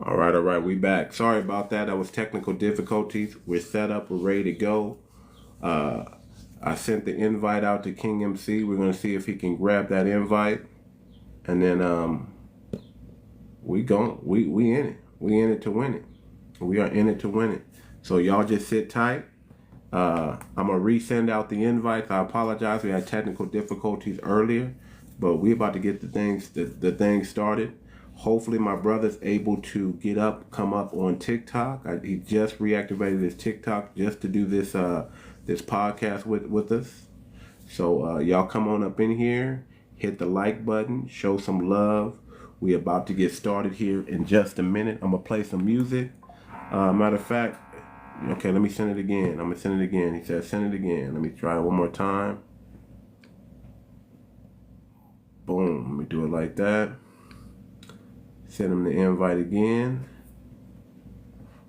All right, we back. Sorry about that. That was technical difficulties. We're set up. We're ready to go. Uh, I sent the invite out to King MC. We're gonna see if he can grab that invite, and then we in it. We in it to win it. We are in it to win it. So y'all just sit tight. I'm gonna resend out the invites. I apologize. We had technical difficulties earlier, but we about to get the thing started. Hopefully, my brother's able to come up on TikTok. He just reactivated his TikTok just to do this podcast with us. So y'all come on up in here, hit the like button, show some love. We about to get started here in just a minute. I'm gonna play some music. Matter of fact, okay, let me send it again. I'm gonna send it again. He said send it again. Let me try it one more time. Boom. Let me do it like that. Send him the invite again.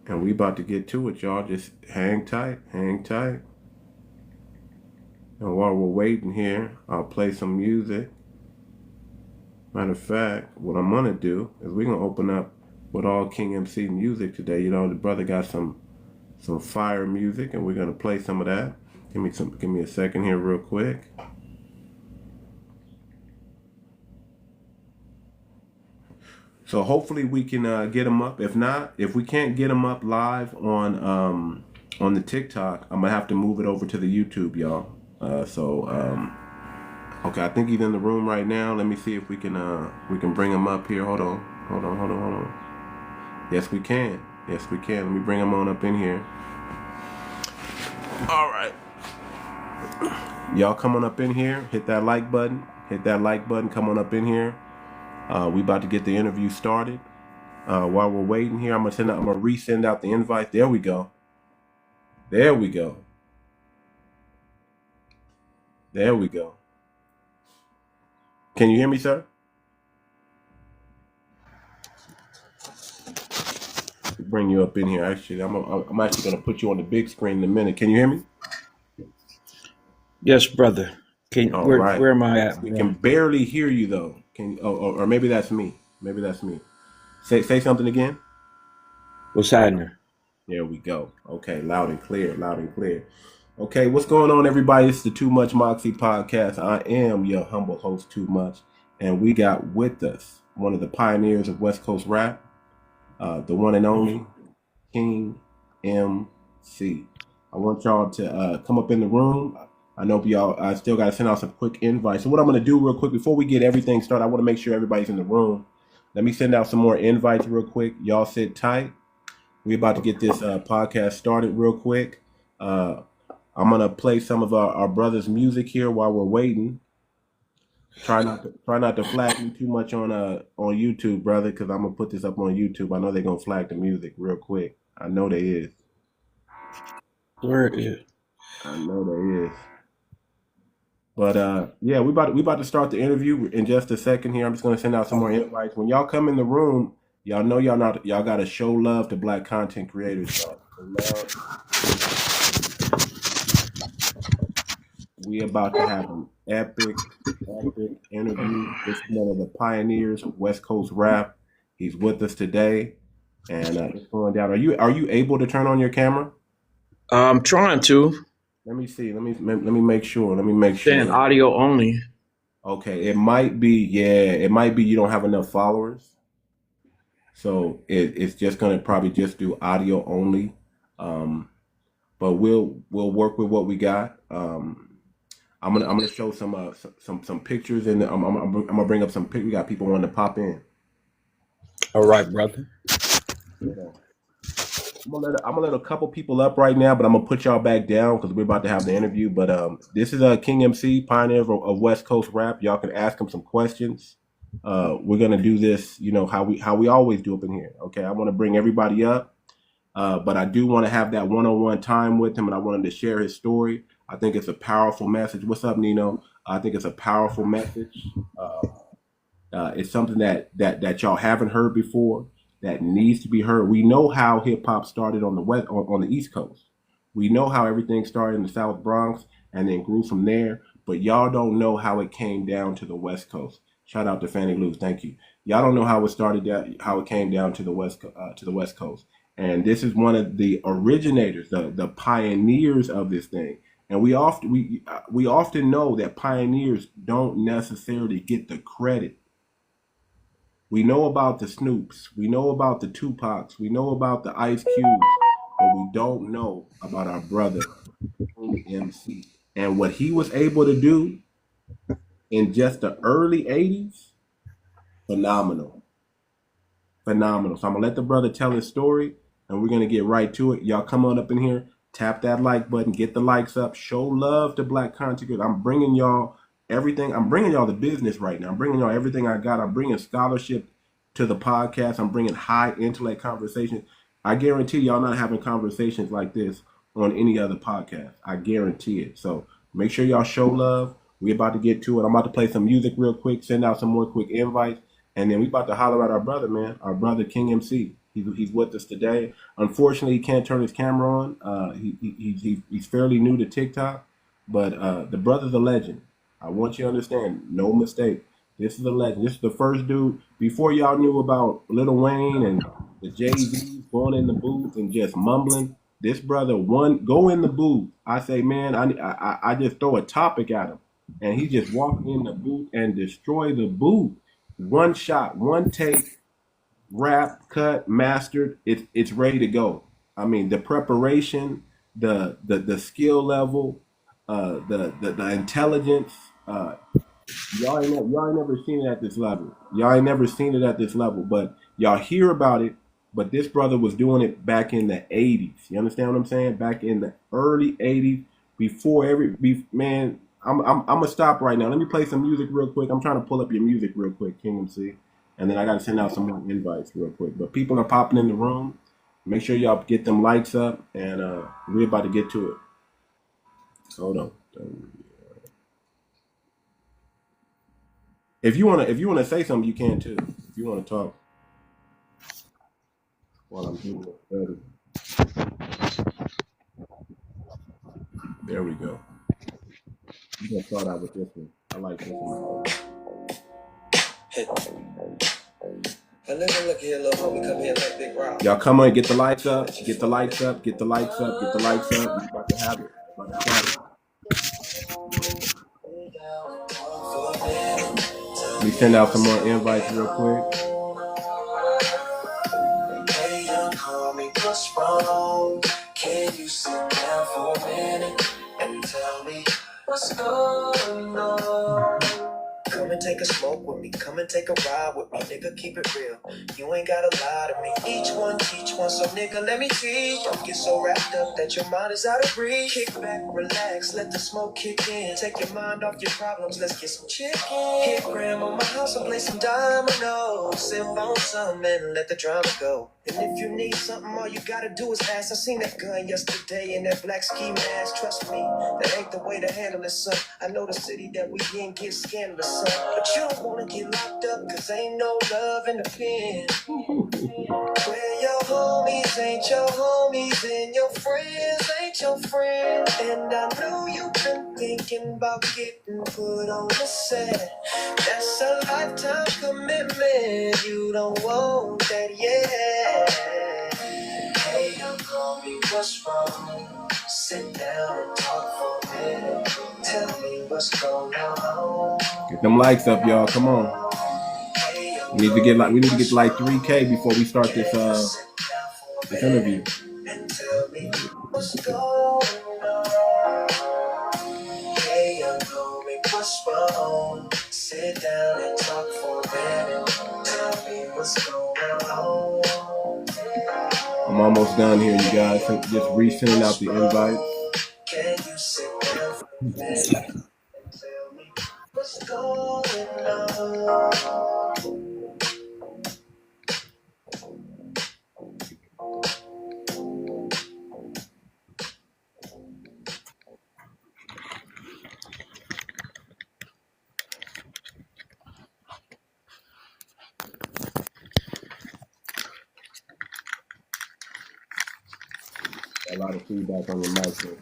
And we about to get to it, y'all. Just hang tight, hang tight. And while we're waiting here, I'll play some music. Matter of fact, what I'm gonna do is we're gonna open up with all King MC music today. You know, the brother got some fire music, and we're gonna play some of that. Give me a second here, real quick. So hopefully we can get them up. If not, if we can't get them up live on the TikTok, I'm gonna have to move it over to the YouTube, y'all. Okay, I think he's in the room right now. Let me see if we can bring him up here. Hold on. Yes, we can. Yes, we can. Let me bring him on up in here. All right. Y'all come on up in here. Hit that like button. Hit that like button. Come on up in here. We about to get the interview started. While we're waiting here, I'm gonna resend out the invite. There we go. There we go. There we go. Can you hear me, sir? Bring you up in here. Actually, I'm actually gonna put you on the big screen in a minute. Can you hear me? Yes, brother. Where am I at? We can barely hear you though. Or maybe that's me. Maybe that's me. Say something again. What's happening? There we go. Okay, loud and clear. Loud and clear. Okay, what's going on, everybody? It's the Too Much Moxie podcast. I am your humble host, Too Much, and we got with us one of the pioneers of Westcoast rap, the one and only King MC. I want y'all to come up in the room. I know y'all I still got to send out some quick invites. So what I'm going to do real quick before we get everything started, I want to make sure everybody's in the room. Let me send out some more invites real quick. Y'all sit tight. We're about to get this podcast started real quick. I'm going to play some of our brothers' music here while we're waiting. Try not to flag me too much on YouTube, brother, because I'm going to put this up on YouTube. I know they're going to flag the music real quick. I know they is. Where it is? I know they is. But yeah, we about to start the interview in just a second here. I'm just gonna send out some more invites. When y'all come in the room, y'all know y'all gotta show love to Black content creators. We about to have an epic interview. This is one of the pioneers of West Coast rap. He's with us today, and it's going down. Are you able to turn on your camera? I'm trying to. Let me see. Let me make sure. Saying audio only. Okay, it might be you don't have enough followers. So it's just gonna probably just do audio only. But we'll work with what we got. I'm gonna show some pictures, and I'm gonna bring up some pictures. We got people wanting to pop in. All right, brother. Yeah. I'm gonna let a couple people up right now, but I'm gonna put y'all back down because we're about to have the interview. But this is King MC, pioneer of West Coast rap. Y'all can ask him some questions. We're gonna do this, you know, how we always do up in here. Okay, I want to bring everybody up, but I do want to have that one-on-one time with him, and I wanted to share his story. I think it's a powerful message. What's up, Nino? I think it's a powerful message. It's something that y'all haven't heard before, that needs to be heard. We know how hip hop started on the East Coast. We know how everything started in the South Bronx and then grew from there. But y'all don't know how it came down to the West Coast. Shout out to Fannie Lou. Thank you. Y'all don't know how it started, how it came down to the West Coast. And this is one of the originators, the pioneers of this thing. And we often know that pioneers don't necessarily get the credit. We know about the Snoops, we know about the Tupacs, we know about the Ice Cubes, but we don't know about our brother King MC and what he was able to do in just the early '80s. Phenomenal. Phenomenal. So I'm gonna let the brother tell his story, and we're gonna get right to it. Y'all come on up in here, tap that like button, get the likes up, show love to Black content creators. I'm bringing y'all everything. I'm bringing y'all the business right now. I'm bringing y'all everything I got. I'm bringing scholarship to the podcast. I'm bringing high intellect conversations. I guarantee y'all not having conversations like this on any other podcast. I guarantee it. So make sure y'all show love. We about to get to it. I'm about to play some music real quick, send out some more quick invites. And then we about to holler at our brother, man. Our brother King MC. He's with us today. Unfortunately, he can't turn his camera on. He's fairly new to TikTok, but the brother's a legend. I want you to understand, no mistake. This is a legend. This is the first dude. Before y'all knew about Lil Wayne and the Jay-Z going in the booth and just mumbling, this brother go in the booth. I say, man, I just throw a topic at him, and he just walk in the booth and destroy the booth. One shot, one take, rap, cut, mastered. It's ready to go. I mean, the preparation, the skill level, the intelligence. Y'all ain't never seen it at this level. Y'all ain't never seen it at this level, but y'all hear about it. But this brother was doing it back in the '80s. You understand what I'm saying? Back in the early '80s, before man. I'm gonna stop right now. Let me play some music real quick. I'm trying to pull up your music real quick, King MC, and then I gotta send out some more invites real quick. But people are popping in the room. Make sure y'all get them likes up, and we're about to get to it. Hold on. If you wanna say something, you can too. If you wanna talk while I'm doing it better. There we go. You gonna start out with this one. I like this one. Look here, little homie, come here, like big rock. Y'all come on, get the lights up, get the lights up, get the lights up, get the lights up. We about to have it. About to have it. Let me send out some more invites real quick. Hey, young homie, what's wrong? Can you sit down for a minute and tell me what's going on? Come and take a smoke with me, come and take a ride with me, nigga, keep it real. You ain't gotta lie to me. Each one teach one, so nigga, let me teach. Don't get so wrapped up that your mind is out of reach. Kick back, relax, let the smoke kick in. Take your mind off your problems, let's get some chicken. Hit grandma my house and play some dominoes. Sip on some and let the drama go. And if you need something, all you gotta do is ask. I seen that gun yesterday in that black ski mask. Trust me, that ain't the way to handle this, son. I know the city that we in gets scandalous, son. But you don't wanna get locked up, cause ain't no love in the pen. Where your homies ain't your homies and your friends ain't your friends. And I know you've been thinking about getting put on the set. That's a lifetime commitment. You don't want that yet. Hey, young homie, what's wrong? Sit down and talk for a minute. Tell me what's going on. Get them likes up, y'all. Come on. We need to get like 3K before we start this interview. And tell me what's going on. Hey, young homie, what's wrong? Sit down and talk for a minute. Tell me what's going on. I'm almost done here, you guys. So just resending out the invite. Can you sit down for a minute and tell me what's going on? A lot of feedback on your mic here.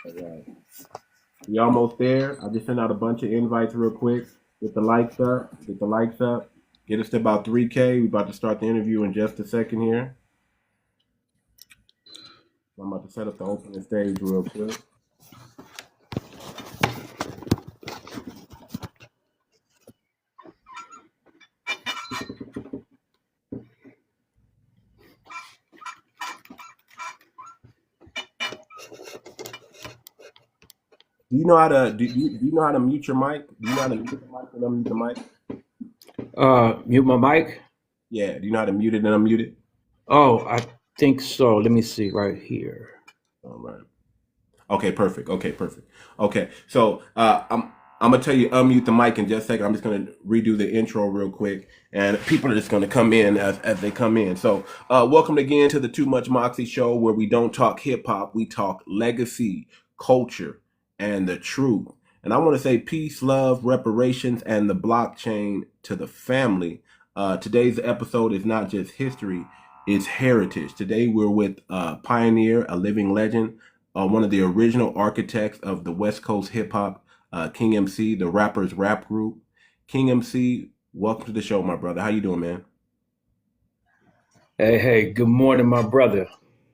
All right. We almost there. I just sent out a bunch of invites real quick. Get the likes up. Get the likes up. Get us to about 3K. We about to start the interview in just a second here. I'm about to set up the opening stage real quick. Do you know how to do you know how to mute your mic? Do you know how to mute the mic and unmute the mic? Mute my mic. Yeah. Do you know how to mute it and unmute it? Oh, I think so. Let me see right here. All right. Okay, perfect. Okay, so I'm gonna tell you unmute the mic in just a second. I'm just gonna redo the intro real quick, and people are just gonna come in as they come in. So welcome again to the Too Much Moxie show, where we don't talk hip hop, we talk legacy, culture, and the truth. And I want to say peace, love, reparations, and the blockchain to the family. Today's episode is not just history; it's heritage. Today we're with Pioneer, a living legend, one of the original architects of the Westcoast hip hop, King MC, the Rappers Rapp Group. King MC, welcome to the show, my brother. How you doing, man? Hey, good morning, my brother.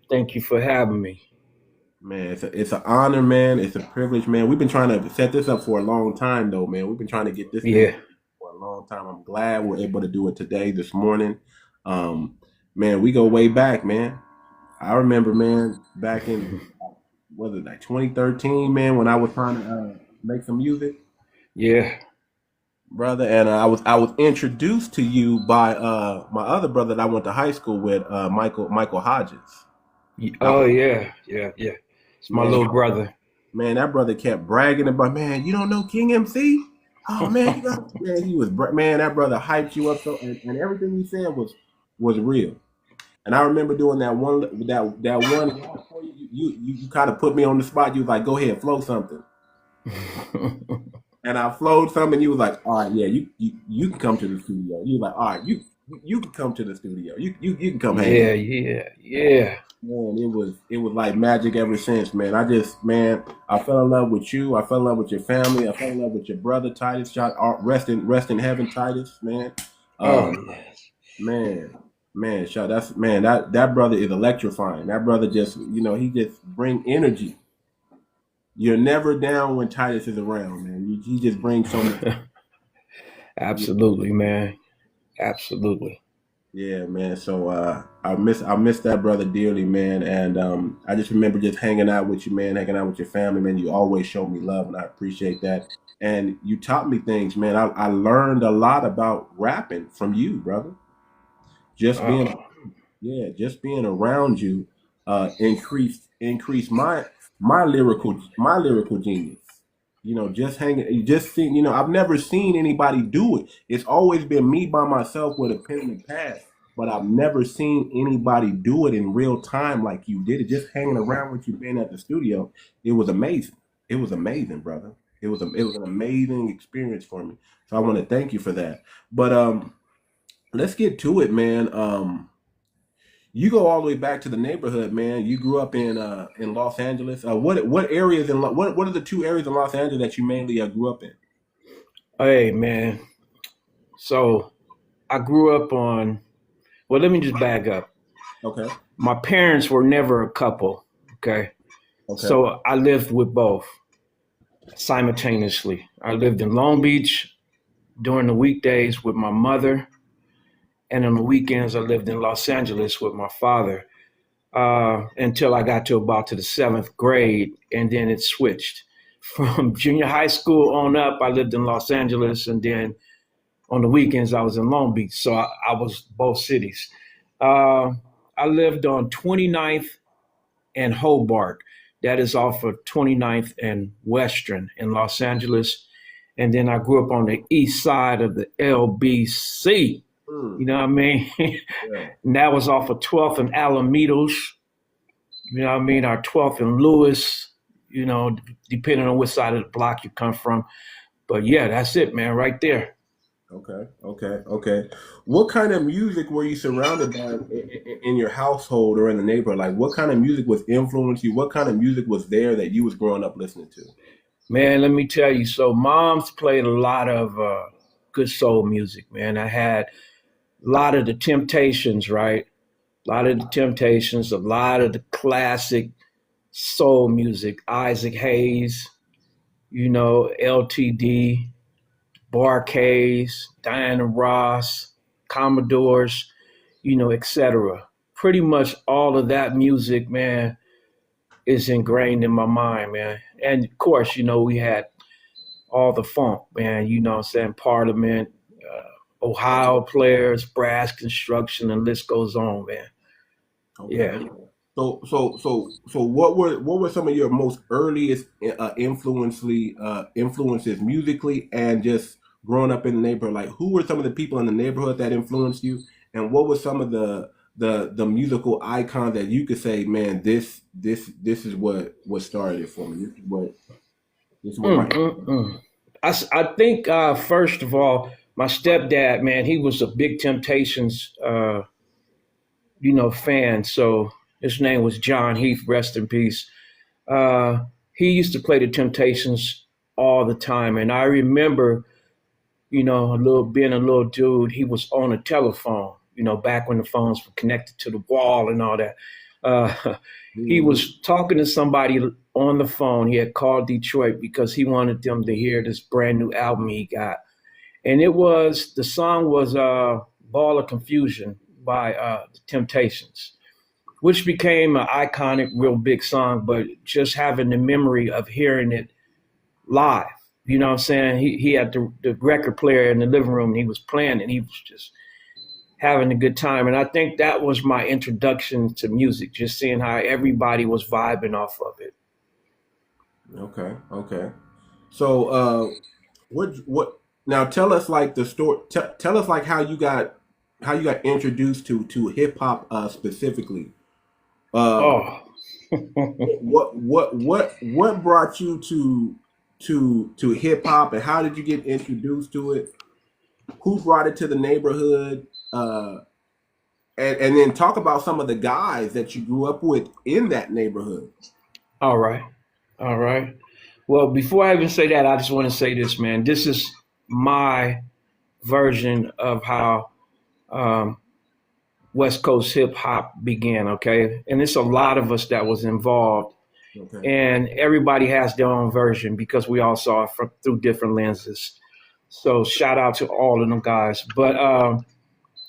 Thank you for having me. Man, it's an honor, man. It's a privilege, man. We've been trying to set this up for a long time, though, man. We've been trying to get this thing Yeah, for a long time. I'm glad we're able to do it today, this morning. Um, man, we go way back, man. I remember, man, back in was it like 2013, man, when I was trying to make some music. yeah. Brother, and I was introduced to you by my other brother that I went to high school with, Michael Hodges. I Oh, was, yeah. It's my man, little brother. man, that brother kept bragging about, man, you don't know King MC? Oh man, man, man, that brother hyped you up so, and everything he said was real. And I remember doing that one for you. You kind of put me on the spot. You was like, go ahead, flow something. And I flowed some, and you was like, "All right, yeah, you can come to the studio." You was like, "All right, you can come to the studio. You can come hang out." Yeah. Man, it was like magic ever since, man. I fell in love with you. I fell in love with your family. I fell in love with your brother Titus. Rest in heaven, Titus, man. Oh, Um, yes. man, man, shout that's man that brother is electrifying. That brother just he just bring energy. You're never down when Titus is around, man. He just brings so much. Absolutely, man. Absolutely. Yeah, man. So I miss that brother dearly, man. And I just remember just hanging out with you, man, hanging out with your family, man. You always showed me love, and I appreciate that. And you taught me things, man. I learned a lot about rapping from you, brother. Just being Oh, just being around you increased my lyrical genius. Just hanging, just seeing. I've never seen anybody do it. It's always been me by myself with a pen and a pad, but I've never seen anybody do it in real time like you did it. Just hanging around with you, being at the studio, it was amazing. It was amazing, brother. It was an amazing experience for me. So I want to thank you for that. But let's get to it, man. You go all the way back to the neighborhood, man. You grew up in Los Angeles. What areas what are the two areas in Los Angeles that you mainly grew up in? hey, man. So I grew up on, well, let me just back up. Okay, My parents were never a couple. Okay. okay. So I lived with both simultaneously. I lived in Long Beach during the weekdays with my mother, and on the weekends I lived in Los Angeles with my father until I got to about to the seventh grade, and then it switched. From junior high school on up, I lived in Los Angeles, and then on the weekends I was in Long Beach. So I was both cities. Uh, I lived on 29th and Hobart. That is off of 29th and Western in Los Angeles. And then I grew up on the east side of the LBC. Hmm. You know what I mean? Yeah. And that was off of 12th and Alamedos. You know what I mean? Our 12th and Lewis, depending on which side of the block you come from. But yeah, that's it, man, right there. Okay. What kind of music were you surrounded by in your household or in the neighborhood? Like, what kind of music was influencing you? What kind of music was there that you was growing up listening to? Man, let me tell you. So, mom's played a lot of good soul music, man. I had a lot of the Temptations, right? A lot of the Temptations, a lot of the classic soul music. Isaac Hayes, LTD, Bar-Kays, Diana Ross, Commodores, etc. Pretty much all of that music, man, is ingrained in my mind, man. And of course, we had all the funk, man, what I'm saying, Parliament, Okay. Ohio Players, Brass Construction, and list goes on, man. Okay. Yeah. So what were some of your most earliest influences musically and just growing up in the neighborhood? Like, who were some of the people in the neighborhood that influenced you, and what were some of the musical icons that you could say, man, this is what started it for me. This is what Mm, my mm, mm. I think, first of all, my stepdad, man, he was a big Temptations, fan. So his name was John Heath, rest in peace. Uh, he used to play the Temptations all the time. And I remember, being a little dude, he was on a telephone, back when the phones were connected to the wall and all that. Uh, he Mhm. was talking to somebody on the phone. He had called Detroit because he wanted them to hear this brand new album he got. And the song was Ball of Confusion by the Temptations, which became an iconic, real big song. But just having the memory of hearing it live, you know what I'm saying? He had the record player in the living room and he was playing and he was just having a good time. And I think that was my introduction to music, just seeing how everybody was vibing off of it. Okay, okay. So, what now? Tell us like the story. Tell us like how you got introduced to hip hop specifically. Uh, Oh, what brought you to hip hop, and how did you get introduced to it? Who brought it to the neighborhood? And then talk about some of the guys that you grew up with in that neighborhood. all right. All right. Well, before I even say that, I just want to say this, man. This is my version of how um, West Coast hip hop began, okay? And it's a lot of us that was involved, Okay. and everybody has their own version because we all saw it through different lenses. So shout out to all of them guys. But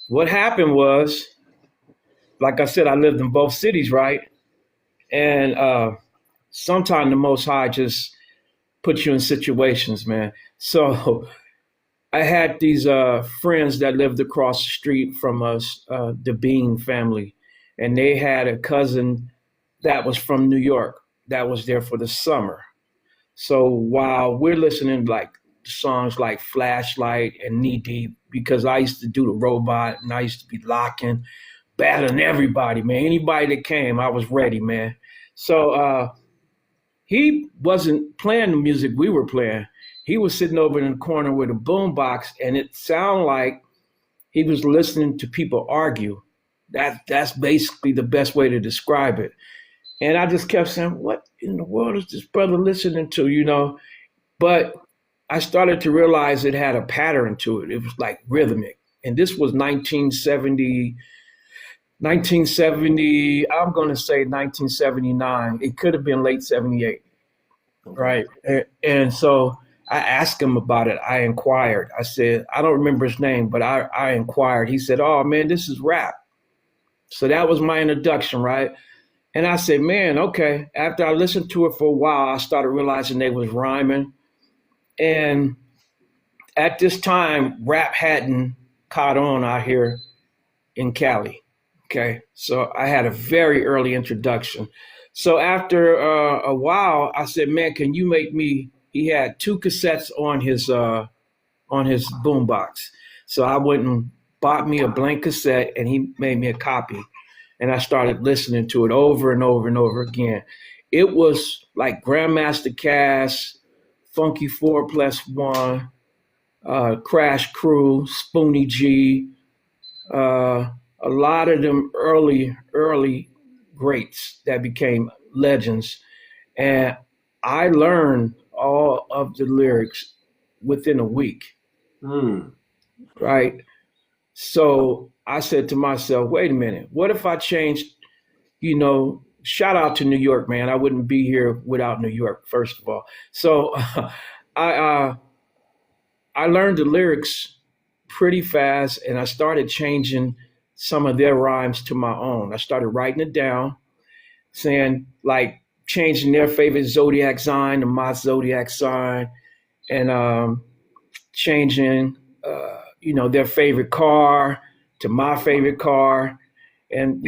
what happened was, like I said, I lived in both cities, right? And sometimes the Most High just put you in situations, man. So I had these friends that lived across the street from us, the Bean family, and they had a cousin that was from New York that was there for the summer. So while we're listening like songs like Flashlight and Knee Deep, because I used to do the robot and I used to be locking, battling everybody, man. Anybody that came, I was ready, man. So he wasn't playing the music we were playing. He was sitting over in the corner with a boombox, and it sounded like he was listening to people argue. That's basically the best way to describe it. And I just kept saying, "What in the world is this brother listening to?" But I started to realize it had a pattern to it. It was like rhythmic. And this was 1970, 1970. I'm going to say 1979. It could have been late 78. Okay. Right. And so I asked him about it. I inquired. I said, I don't remember his name, but I inquired. He said, "Oh, man, this is rap." So that was my introduction, right? And I said, man, okay. After I listened to it for a while, I started realizing they was rhyming. And at this time, rap hadn't caught on out here in Cali. Okay. So I had a very early introduction. So after a while, I said, man, can you make me? He had two cassettes on his boombox. So I went and bought me a blank cassette, and he made me a copy. And I started listening to it over and over and over again. It was like Grandmaster Cass, Funky 4+1, Crash Crew, Spoonie G, a lot of them early greats that became legends. And I learned all of the lyrics within a week, right? So I said to myself, wait a minute, what if I changed, shout out to New York, man. I wouldn't be here without New York, first of all. So I I learned the lyrics pretty fast, and I started changing some of their rhymes to my own. I started writing it down, saying like changing their favorite zodiac sign to my zodiac sign, and changing their favorite car to my favorite car, and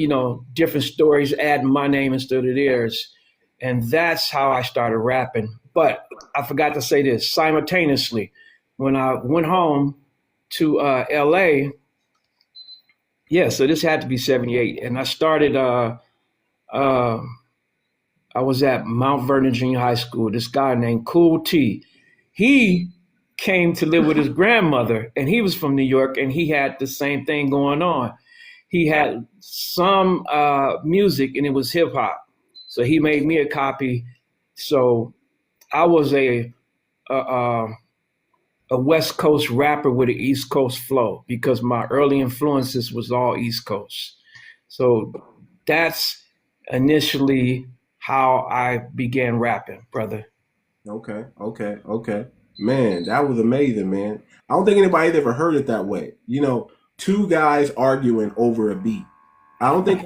different stories, adding my name instead of theirs, and that's how I started rapping. But I forgot to say this simultaneously. When I went home to LA, yeah, so this had to be 78. And I started, I was at Mount Vernon Junior High School. This guy named Cool T, he came to live with his grandmother, and he was from New York, and he had the same thing going on. He had some music, and it was hip hop. So he made me a copy. So I was a West Coast rapper with an East Coast flow because my early influences was all East Coast. So that's initially how I began rapping, brother. Okay. Man, that was amazing, man. I don't think anybody's ever heard it that way. Two guys arguing over a beat. I don't think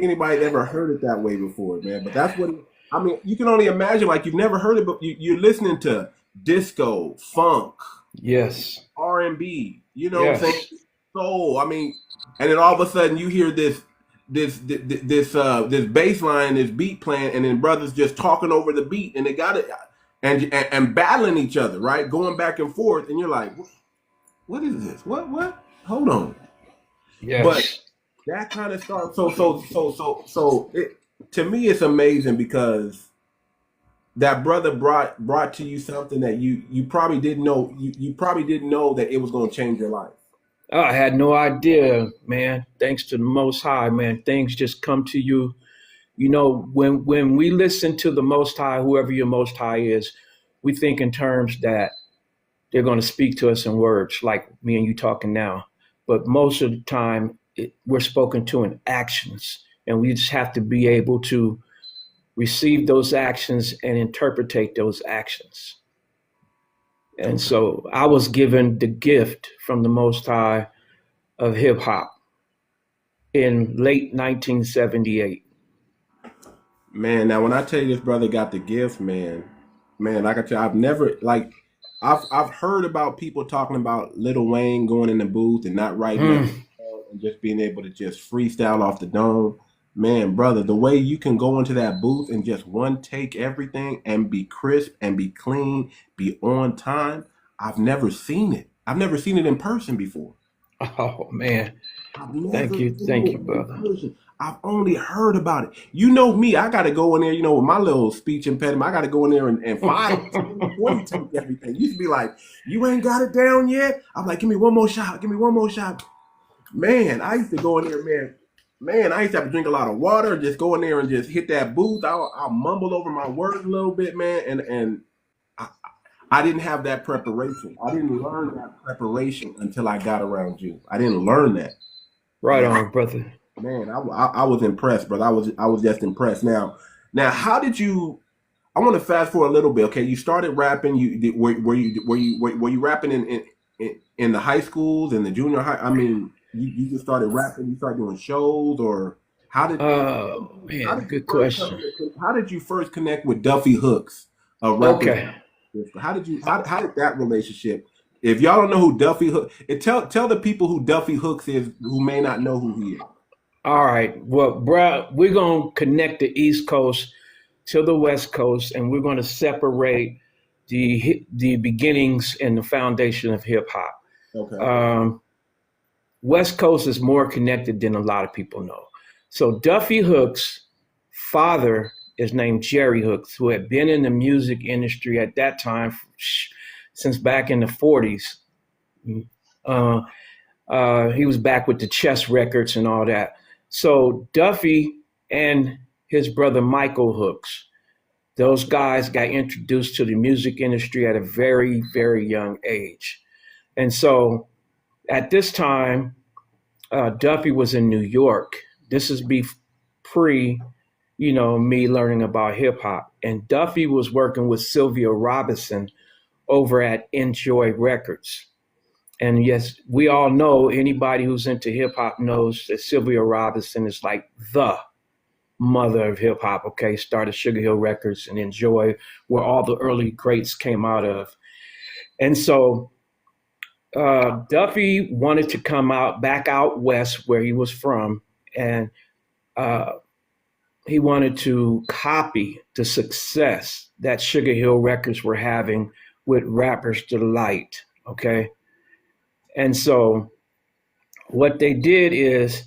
anybody's ever heard it that way before, man. But that's what I mean. You can only imagine, like you've never heard it, but you're listening to disco, funk, Yes. R&B. You know what I'm Yes. saying? Soul. I mean, and then all of a sudden you hear this bass line, this beat playing, and then brothers just talking over the beat, and they got it, and battling each other, right? Going back and forth, and you're like, what is this? What? Hold on. Yes. But that kind of stuff. So to me, it's amazing because that brother brought to you something that you probably didn't know. You probably didn't know that it was going to change your life. Oh, I had no idea, man. Thanks to the Most High, man. Things just come to you. When we listen to the Most High, whoever your Most High is, we think in terms that they're going to speak to us in words like me and you talking now. But most of the time, we're spoken to in actions, and we just have to be able to receive those actions and interpretate those actions. And so I was given the gift from the Most High of hip hop in late 1978. Man, now when I tell you this brother got the gift, man, like I tell you, I've never I've heard about people talking about Lil Wayne going in the booth and not writing nothing and just being able to just freestyle off the dome. Man, brother, the way you can go into that booth and just one take everything and be crisp and be clean, be on time, I've never seen it. I've never seen it in person before. Oh man, I've never thank you, seen it in brother. person. I've only heard about it. You know me, I got to go in there, with my little speech impediment, I got to go in there and 20 take everything. You used to be like, you ain't got it down yet? I'm like, give me one more shot. Man, I used to go in there, man. Man, I used to have to drink a lot of water, just go in there and just hit that booth. I'll mumble over my words a little bit, man, and I didn't have that preparation. I didn't learn that preparation until I got around you. I didn't learn that. Right on, brother. Man, I was impressed, brother. I was just impressed. Now, how did you? I want to fast forward a little bit. Okay, you started rapping. Were you rapping in the high schools and the junior high? I mean, you just started rapping. You started doing shows, or how did? Oh man, good question. How did you first connect with Duffy Hooks? Okay. How did that relationship? If y'all don't know who Duffy Hooks, tell the people who Duffy Hooks is who may not know who he is. All right. Well, bro, we're going to connect the East Coast to the West Coast, and we're going to separate the beginnings and the foundation of hip hop. Okay. West Coast is more connected than a lot of people know. So Duffy Hooks' father is named Jerry Hooks, who had been in the music industry at that time since back in the 40s. He was back with the Chess records and all that. So Duffy and his brother Michael Hooks, those guys got introduced to the music industry at a very, very young age. And so at this time, Duffy was in New York. This is pre, me learning about hip hop. And Duffy was working with Sylvia Robinson over at Enjoy Records. And yes, we all know, anybody who's into hip hop knows that Sylvia Robinson is like the mother of hip hop. Okay, started Sugar Hill Records and Enjoy, where all the early greats came out of. And so Duffy wanted to come back out west where he was from, and he wanted to copy the success that Sugar Hill Records were having with Rapper's Delight. Okay. And so what they did is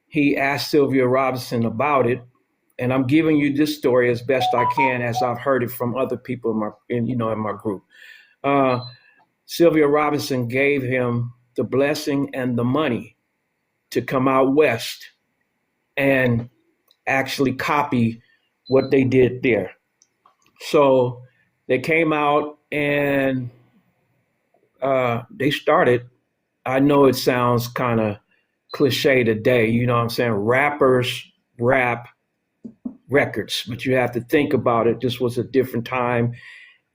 he asked Sylvia Robinson about it. And I'm giving you this story as best I can, as I've heard it from other people in my group. Sylvia Robinson gave him the blessing and the money to come out west and actually copy what they did there. So they came out and they started. I know it sounds kind of cliche today, you know what I'm saying? Rappers Rap Records, but you have to think about it. This was a different time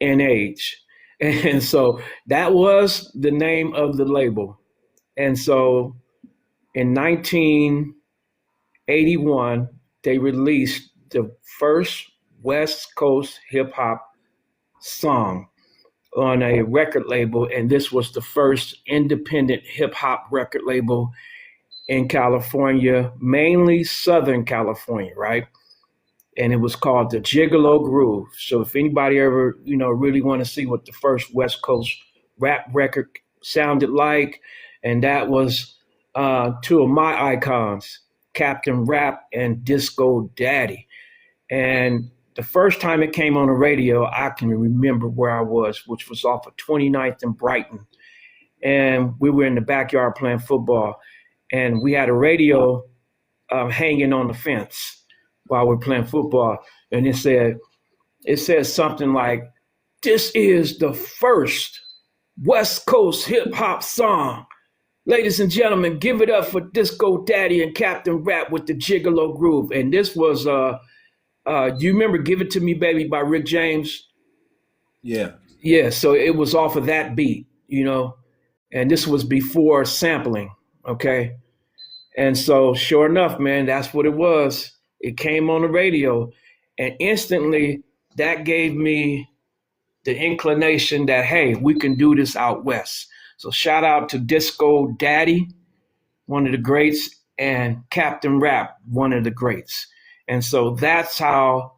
and age. And so that was the name of the label. And so in 1981, they released the first West Coast hip hop song on a record label. And this was the first independent hip hop record label in California, mainly Southern California, right? And it was called the Gigolo Groove. So if anybody ever, really want to see what the first West Coast rap record sounded like, and that was two of my icons, Captain Rap and Disco Daddy. And the first time it came on the radio, I can remember where I was, which was off of 29th and Brighton. And we were in the backyard playing football, and we had a radio hanging on the fence while we're playing football. And it said something like, "This is the first West Coast hip hop song. Ladies and gentlemen, give it up for Disco Daddy and Captain Rap with the Gigolo Groove." And this was, do you remember Give It To Me Baby by Rick James? Yeah. Yeah, so it was off of that beat, and this was before sampling, okay? And so sure enough, man, that's what it was. It came on the radio, and instantly that gave me the inclination that, hey, we can do this out west. So shout out to Disco Daddy, one of the greats, and Captain Rap, one of the greats. And so that's how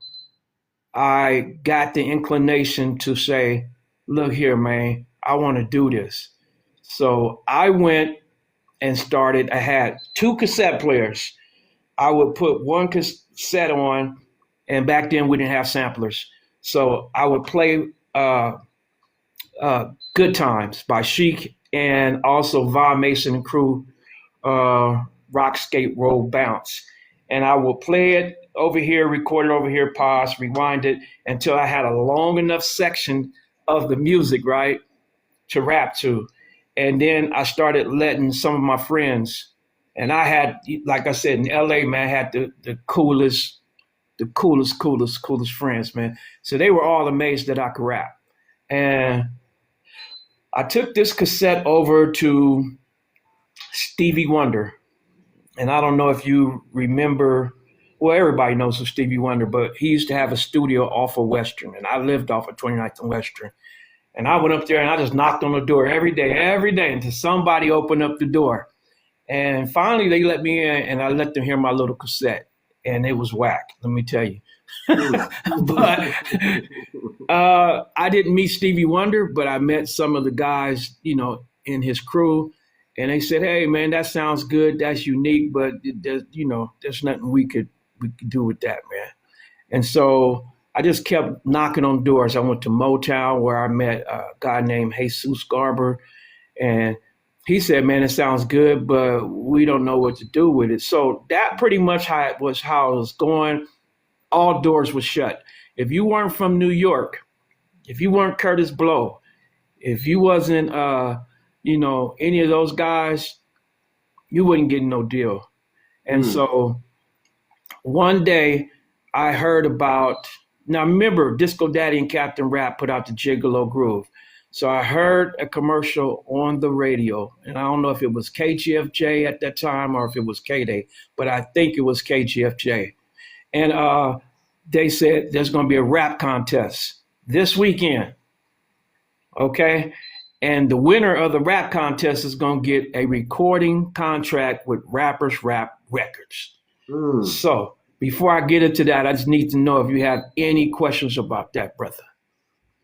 I got the inclination to say, look here, man, I want to do this. So I went and started. I had 2 cassette players. I would put one cassette on, and back then we didn't have samplers. So I would play Good Times by Chic, and also Von Mason and Crew, Rock, Skate, Roll, Bounce. And I will play it over here, record it over here, pause, rewind it until I had a long enough section of the music, right, to rap to. And then I started letting some of my friends, and I had, like I said, in LA, man, I had the coolest friends, man. So they were all amazed that I could rap. And I took this cassette over to Stevie Wonder. And I don't know if you remember, well, everybody knows who Stevie Wonder, but he used to have a studio off of Western, and I lived off of 29th and Western. And I went up there and I just knocked on the door every day until somebody opened up the door. And finally they let me in, and I let them hear my little cassette, and it was whack, let me tell you. But I didn't meet Stevie Wonder, but I met some of the guys, in his crew, and they said, "Hey, man, that sounds good. That's unique, but there's nothing we could do with that, man." And so I just kept knocking on doors. I went to Motown, where I met a guy named Jesus Garber, and he said, "Man, it sounds good, but we don't know what to do with it." So that pretty much how it was going. All doors were shut. if you weren't from New York, if you weren't Curtis Blow, if you wasn't, any of those guys, you wouldn't get no deal. And so one day I heard about, now remember, Disco Daddy and Captain Rap put out the Gigolo Groove. So I heard a commercial on the radio, and I don't know if it was KGFJ at that time or if it was K-Day, but I think it was KGFJ. And they said there's going to be a rap contest this weekend, okay? And the winner of the rap contest is going to get a recording contract with Rappers Rapp Records. So before I get into that, I just need to know if you have any questions about that, brother.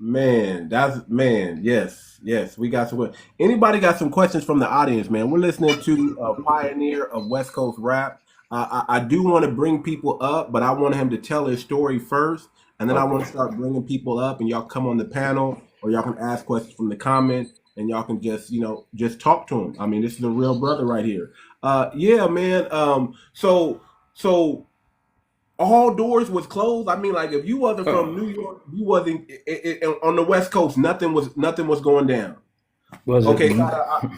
Yes, we got some. Anybody got some questions from the audience, man? We're listening to a pioneer of West Coast rap. I do want to bring people up, but I want him to tell his story first, and then I want to start bringing people up, and y'all come on the panel, or y'all can ask questions from the comment, and y'all can just talk to him. I mean, this is a real brother right here. Yeah, man. So all doors was closed. I mean, like if you wasn't from New York, you wasn't on the West Coast. Nothing was going down. Okay, so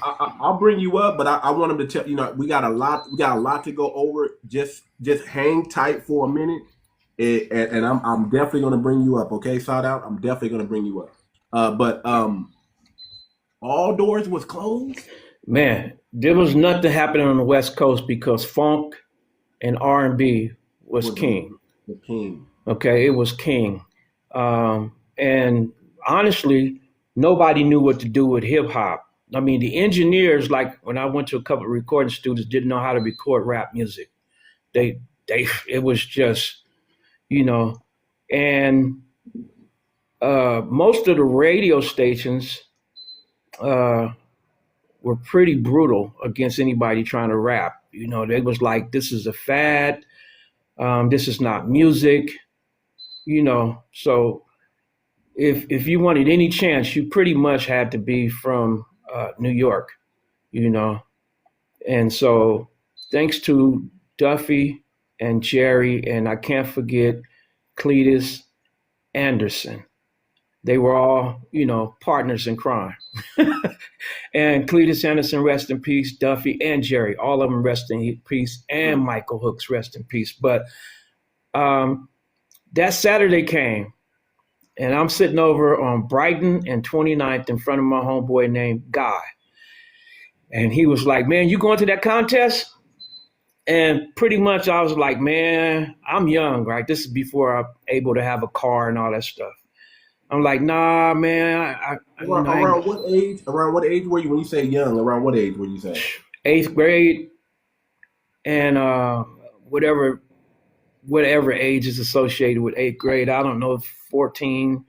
I'll bring you up, but I want him to tell. We got a lot to go over. Just hang tight for a minute, and I'm definitely gonna bring you up. Okay, shout out. I'm definitely gonna bring you up. But all doors was closed. Man, there was nothing happening on the West Coast because funk and R&B was king. The king. Okay, it was king. And honestly, nobody knew what to do with hip hop. I mean, the engineers, like when I went to a couple of recording studios, didn't know how to record rap music. It was just, and most of the radio stations were pretty brutal against anybody trying to rap. They was like, this is a fad. This is not music, so if you wanted any chance, you pretty much had to be from New York, and so thanks to Duffy and Jerry, and I can't forget Cletus Anderson. They were all, partners in crime. And Cletus Anderson, rest in peace. Duffy and Jerry, all of them rest in peace. And Michael Hooks, rest in peace. But that Saturday came, and I'm sitting over on Brighton and 29th in front of my homeboy named Guy. And he was like, man, you going to that contest? And pretty much I was like, man, I'm young, right? This is before I'm able to have a car and all that stuff. I'm like, nah, man. Around what age? Around what age were you when you say young? Around what age were you saying? 8th grade, and whatever age is associated with 8th grade. I don't know, 14,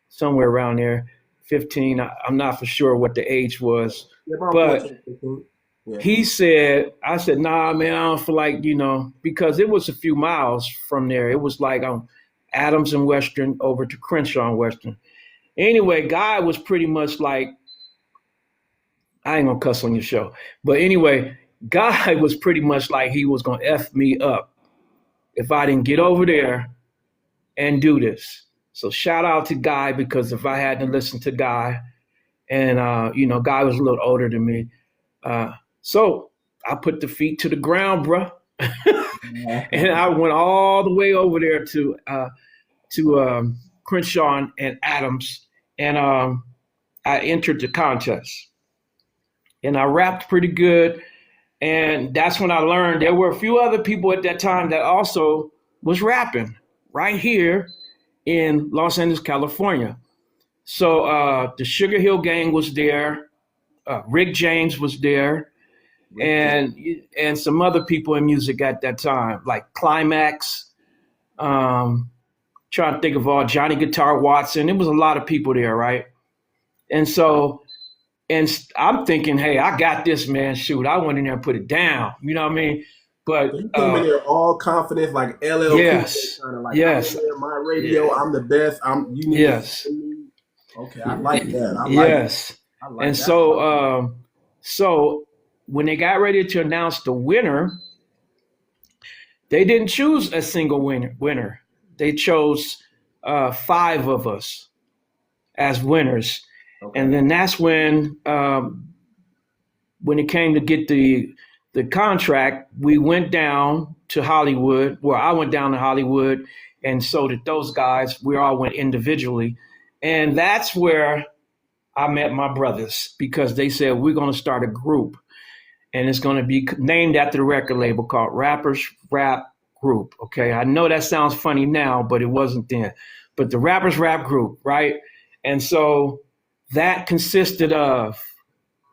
somewhere around there, 15. I'm not for sure what the age was, but 14, yeah. I said, nah, man, I don't feel like, because it was a few miles from there. It was like Adams and Western over to Crenshaw and Western. Anyway, Guy was pretty much like, I ain't gonna cuss on your show, but anyway, Guy was pretty much like he was gonna F me up if I didn't get over there and do this. So shout out to Guy, because if I hadn't listened to Guy, and Guy was a little older than me, so I put the feet to the ground, bruh. And I went all the way over there to Crenshaw and Adams, and I entered the contest, and I rapped pretty good. And that's when I learned there were a few other people at that time that also was rapping right here in Los Angeles, California. So the Sugar Hill Gang was there, Rick James was there, and some other people in music at that time, like Climax, trying to think of all, Johnny Guitar Watson. It was a lot of people there, right? And so, and I'm thinking, hey, I got this, man. Shoot, I went in there and put it down. You know what I mean? But you came in there all confident, like LL. Yes, kind of like, yes. I'm here, my radio, I'm the best. You need yes. Okay, I like that. Yes. I like And that. So when they got ready to announce the winner, they didn't choose a single winner. They chose 5 of us as winners. Okay. And then that's when it came to get the contract, we went down to Hollywood. Well, I went down to Hollywood, and so did those guys. We all went individually. And that's where I met my brothers, because they said, we're going to start a group, and it's going to be named after the record label called Rappers Rapp Group. Okay, I know that sounds funny now, but it wasn't then. But the Rappers Rapp Group, right? And so that consisted of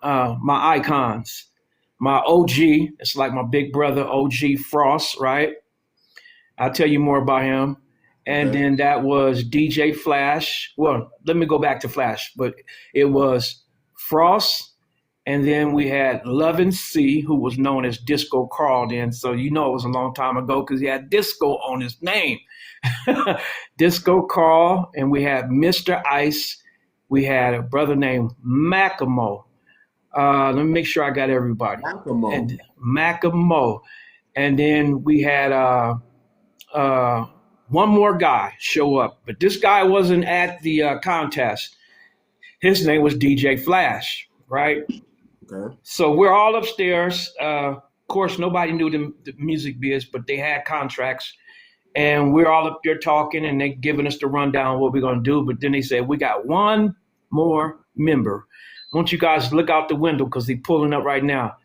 my icons, my OG. It's like my big brother, OG Frost, right? I'll tell you more about him. And Okay. then that was DJ Flash. Well, let me go back to Flash, but it was Frost. And then we had Lovin' C, who was known as Disco Carl then. So you know it was a long time ago because he had disco on his name. Disco Carl. And we had Mr. Ice. We had a brother named Mackamo. Let me make sure I got everybody. Mackamo. And Mackamo. And then we had one more guy show up, but this guy wasn't at the contest. His name was DJ Flash, right? Okay. So we're all upstairs. Of course, nobody knew the music biz, but they had contracts. And we're all up there talking, and they giving us the rundown of what we're going to do. But then they said, we got one more member. I want you guys to look out the window because they're pulling up right now.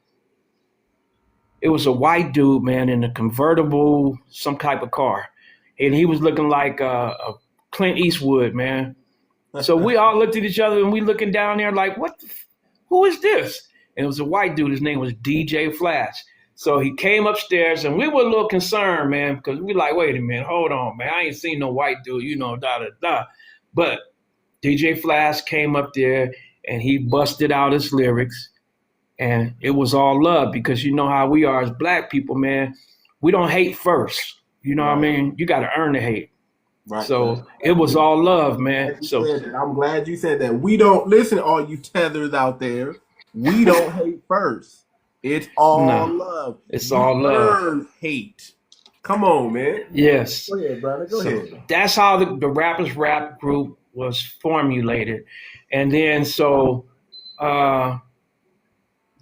It was a white dude, man, in a convertible, some type of car. And he was looking like a Clint Eastwood, man. So we all looked at each other, and we looking down there like, who is this? And it was a white dude. His name was DJ Flash. So he came upstairs, and we were a little concerned, man, because we like, wait a minute, hold on, man. I ain't seen no white dude, da-da-da. But DJ Flash came up there, and he busted out his lyrics, and it was all love, because you know how we are as black people, man. We don't hate first. You know what I mean? You got to earn the hate. Right. So it was all love, man. So I'm glad you said that. We don't listen, all you tethers out there. We don't hate first. It's all love. It's all love. Earn hate. Come on, man. Yes. Go ahead, brother. Go ahead. That's how the Rappers Rapp Group was formulated. And then so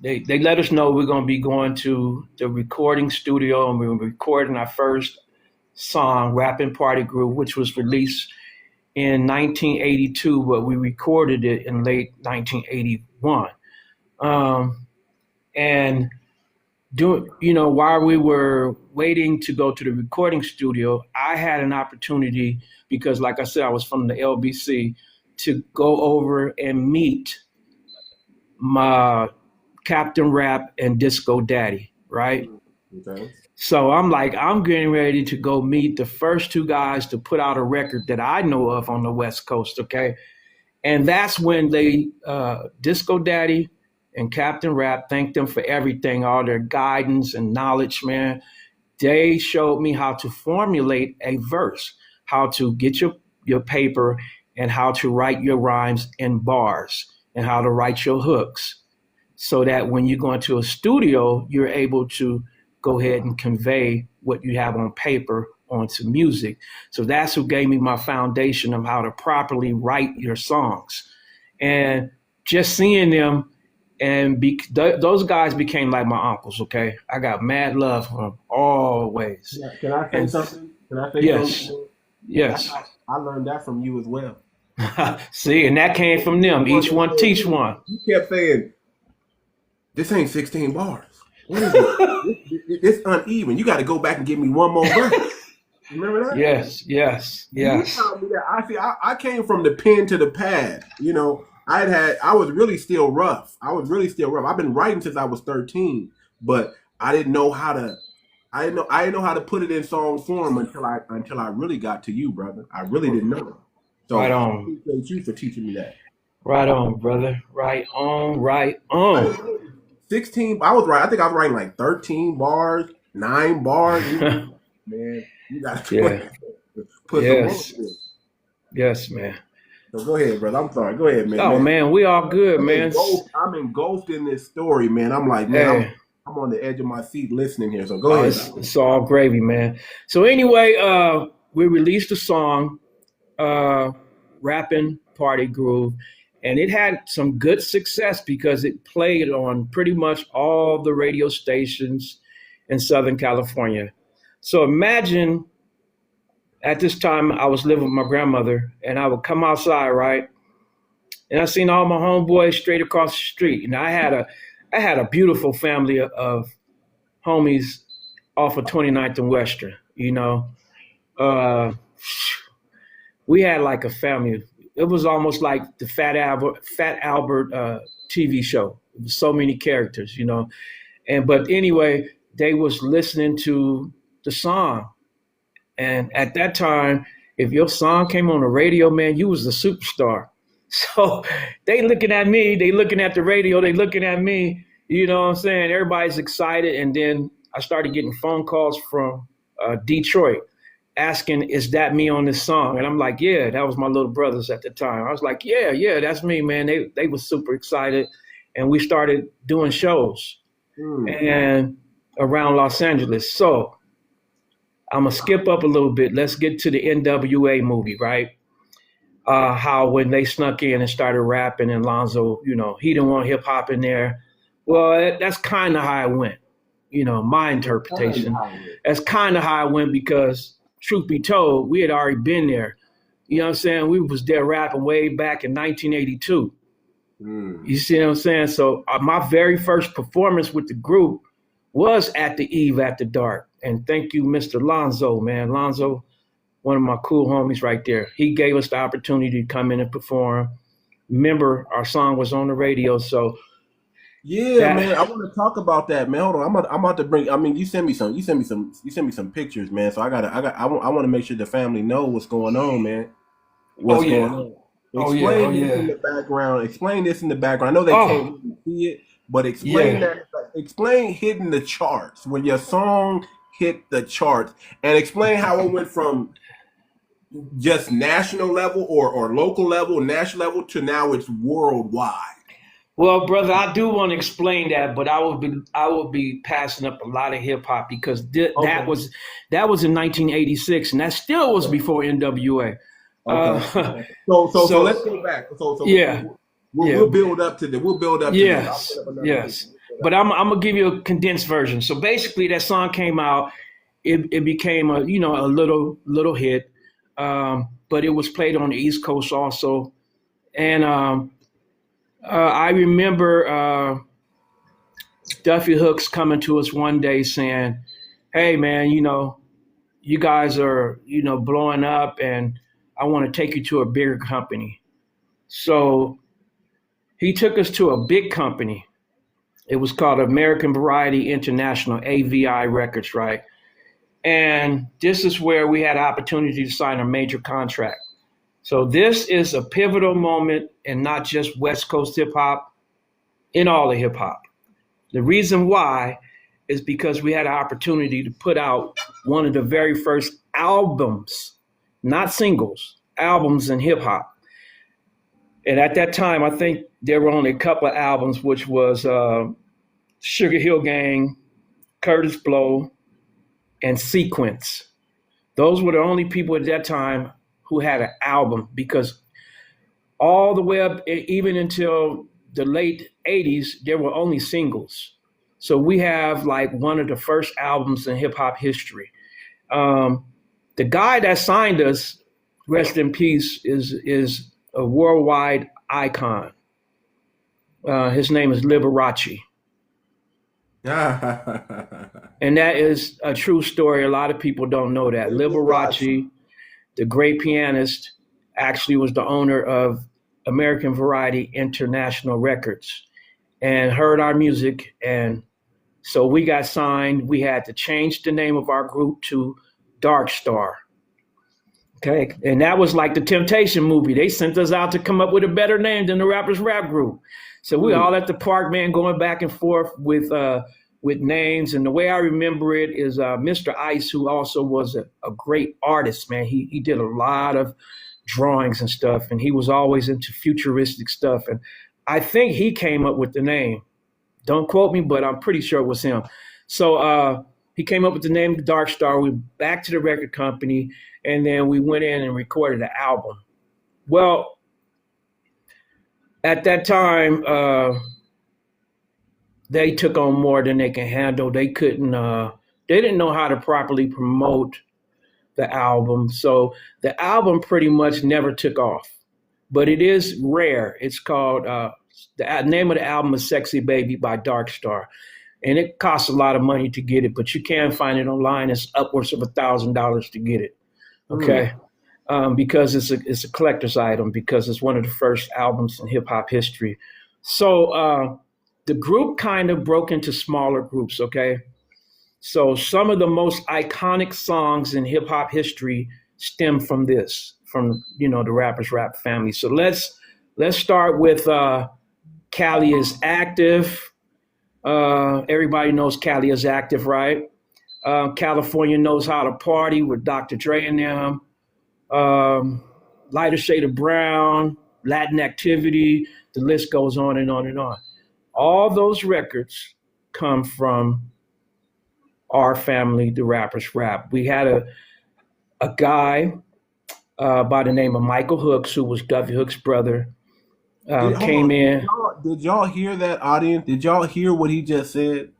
they let us know we're going to be going to the recording studio, and we were recording our first song, Rapping Party Group, which was released in 1982, but we recorded it in late 1981. And while we were waiting to go to the recording studio, I had an opportunity, because like I said, I was from the LBC, to go over and meet my Captain Rap and Disco Daddy, right? Okay. So I'm like, I'm getting ready to go meet the first 2 guys to put out a record that I know of on the West Coast, okay? And that's when Disco Daddy and Captain Rap, thanked them for everything, all their guidance and knowledge, man. They showed me how to formulate a verse, how to get your paper, and how to write your rhymes in bars, and how to write your hooks, so that when you go into a studio, you're able to go ahead and convey what you have on paper onto music. So that's who gave me my foundation of how to properly write your songs. And just seeing them, and those guys became like my uncles, okay? I got mad love for them always. Yeah, can I say something? Yes. Yes. I learned that from you as well. See, and that came from them. Each one teach one. You kept saying, this ain't 16 bars. What is it? It's uneven. You got to go back and give me one more verse. Remember that? Yes. You told me that. I came from the pen to the pad. I was really still rough. I've been writing since I was 13, but I didn't know how to put it in song form until I really got to you, brother. I really didn't know. So right on. I appreciate you for teaching me that. Right on, brother. Right on. 16. I was right. I think I was writing like 13 bars, 9 bars. Man, you got to put some more. Yes, man. So go ahead, brother. I'm sorry. Go ahead, man. Oh, man, we all good, man. I'm engulfed in this story, man. I'm like, man, I'm on the edge of my seat listening here. So go ahead. It's all gravy, man. So anyway, we released the song, rapping party groove, and it had some good success because it played on pretty much all the radio stations in Southern California. So imagine at this time I was living with my grandmother, and I would come outside, right? And I seen all my homeboys straight across the street. And I had a beautiful family of homies off of 29th and Western, you know. Uh, we had like a family. It was almost like the Fat Albert TV show. It was so many characters, you know. But anyway, they was listening to the song. And at that time, if your song came on the radio, man, you was the superstar. So they looking at me, they looking at the radio, they looking at me, you know what I'm saying? Everybody's excited. And then I started getting phone calls from Detroit asking, is that me on this song? And I'm like, yeah, that was my little brothers at the time. I was like, yeah, that's me, man. They were super excited. And we started doing shows and around Los Angeles. So I'm going to skip up a little bit. Let's get to the NWA movie, right? How when they snuck in and started rapping and Lonzo, you know, he didn't want hip hop in there. Well, that's kind of how it went, you know, my interpretation. That's kind of how it went because truth be told, we had already been there. You know what I'm saying? We was there rapping way back in 1982. You see what I'm saying? So my very first performance with the group was at the Eve After Dark. And thank you, Mr. Lonzo, man. Lonzo, one of my cool homies right there. He gave us the opportunity to come in and perform. Remember, our song was on the radio, so yeah, man. I want to talk about that, man. Hold on, I'm about to bring. I mean, you sent me some pictures, man. So I want to make sure the family know what's going on, man. What's going on? Explain this in the background. Explain this in the background. I know they can't really see it, but explain that. Explain hitting the charts when your song hit the charts, and explain how it went from just national level or local level, national level to now it's worldwide. Well, brother, I do want to explain that, but I would be passing up a lot of hip hop because that was in 1986, and that still was before NWA. Okay. So let's go back. We'll build up to the. We'll build up. Yes. But I'm gonna give you a condensed version. So basically, that song came out. It became a little hit, but it was played on the East Coast also, and I remember Duffy Hooks coming to us one day saying, "Hey, man, you know, you guys are blowing up, and I want to take you to a bigger company." So he took us to a big company. It was called American Variety International, AVI Records, right? And this is where we had an opportunity to sign a major contract. So this is a pivotal moment in not just West Coast hip hop, in all of hip hop. The reason why is because we had an opportunity to put out one of the very first albums, not singles, albums in hip hop. And at that time, I think there were only a couple of albums, which was Sugar Hill Gang, Curtis Blow, and Sequence. Those were the only people at that time who had an album, because all the way up, even until the late 80s, there were only singles. So we have like one of the first albums in hip hop history. The guy that signed us, rest in peace, is a worldwide icon. His name is Liberace. And that is a true story. A lot of people don't know that. Liberace, the great pianist, actually was the owner of American Variety International Records and heard our music. And so we got signed. We had to change the name of our group to Dark Star. Okay. And that was like the Temptation movie. They sent us out to come up with a better name than the Rappers Rapp Group. So we all at the park, man, going back and forth with names. And the way I remember it is Mr. Ice, who also was a great artist, man. He did a lot of drawings and stuff, and he was always into futuristic stuff. And I think he came up with the name. Don't quote me, but I'm pretty sure it was him. So he came up with the name Dark Star. We went back to the record company, and then we went in and recorded the album. Well, at that time, they took on more than they can handle. They couldn't. They didn't know how to properly promote the album, so the album pretty much never took off. But it is rare. It's called the name of the album is "Sexy Baby" by Dark Star, and it costs a lot of money to get it, but you can find it online. It's upwards of $1,000 to get it. Okay. Because it's a collector's item, because it's one of the first albums in hip hop history. So the group kind of broke into smaller groups. Okay, so some of the most iconic songs in hip hop history stem from the Rappers Rap family. So let's start with Cali is Active. Everybody knows Cali is Active, right? California Knows How to Party with Dr. Dre and them. Lighter Shade of Brown, Latin Activity, the list goes on and on and on. All those records come from our family, the Rappers Rap. We had a guy by the name of Michael Hooks, who was Duffy Hooks' brother, came in. Did y'all hear that, audience? Did y'all hear what he just said?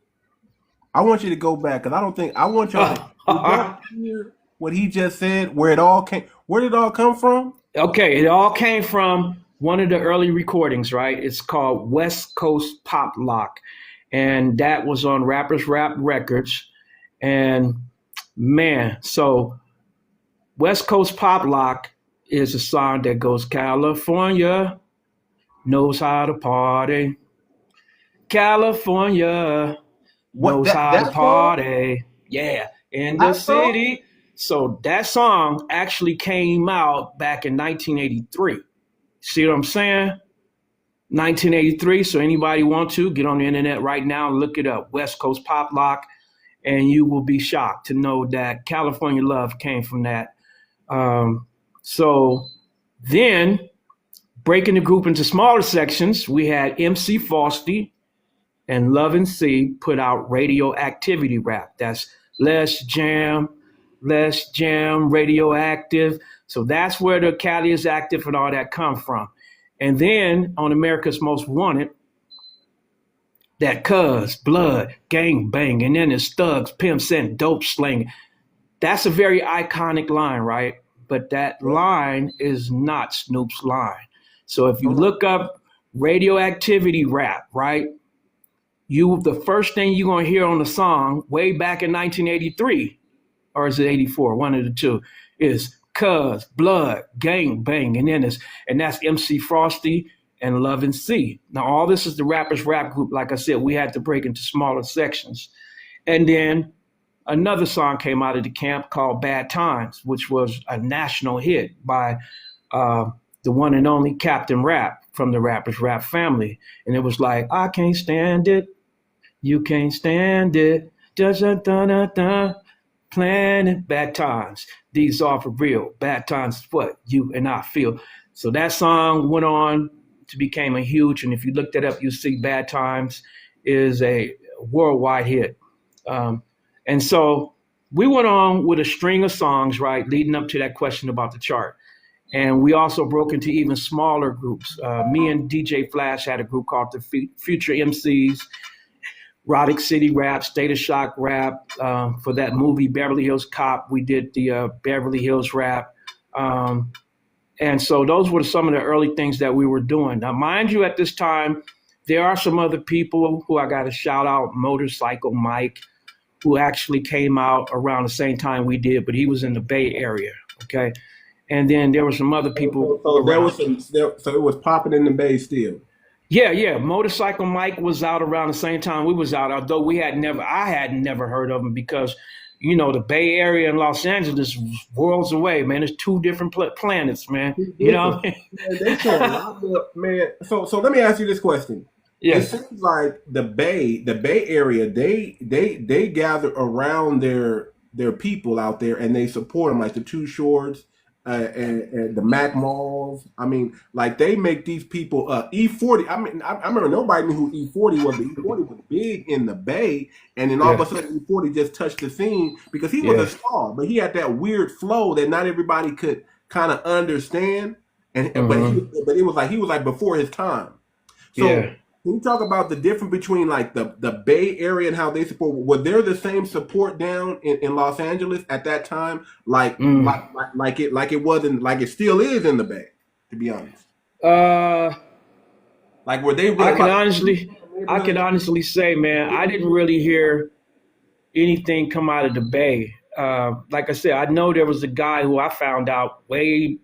I want you to go back, because I want y'all to hear what he just said, where it all came. Where did it all come from? Okay, it all came from one of the early recordings, right? It's called Westcoast Pop Lock, and that was on Rappers Rap Records. And man, so West Coast Pop Lock is a song that goes, California knows how to party. California knows how to party. Yeah, in the city. So that song actually came out back in 1983. See what I'm saying? 1983. So anybody want to get on the internet right now and look it up, West Coast Pop Lock, and you will be shocked to know that California Love came from that. So then, breaking the group into smaller sections, we had MC Frosty and Love and C put out Radioactivity Rap. That's Let's Jam, Radioactive. So that's where the Cali is Active and all that come from. And then on America's Most Wanted, that Cuz, Blood, Gang Bang, and then it's Thugs, Pimps, and Dope Slang. That's a very iconic line, right? But that line is not Snoop's line. So if you look up Radioactivity Rap, right? The first thing you're gonna hear on the song way back in 1983, or is it 84? One of the two, is Cuz, Blood, Gang Bang, and that's MC Frosty and Love and C. Now all this is the Rappers Rap Group. Like I said, we had to break into smaller sections. And then another song came out of the camp called Bad Times, which was a national hit by the one and only Captain Rap from the Rappers Rap family. And it was like, I can't stand it, you can't stand it, da-da-da-da-da. Planet Bad Times. These are for real. Bad times, what you and I feel. So that song went on to become a huge, and if you look that up, you see Bad Times is a worldwide hit. And so we went on with a string of songs, right, leading up to that question about the chart. And we also broke into even smaller groups. Me and DJ Flash had a group called the Future MCs, Rodic City Rap, State of Shock Rap. For that movie, Beverly Hills Cop, we did the Beverly Hills Rap. And so those were some of the early things that we were doing. Now, mind you, at this time, there are some other people who I got to shout out, Motorcycle Mike, who actually came out around the same time we did, but he was in the Bay Area, okay? And then there were some other people. So it was popping in the Bay still. Yeah. Motorcycle Mike was out around the same time we was out, although I had never heard of him because, you know, the Bay Area and Los Angeles was worlds away, man. It's two different planets, man. You know? Man, so let me ask you this question. Yes. It seems like the Bay Area, they gather around their people out there and they support them, like the Too Shorts, and the Mac Malls. I mean, like they make these people E40. I mean, I remember nobody knew who E40 was, but E40 was big in the Bay, and then all of Yeah. a sudden E40 just touched the scene because he was a Yeah. star, but he had that weird flow that not everybody could kind of understand, and Hmm. but it was like he was like before his time. So Yeah. can you talk about the difference between like the Bay Area and how they support? Was there the same support down in Los Angeles at that time, Mm. like it wasn't like it still is in the Bay? To be honest, Uh, like were they I really can like honestly, I can neighborhoods? honestly say, man, I didn't really hear anything come out of the Bay. Like I said, I know there was a guy who I found out way,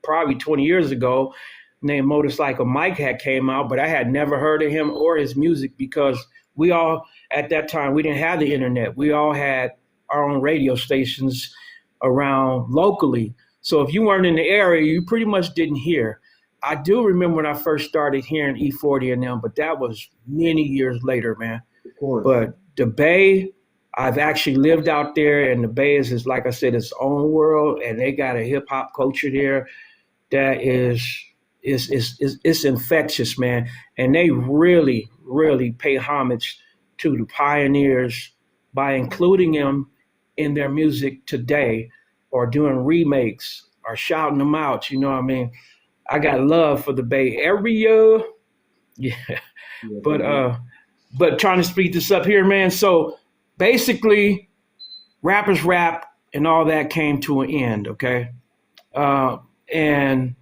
probably 20 years ago, named Motorcycle Mike had came out, but I had never heard of him or his music because we all at that time we didn't have the internet. We all had our own radio stations around locally. So if you weren't in the area, you pretty much didn't hear. I do remember when I first started hearing E40 and them, but that was many years later, man. Of course, But the Bay, I've actually lived out there, and the Bay is like I said, its own world, and they got a hip hop culture there that is it's infectious, man. And they really, really pay homage to the pioneers by including them in their music today, or doing remakes, or shouting them out. You know what I mean? I got love for the Bay Area. Yeah, yeah, but trying to speed this up here, man. So basically, Rappers Rap and all that came to an end, okay? And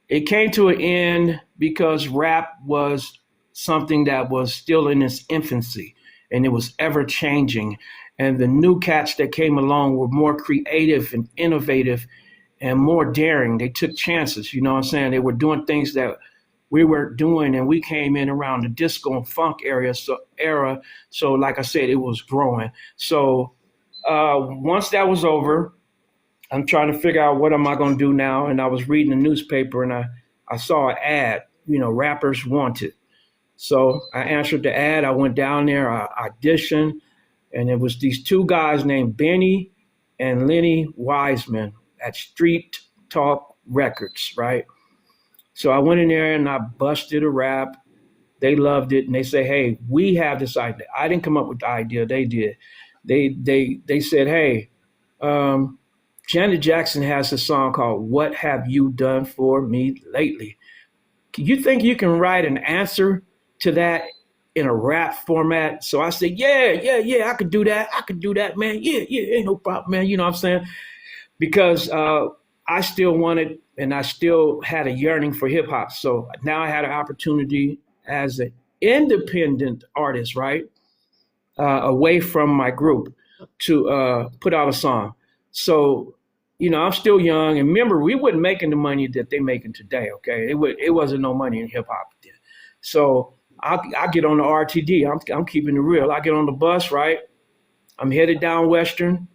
it came to an end because rap was something that was still in its infancy, and it was ever changing. And the new cats that came along were more creative and innovative and more daring. They took chances, you know what I'm saying? They were doing things that we were doing, and we came in around the disco and funk era. So like I said, it was growing. So once that was over, I'm trying to figure out what am I going to do now. And I was reading the newspaper, and I saw an ad, rappers wanted. So I answered the ad. I went down there, I auditioned, and it was these two guys named Benny and Lenny Wiseman at Street Talk Records, right? So I went in there and I busted a rap. They loved it, and they say, "Hey, we have this idea." I didn't come up with the idea; they did. They said, "Hey, um, Janet Jackson has a song called 'What Have You Done for Me Lately?' You think you can write an answer to that in a rap format?" So I said, "Yeah, I could do that. I could do that, man. Yeah, ain't no problem, man." You know what I'm saying? Because I still wanted, and I still had a yearning for hip hop. So now I had an opportunity as an independent artist, right, away from my group, to put out a song. So, I'm still young, and remember, we wasn't making the money that they making today. Okay, it wasn't no money in hip hop then. So I get on the RTD. I'm keeping it real. I get on the bus, right? I'm headed down Western.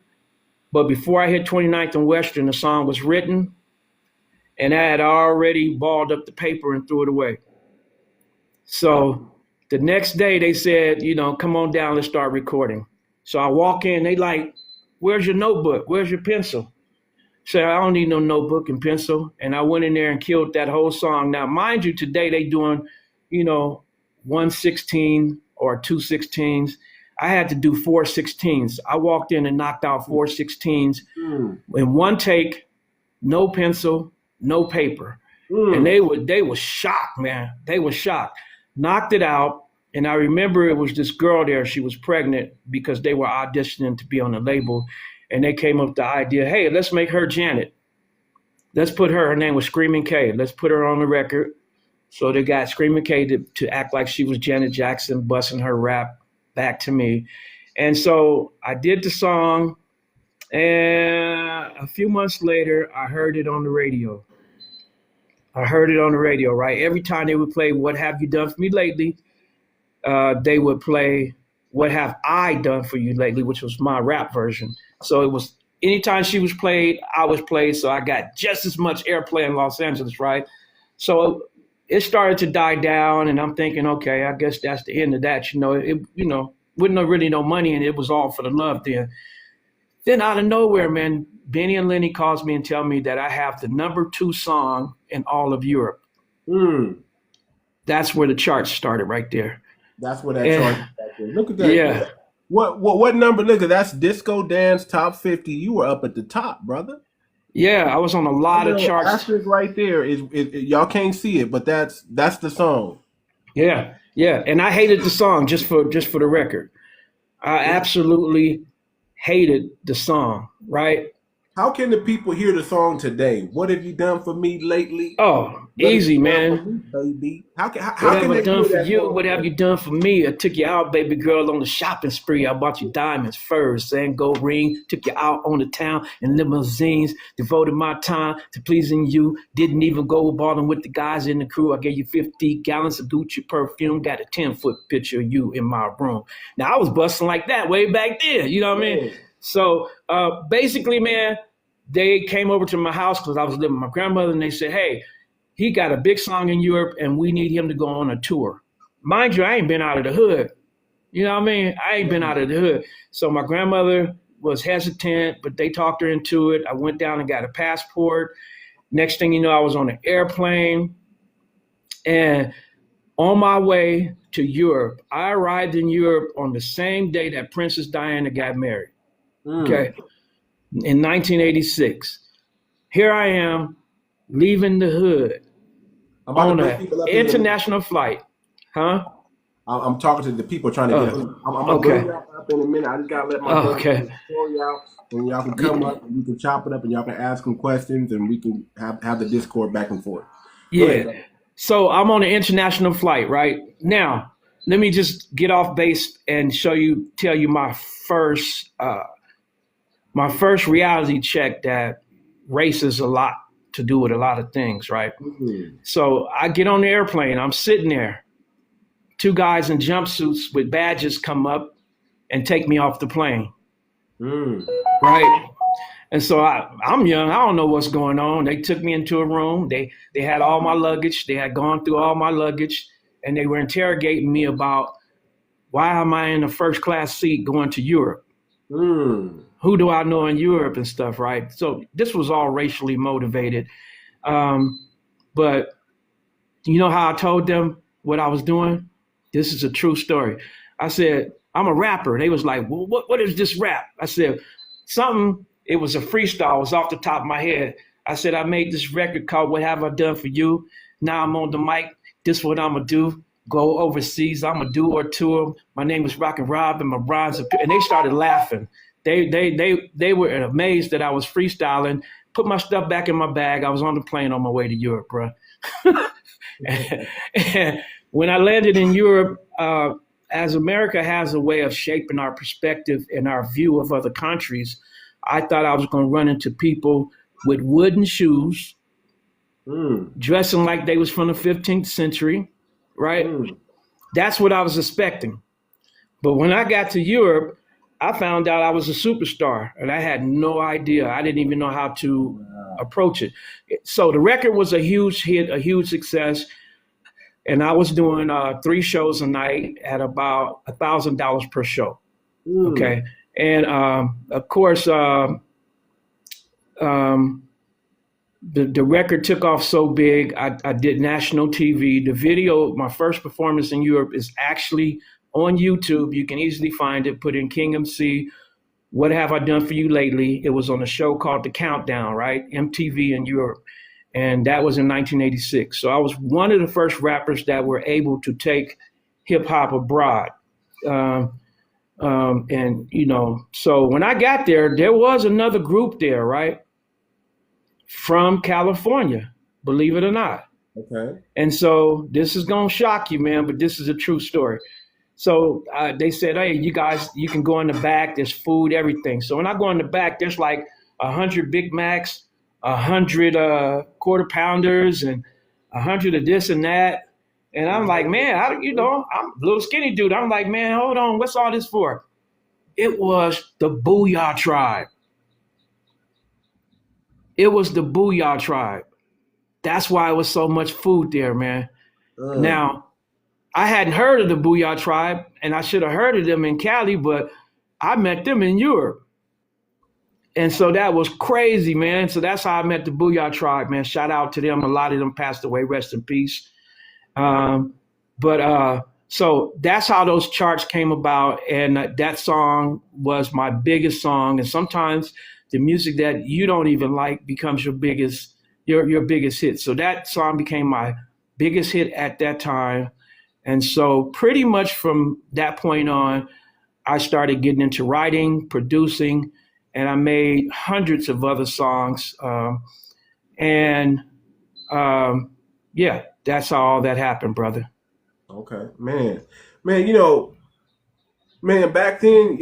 But before I hit 29th and Western, the song was written, and I had already balled up the paper and threw it away. So the next day they said, come on down, let's start recording. So I walk in, they like, "Where's your notebook? Where's your pencil?" Said, "I don't need no notebook and pencil." And I went in there and killed that whole song. Now, mind you, today they doing, 116 or 216s. I had to do 416s. I walked in and knocked out 416s mm, in one take, no pencil, no paper. And mm, they were shocked, man. They were shocked. Knocked it out. And I remember it was this girl there. She was pregnant because they were auditioning to be on the label. And they came up with the idea, "Hey, let's make her Janet. Let's put her name was Screaming K. Let's put her on the record." So they got Screaming K to act like she was Janet Jackson, busting her rap back to me. And so I did the song. And a few months later, I heard it on the radio. Right? Every time they would play "What Have You Done For Me Lately?" They would play "What Have I Done For You Lately?" which was my rap version. So it was anytime she was played, I was played. So I got just as much airplay in Los Angeles, right? So it started to die down, and I'm thinking, okay, I guess that's the end of that. Wasn't really no money, and it was all for the love then. Then out of nowhere, man, Benny and Lenny calls me and tell me that I have the #2 song in all of Europe. That's where the charts started right there. That's where that chart is back there. Look at that. Yeah. What number? Look at that's Disco Dance Top 50. You were up at the top, brother. Yeah, I was on a lot of charts. Asterisk right there is y'all can't see it, but that's the song. Yeah, and I hated the song just for the record. I absolutely hated the song, right? How can the people hear the song today? What have you done for me lately? Oh, easy, man. Me, baby. How what have I done for you? What have you done for me? I took you out, baby girl, on the shopping spree. I bought you diamonds, furs, and gold ring. Took you out on the town in limousines. Devoted my time to pleasing you. Didn't even go balling with the guys in the crew. I gave you 50 gallons of Gucci perfume. Got a 10-foot picture of you in my room. Now, I was busting like that way back then. You know what I mean? So basically, man, they came over to my house because I was living with my grandmother, and they said, hey, he got a big song in Europe, and we need him to go on a tour. Mind you, I ain't been out of the hood. You know what I mean? I ain't been out of the hood. So my grandmother was hesitant, but they talked her into it. I went down and got a passport. Next thing you know, I was on an airplane. And on my way to Europe, I arrived in Europe on the same day that Princess Diana got married. Okay. In 1986. Here I am leaving the hood on an international flight. Huh? I'm talking to the people trying to get I'm going to bring y'all up in a minute. I just got to let my story out, and y'all can come up and we can chop it up and y'all can ask them questions and we can have the Discord back and forth. Yeah. So I'm on an international flight right now. Let me just get off base and tell you my first reality check that race is a lot to do with a lot of things, right? So I get on the airplane, I'm sitting there. 2 guys in jumpsuits with badges come up and take me off the plane, right? And so I'm young, I don't know what's going on. They took me into a room, they had all my luggage, they had gone through all my luggage, and they were interrogating me about why am I in a first class seat going to Europe? Who do I know in Europe and stuff, right? So this was all racially motivated. But you know how I told them what I was doing? This is a true story. I said, I'm a rapper. They was like, well, what is this rap? I said, it was a freestyle. It was off the top of my head. I said, I made this record called What Have I Done For You? Now I'm on the mic. This is what I'm going to do. Go overseas. I'm going to do or tour. My name is Rockin' Rob and my rhymes. And they started laughing. They were amazed that I was freestyling, put my stuff back in my bag. I was on the plane on my way to Europe, bro. And when I landed in Europe, as America has a way of shaping our perspective and our view of other countries, I thought I was going to run into people with wooden shoes, dressing like they was from the 15th century, right? That's what I was expecting. But when I got to Europe, I found out I was a superstar, and I had no idea. I didn't even know how to approach it. So the record was a huge hit, a huge success, and I was doing 3 shows a night at about $1,000 per show. Okay, and of course, the record took off so big. I did national TV. The video, my first performance in Europe, is actually on YouTube. You can easily find it. Put in King MC, What Have I Done For You Lately? It was on a show called The Countdown, right? MTV in Europe. And that was in 1986. So I was one of the first rappers that were able to take hip hop abroad. And, you know, so when I got there, there was another group there, right? From California, believe it or not. Okay. And so this is going to shock you, man, but this is a true story. So they said, hey, you guys, you can go in the back. There's food, everything. So when I go in the back, there's like 100 Big Macs, 100 quarter pounders, and 100 of this and that. And I'm like, man, I'm a little skinny dude. I'm like, man, hold on. What's all this for? It was the Booyah Tribe. It was the Booyah Tribe. That's why it was so much food there, man. Now, I hadn't heard of the Booyah Tribe, and I should have heard of them in Cali, but I met them in Europe. And so that was crazy, man. So that's how I met the Booyah Tribe, man. Shout out to them. A lot of them passed away. Rest in peace. So that's how those charts came about. And that song was my biggest song. And sometimes the music that you don't even like becomes your biggest hit. So that song became my biggest hit at that time. And so pretty much from that point on, I started getting into writing, producing, and I made hundreds of other songs. Yeah, that's how all that happened, brother. Okay, man, man. Back then,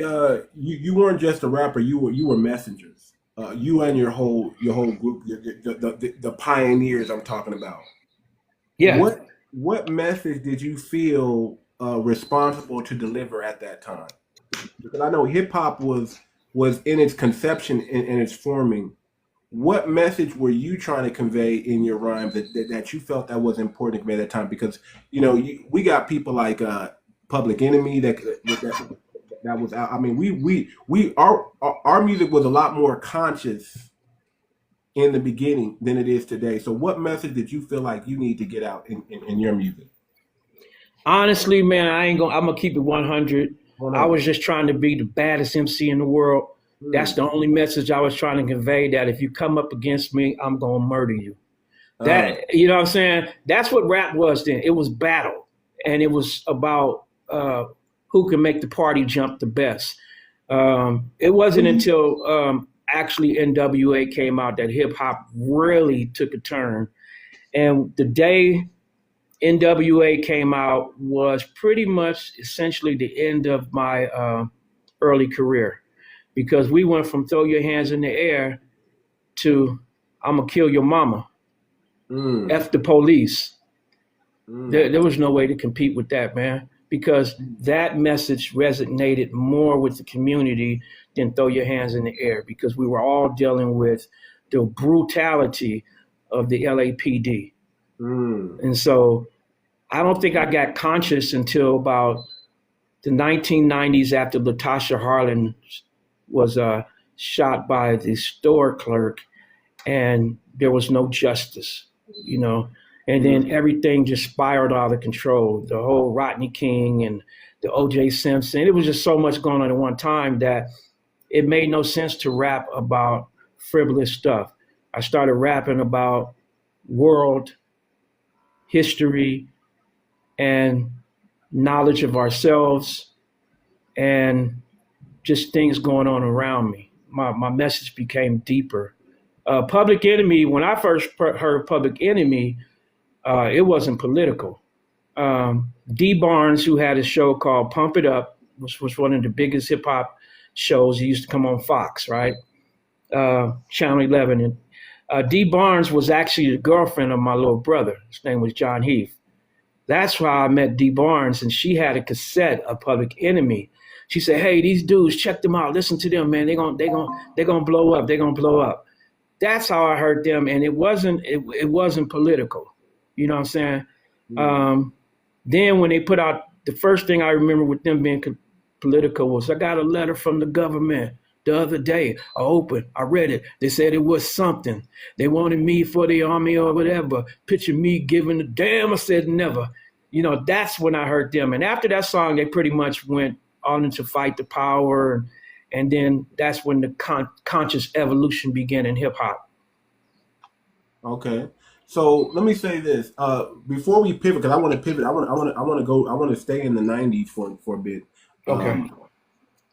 you weren't just a rapper. You were messengers. You and your whole group, the pioneers I'm talking about. Yeah. What message did you feel responsible to deliver at that time? Because I know hip hop was in its conception and its forming. What message were you trying to convey in your rhymes that you felt that was important to convey at that time? Because we got people like Public Enemy that was out. I mean, our music was a lot more conscious in the beginning than it is today. So, what message did you feel like you need to get out in your music? Honestly, man, I'm gonna keep it 100. I was just trying to be the baddest MC in the world. That's the only message I was trying to convey, that if you come up against me, I'm going to murder you. You know what I'm saying? That's what rap was then. It was battle. And it was about who can make the party jump the best. It wasn't until actually NWA came out that hip hop really took a turn. And the day NWA came out was pretty much essentially the end of my early career. Because we went from throw your hands in the air to I'm gonna kill your mama, F the police. There was no way to compete with that, man, because that message resonated more with the community than throw your hands in the air, because we were all dealing with the brutality of the LAPD. And so I don't think I got conscious until about the 1990s, after Latasha Harlan was shot by the store clerk, and there was no justice, and then everything just spiraled out of control. The whole Rodney King and the O.J. Simpson, it was just so much going on at one time that it made no sense to rap about frivolous stuff. I started rapping about world history and knowledge of ourselves and just things going on around me. My message became deeper. Public Enemy, when I first heard Public Enemy, it wasn't political. D Barnes, who had a show called Pump It Up, which was one of the biggest hip hop shows. He used to come on Fox, right? Channel 11. And D Barnes was actually the girlfriend of my little brother. His name was John Heath. That's why I met D Barnes, and she had a cassette of Public Enemy. She said, "Hey, these dudes, check them out. Listen to them, man. They're gonna blow up. They're gonna blow up." That's how I heard them, and it wasn't political. You know what I'm saying? Then when they put out, the first thing I remember with them being political was, I got a letter from the government the other day. I read it. They said it was something. They wanted me for the army or whatever. Picture me giving a damn. I said never. That's when I heard them. And after that song, they pretty much went on into Fight the Power. And then that's when the conscious evolution began in hip hop. Okay. So let me say this before we pivot, because I want to pivot. I want to stay in the '90s for a bit. Okay.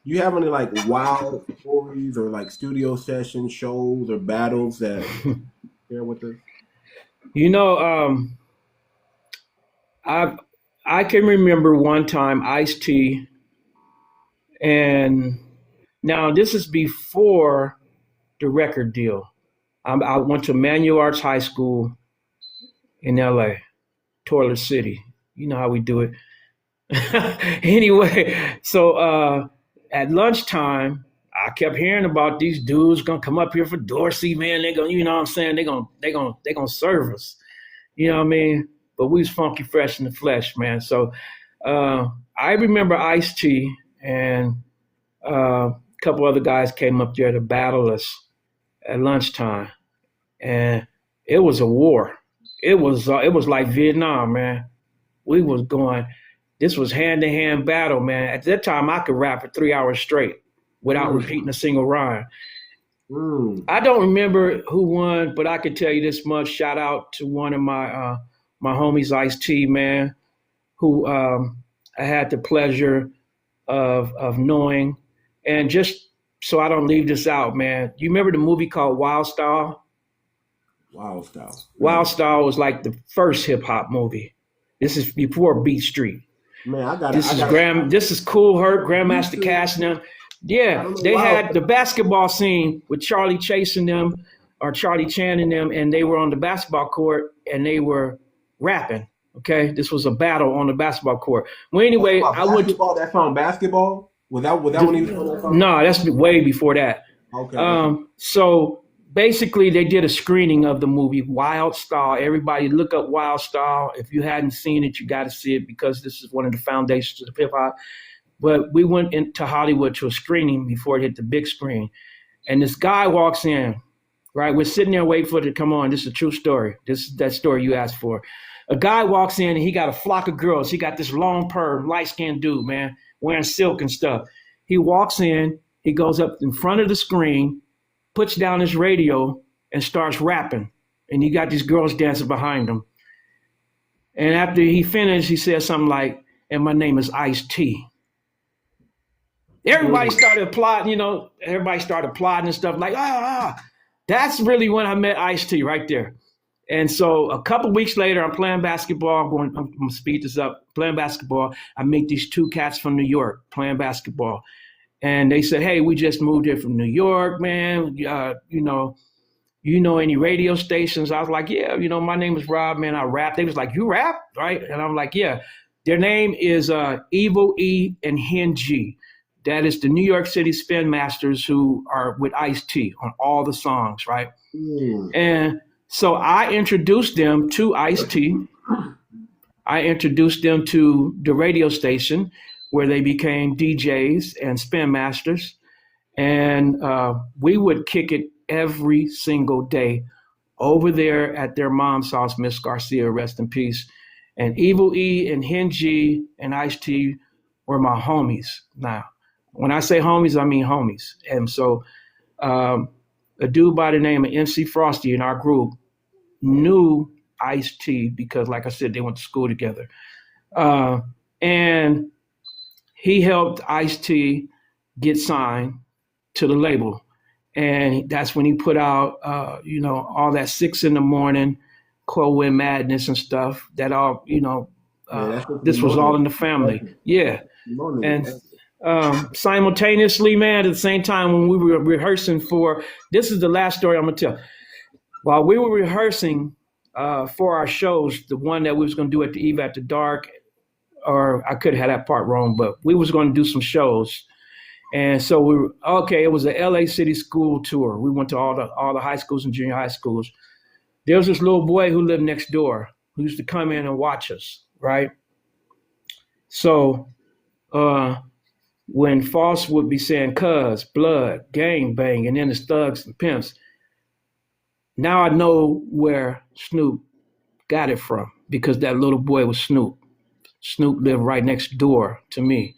You have any like wild stories or like studio sessions, shows, or battles that share with us? I can remember one time Ice-T, and now this is before the record deal. I went to Manual Arts High School in LA, Toilet City. You know how we do it. Anyway, so at lunchtime, I kept hearing about these dudes gonna come up here for Dorsey, man. They gonna, you know what I'm saying? They gonna serve us. You know what I mean? But we was funky fresh in the flesh, man. So I remember Ice-T, and a couple other guys came up there to battle us at lunchtime, and it was a war. It was like Vietnam, man. We was going. This was hand to hand battle, man. At that time, I could rap for 3 hours straight without repeating a single rhyme. I don't remember who won, but I can tell you this much. Shout out to one of my my homies, Ice-T, man, who I had the pleasure of knowing. And just so I don't leave this out, man, you remember the movie called Wild Style? Wild Style. Wild Style was like the first hip hop movie. This is before Beat Street. Man, I got it. This is Cool Herc, Grandmaster Cash and them. Yeah, they had the basketball scene with Charlie Chase and them, or Charlie Chan and them, and they were on the basketball court and they were rapping. Okay, this was a battle on the basketball court. Well, anyway, I went. That song Basketball? Was that when he was on that song? No, that's way before that. Okay. So basically, they did a screening of the movie Wild Style. Everybody look up Wild Style. If you hadn't seen it, you got to see it because this is one of the foundations of hip hop. But we went into Hollywood to a screening before it hit the big screen. And this guy walks in, right? We're sitting there waiting for it to come on. This is a true story. This is that story you asked for. A guy walks in and he got a flock of girls. He got this long perm, light-skinned dude, man, wearing silk and stuff. He walks in, he goes up in front of the screen, puts down his radio and starts rapping. And you got these girls dancing behind him. And after he finished, he said something like, and my name is Ice-T. Everybody started applauding, everybody started applauding and stuff like, that's really when I met Ice-T right there. And so a couple weeks later, I'm playing basketball. I'm going to speed this up. Playing basketball. I meet these two cats from New York playing basketball. And they said, hey, we just moved here from New York, man. You know any radio stations? I was like, yeah, my name is Rob, man. I rap. They was like, you rap? Right? And I'm like, yeah. Their name is Evil E and Hen G. That is the New York City Spin Masters who are with Ice-T on all the songs, right? And so I introduced them to Ice-T. I introduced them to the radio station where they became DJs and Spin Masters. And we would kick it every single day over there at their mom's house, Miss Garcia, rest in peace. And Evil E and Hen G and Ice-T were my homies. Now, when I say homies, I mean homies. And so a dude by the name of MC Frosty in our group knew Ice-T because, like I said, they went to school together. And he helped Ice-T get signed to the label. And that's when he put out, all that 6 in the morning, Cold Madness and stuff. That all, this was all in the family. Yeah. And simultaneously, man, at the same time when we were rehearsing this is the last story I'm going to tell. While we were rehearsing for our shows, the one that we was going to do at the Eve After Dark, or I could have had that part wrong, but we was going to do some shows. And so it was a LA City school tour. We went to all the high schools and junior high schools. There was this little boy who lived next door who used to come in and watch us, right? So when Foss would be saying cuz, blood, gang bang, and then it's thugs and pimps, now I know where Snoop got it from because that little boy was Snoop. Snoop lived right next door to me.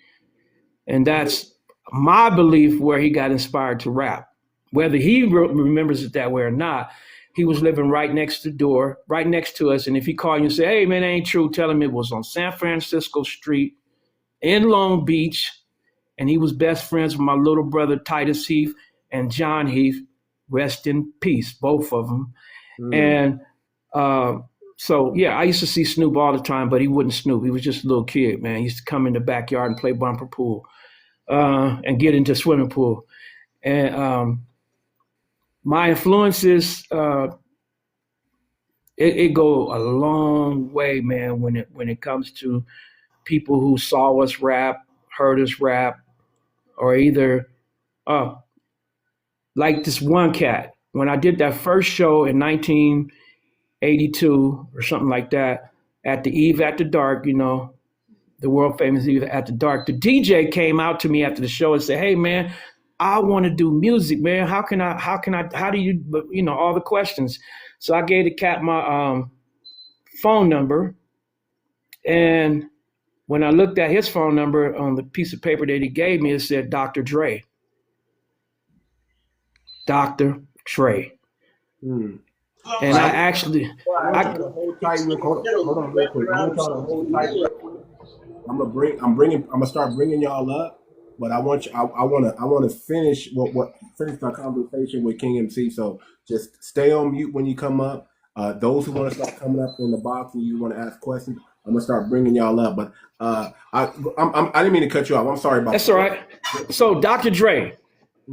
And that's my belief where he got inspired to rap. Whether he remembers it that way or not, he was living right next to the door, right next to us. And if he called you and said, hey, man, that ain't true, tell him it was on San Francisco Street in Long Beach. And he was best friends with my little brother, Titus Heath and John Heath. Rest in peace, both of them. And so, yeah, I used to see Snoop all the time, but he wouldn't Snoop. He was just a little kid, man. He used to come in the backyard and play bumper pool and get into swimming pool. And my influences, it go a long way, man, when it comes to people who saw us rap, heard us rap, or either like this one cat. When I did that first show in 1982 or something like that, at the Eve After Dark, the world famous Eve After Dark, the DJ came out to me after the show and said, hey, man, I want to do music, man. How do you, all the questions. So I gave the cat my phone number. And when I looked at his phone number on the piece of paper that he gave me, it said Dr. Dre. Dr. Dre. Hmm. And I actually, hold tight. Hold on, real quick. I want y'all to hold tight. I'm gonna start bringing y'all up, but I want to finish finish our conversation with King MC. So just stay on mute when you come up. Those who want to start coming up in the box and you want to ask questions, I'm gonna start bringing y'all up. But I didn't mean to cut you off. I'm sorry about that's that. all right. So Dr. Dre.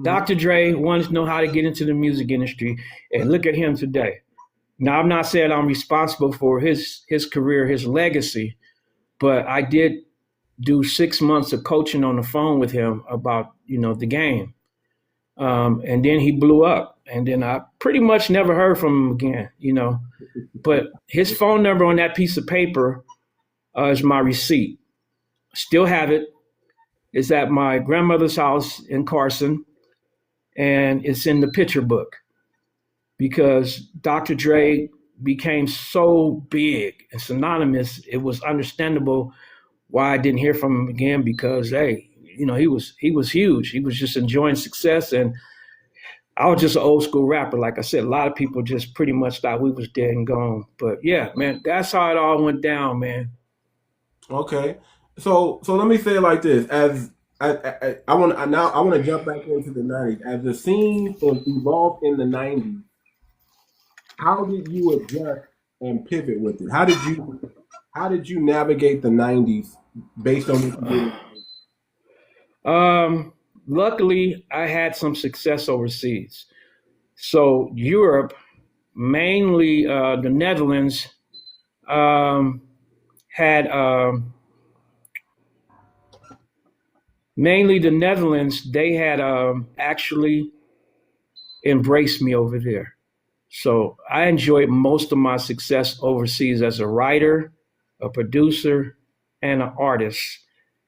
Dr. Dre wants to know how to get into the music industry, and look at him today. Now, I'm not saying I'm responsible for his career, his legacy, but I did do 6 months of coaching on the phone with him about, the game. And then he blew up, and then I pretty much never heard from him again, But his phone number on that piece of paper is my receipt. Still have it. It's at my grandmother's house in Carson. And it's in the picture book because Dr. Dre became so big and synonymous. It was understandable why I didn't hear from him again because, hey, he was huge. He was just enjoying success. And I was just an old school rapper. Like I said, a lot of people just pretty much thought we was dead and gone. But yeah, man, that's how it all went down, man. Okay. So let me say it like this. As I want to jump back into the 90s. As the scene evolved in the 90s, how did you adjust and pivot with it? How did you navigate the 90s based on what you did? Luckily, I had some success overseas. So Europe, mainly the Netherlands, had they had actually embraced me over there. So I enjoyed most of my success overseas as a writer, a producer, and an artist.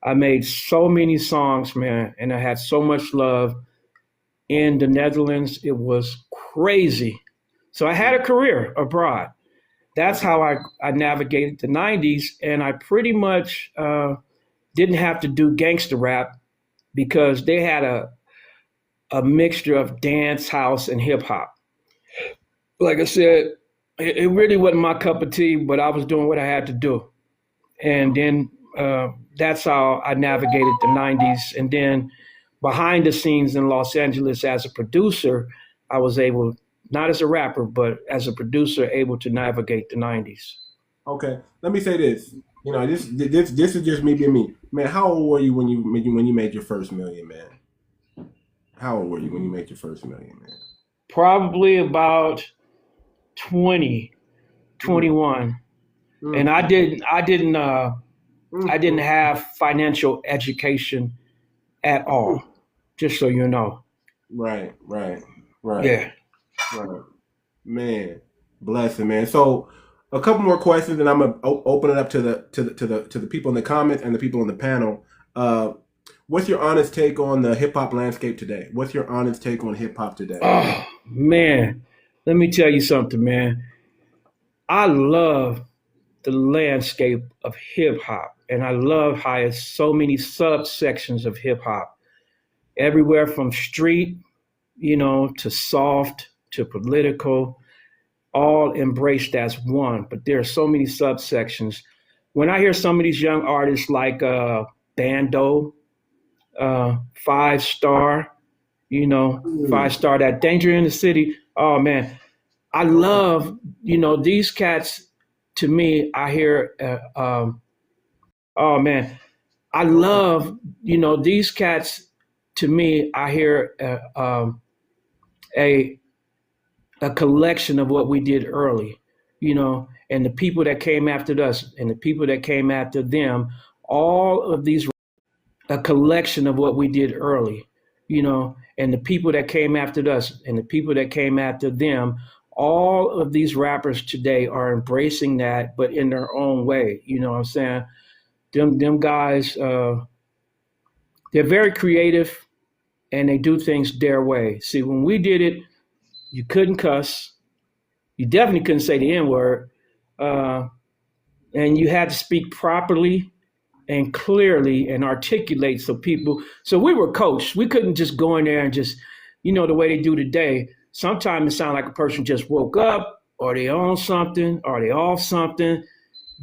I made so many songs, man, and I had so much love in the Netherlands. It was crazy. So I had a career abroad. That's how I navigated the 90s, and I pretty much didn't have to do gangster rap because they had a mixture of dance, house, and hip hop. Like I said, it really wasn't my cup of tea, but I was doing what I had to do. And then that's how I navigated the 90s. And then behind the scenes in Los Angeles as a producer, I was able, not as a rapper, but as a producer, able to navigate the 90s. Okay, let me say this. This is just me being me. Man, how old were you when you made your first million, man? How old were you when you made your first million, man? Probably about 20, 21. Mm-hmm. And I didn't have financial education at all, just so you know. Right. Yeah. Right. Man, bless it, man. So a couple more questions, and I'm gonna open it up to the people in the comments and the people on the panel. What's your honest take on the hip hop landscape today? What's your honest take on hip hop today? Oh man, let me tell you something, man. I love the landscape of hip hop, and I love how it's so many subsections of hip hop, everywhere from street, to soft, to political, all embraced as one, but there are so many subsections. When I hear some of these young artists like Bando, 5 Star, 5 Star, that Danger in the City, oh man, I love, these cats. To me, I hear, oh man, I love, these cats. To me, I hear a collection of what we did early, and the people that came after us and the people that came after them, all of these, a collection of what we did early, and the people that came after us and the people that came after them, all of these rappers today are embracing that, but in their own way. You know what I'm saying? Them guys, they're very creative. and they do things their way. See, when we did it, you couldn't cuss. You definitely couldn't say the N-word. And you had to speak properly and clearly and articulate so we were coached. We couldn't just go in there and just, the way they do today. Sometimes it sounds like a person just woke up or they on something or they off something,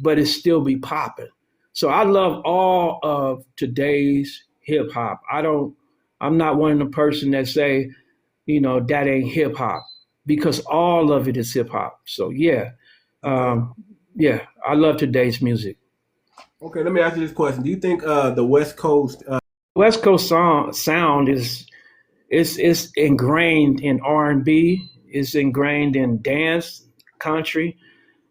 but it still be popping. So I love all of today's hip hop. I'm not one of the person that say, that ain't hip hop, because all of it is hip hop. So yeah, I love today's music. Okay, let me ask you this question. Do you think the West Coast West Coast sound is ingrained in R&B, it's ingrained in dance, country.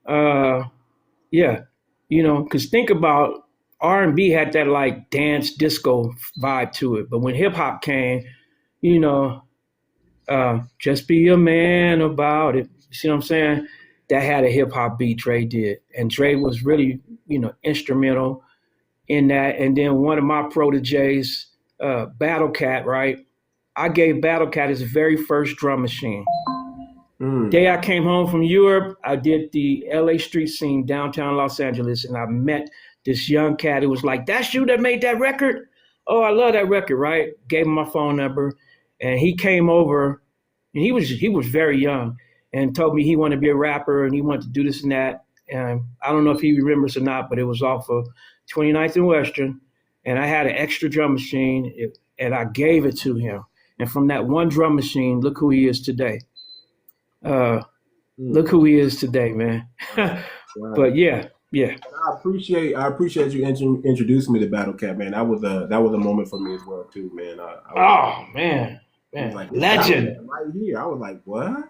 Yeah, because think about R&B had that like dance disco vibe to it, but when hip hop came, you know, just be a man about it. You see what I'm saying? That had a hip hop beat. Dre did, and Dre was really, instrumental in that. And then one of my proteges, Battle Cat, right? I gave Battle Cat his very first drum machine. Day I came home from Europe, I did the LA street scene downtown Los Angeles, and I met this young cat who was like, "That's you that made that record? Oh, I love that record," right? Gave him my phone number, and he came over, and he was very young, and told me he wanted to be a rapper and he wanted to do this and that. And I don't know if he remembers or not, but it was off of 29th and Western, and I had an extra drum machine, and I gave it to him. And from that one drum machine, look who he is today. Look who he is today, man. Wow. But yeah. I appreciate you introducing me to Battle Cat, man. That was a moment for me as well too, man. Man, like, legend right here. I was like, what?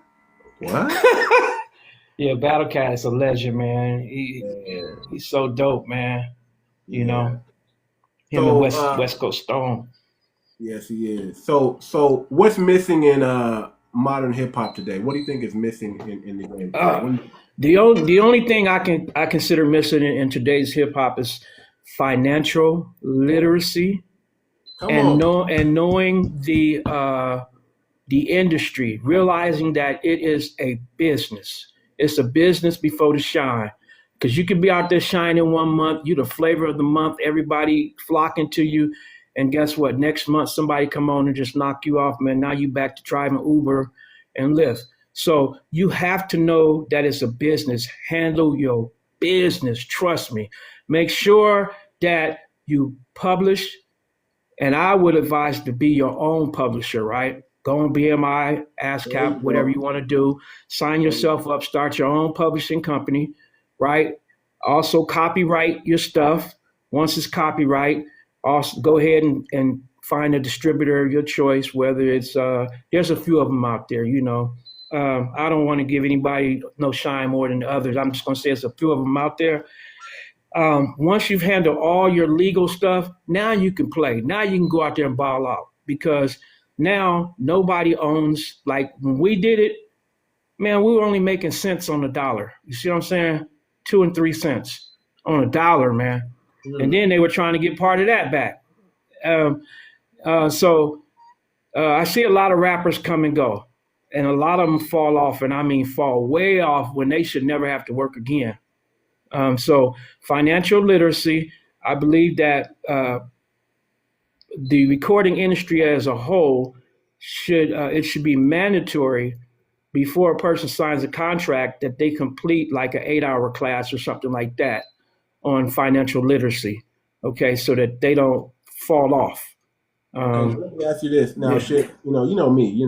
Yeah, Battle Cat is a legend, man. He's so dope, man. You know, him and West Coast Stone. Yes, he is. So what's missing in modern hip hop today? What do you think is missing in the game? The only thing I consider missing in today's hip hop is financial literacy and knowing the industry, realizing that it is a business. It's a business before the shine. Because you could be out there shining 1 month, you the flavor of the month, everybody flocking to you. And guess what? Next month, somebody come on and just knock you off, man. Now you back to driving Uber and Lyft. So you have to know that it's a business. Handle your business. Trust me. Make sure that you publish. And I would advise to be your own publisher, right? Go on BMI, ASCAP, whatever you want to do. Sign yourself up. Start your own publishing company, right? Also copyright your stuff. Once it's copyright, also go ahead and find a distributor of your choice, whether it's, there's a few of them out there, I don't want to give anybody no shine more than the others. I'm just going to say there's a few of them out there. Once you've handled all your legal stuff, now you can play. Now you can go out there and ball out, because now nobody owns, like when we did it, man, we were only making cents on the dollar. You see what I'm saying? 2 and 3 cents on a dollar, man. And then they were trying to get part of that back. So I see a lot of rappers come and go, and a lot of them fall off, and I mean fall way off when they should never have to work again. So financial literacy, I believe that the recording industry as a whole should be mandatory before a person signs a contract that they complete like an 8-hour class or something like that on financial literacy, okay, so that they don't fall off. Okay, so let me ask you this now. Shit, you know me.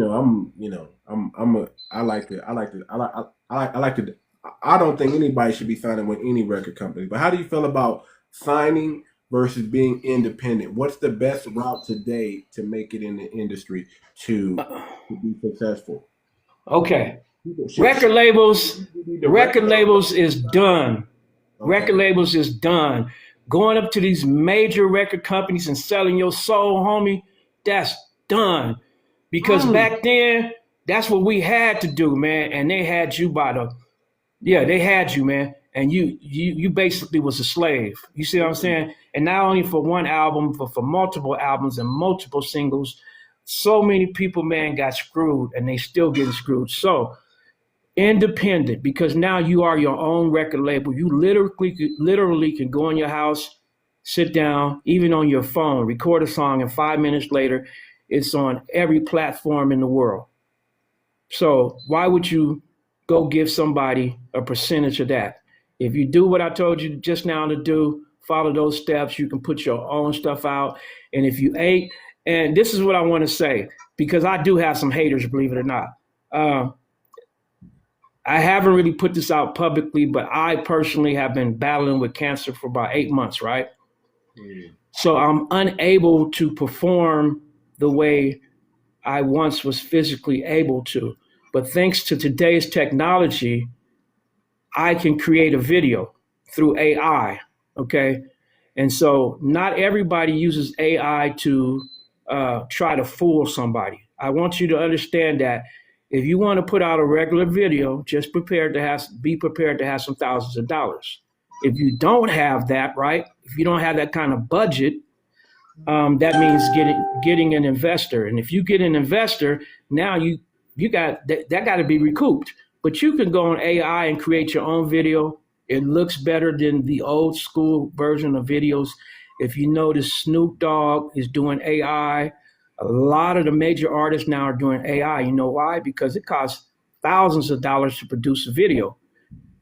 I don't think anybody should be signing with any record company. But how do you feel about signing versus being independent? What's the best route today to make it in the industry to be successful? Okay, record labels is done. Okay. Record labels is done. Going up to these major record companies and selling your soul, homie, that's done. Because back then, that's what we had to do, man. And they had you they had you, man. And you basically was a slave. You see what I'm saying? And not only for one album, but for multiple albums and multiple singles. so many people, man, got screwed, and they still getting screwed. So independent, because now you are your own record label. You literally can go in your house, sit down, even on your phone, record a song, and 5 minutes later, it's on every platform in the world. So why would you go give somebody a percentage of that? If you do what I told you just now to do, follow those steps, you can put your own stuff out. And if you ain't, and this is what I want to say, because I do have some haters, believe it or not. I haven't really put this out publicly, but I personally have been battling with cancer for about 8 months, right? So I'm unable to perform the way I once was physically able to. But thanks to today's technology, I can create a video through AI, okay? And so not everybody uses AI to try to fool somebody. I want you to understand that if you want to put out a regular video, just be prepared to have some thousands of dollars. If you don't have that, right? If you don't have that kind of budget, that means getting an investor. And if you get an investor, now you got that got to be recouped. But you can go on AI and create your own video. It looks better than the old school version of videos. If you notice, Snoop Dogg is doing AI. A lot of the major artists now are doing AI. You know why? Because it costs thousands of dollars to produce a video,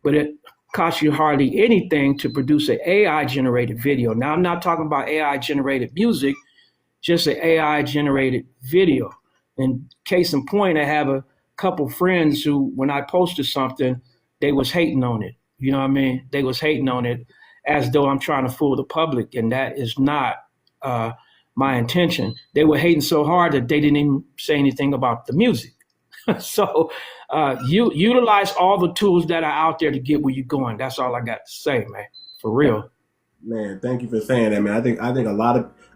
but it costs you hardly anything to produce an AI generated video. Now, I'm not talking about AI generated music, just an AI generated video. And case in point, I have a couple friends who, when I posted something, they was hating on it. You know what I mean? They was hating on it as though I'm trying to fool the public, and that is not my intention. They were hating so hard that they didn't even say anything about the music. So you utilize all the tools that are out there to get where you're going. That's all I got to say, man. For real. Man, thank you for saying that, man.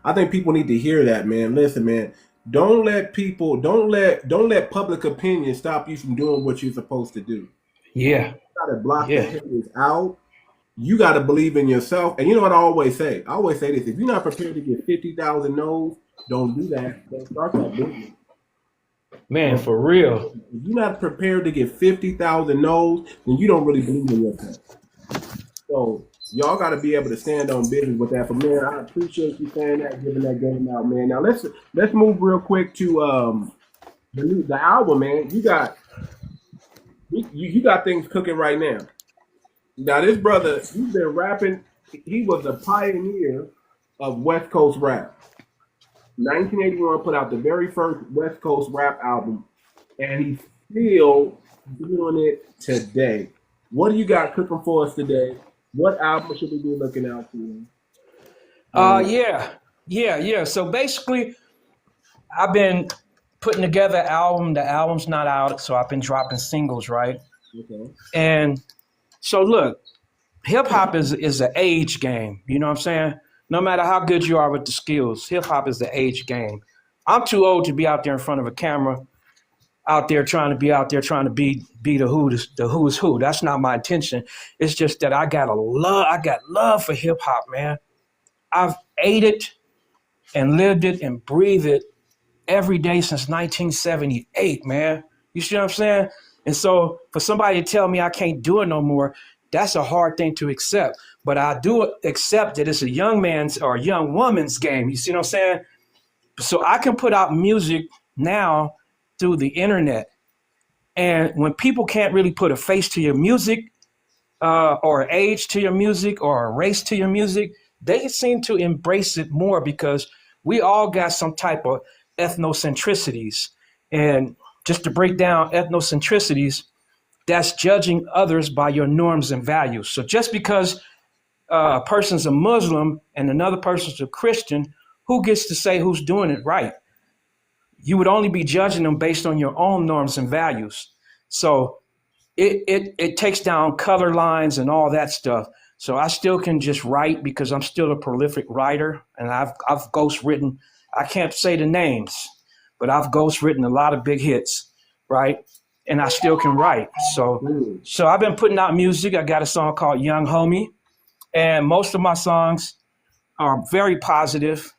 I think people need to hear that, man. Listen, man. Don't let public opinion stop you from doing what you're supposed to do. Yeah. You gotta block the haters out. You got to believe in yourself. And you know what I always say? I always say this. If you're not prepared to get 50,000 no's, don't do that. Don't start that business. Man, for real. If you're not prepared to get 50,000 no's, then you don't really believe in yourself. So y'all got to be able to stand on business with that. But, man, I appreciate you saying that, giving that game out, man. Now, let's move real quick to the album, man. You got things cooking right now. Now, this brother, he's been rapping. He was a pioneer of Westcoast rap. 1981 put out the very first Westcoast rap album, and he's still doing it today. What do you got cooking for us today? What album should we be looking out for? Yeah. So basically, I've been putting together an album. The album's not out, so I've been dropping singles, right? Okay. And so look, hip hop is an age game. You know what I'm saying? No matter how good you are with the skills, hip hop is the age game. I'm too old to be out there in front of a camera, trying to be the who's who. That's not my intention. It's just that I got love for hip hop, man. I've ate it and lived it and breathed it every day since 1978, man. You see what I'm saying? And so for somebody to tell me I can't do it no more, that's a hard thing to accept. But I do accept that it's a young man's or a young woman's game. You see what I'm saying? So I can put out music now through the internet. And when people can't really put a face to your music or age to your music or a race to your music, they seem to embrace it more because we all got some type of ethnocentricities. And just to break down ethnocentricities, that's judging others by your norms and values. So just because a person's a Muslim and another person's a Christian, who gets to say who's doing it right? You would only be judging them based on your own norms and values. So it takes down color lines and all that stuff. So I still can just write because I'm still a prolific writer, and I've ghost written. I can't say the names, but I've ghost written a lot of big hits, right? And I still can write. So I've been putting out music. I got a song called Young Homie, and most of my songs are very positive.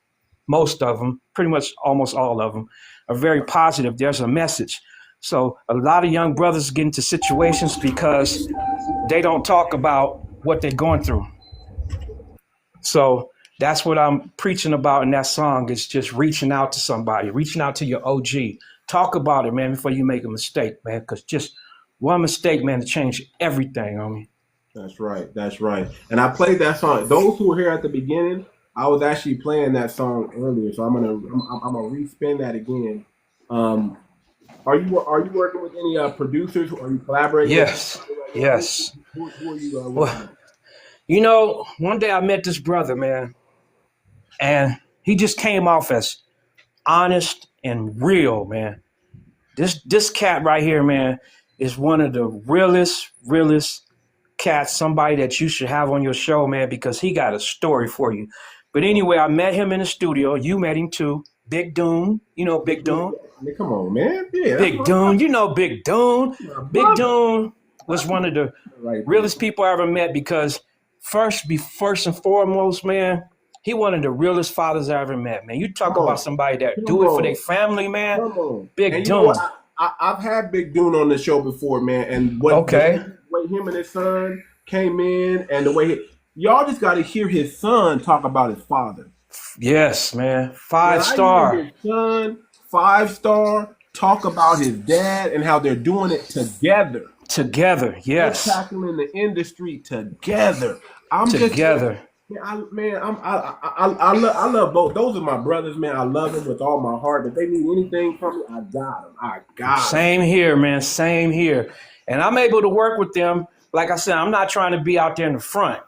most of them, pretty much almost all of them, are very positive. There's a message. So a lot of young brothers get into situations because they don't talk about what they're going through. So that's what I'm preaching about in that song. It's just reaching out to somebody, reaching out to your OG. Talk about it, man, before you make a mistake, man, because just one mistake, man, to change everything on me. That's right. That's right. And I played that song. Those who were here at the beginning, I was actually playing that song earlier, so I'm gonna respin that again. Are you working with any producers? Are you collaborating? Yes. Yes. Who are you working Well, you know, one day I met this brother, man, and he just came off as honest and real, man. This cat right here, man, is one of the realest cats, somebody that you should have on your show, man, because he got a story for you. But anyway, I met him in the studio. You met him too. Big Dune. You know Big Dune? Come on, man. Yeah, Big Dune. You know Big Dune. Big Dune was one of the realest people I ever met because first and foremost, man, he one of the realest fathers I ever met, man. You talk about somebody that do it for their family, man. Big Dune. I've had Big Dune on the show before, man. And the way him and his son came in and the way y'all just got to hear his son talk about his father. Yes, man. 5-star. His son, 5-star, talk about his dad and how they're doing it together. Together, yes. They're tackling the industry together. I love both. Those are my brothers, man. I love them with all my heart. If they need anything from me, I got them. I got them. Same here, man. Same here. And I'm able to work with them. Like I said, I'm not trying to be out there in the front.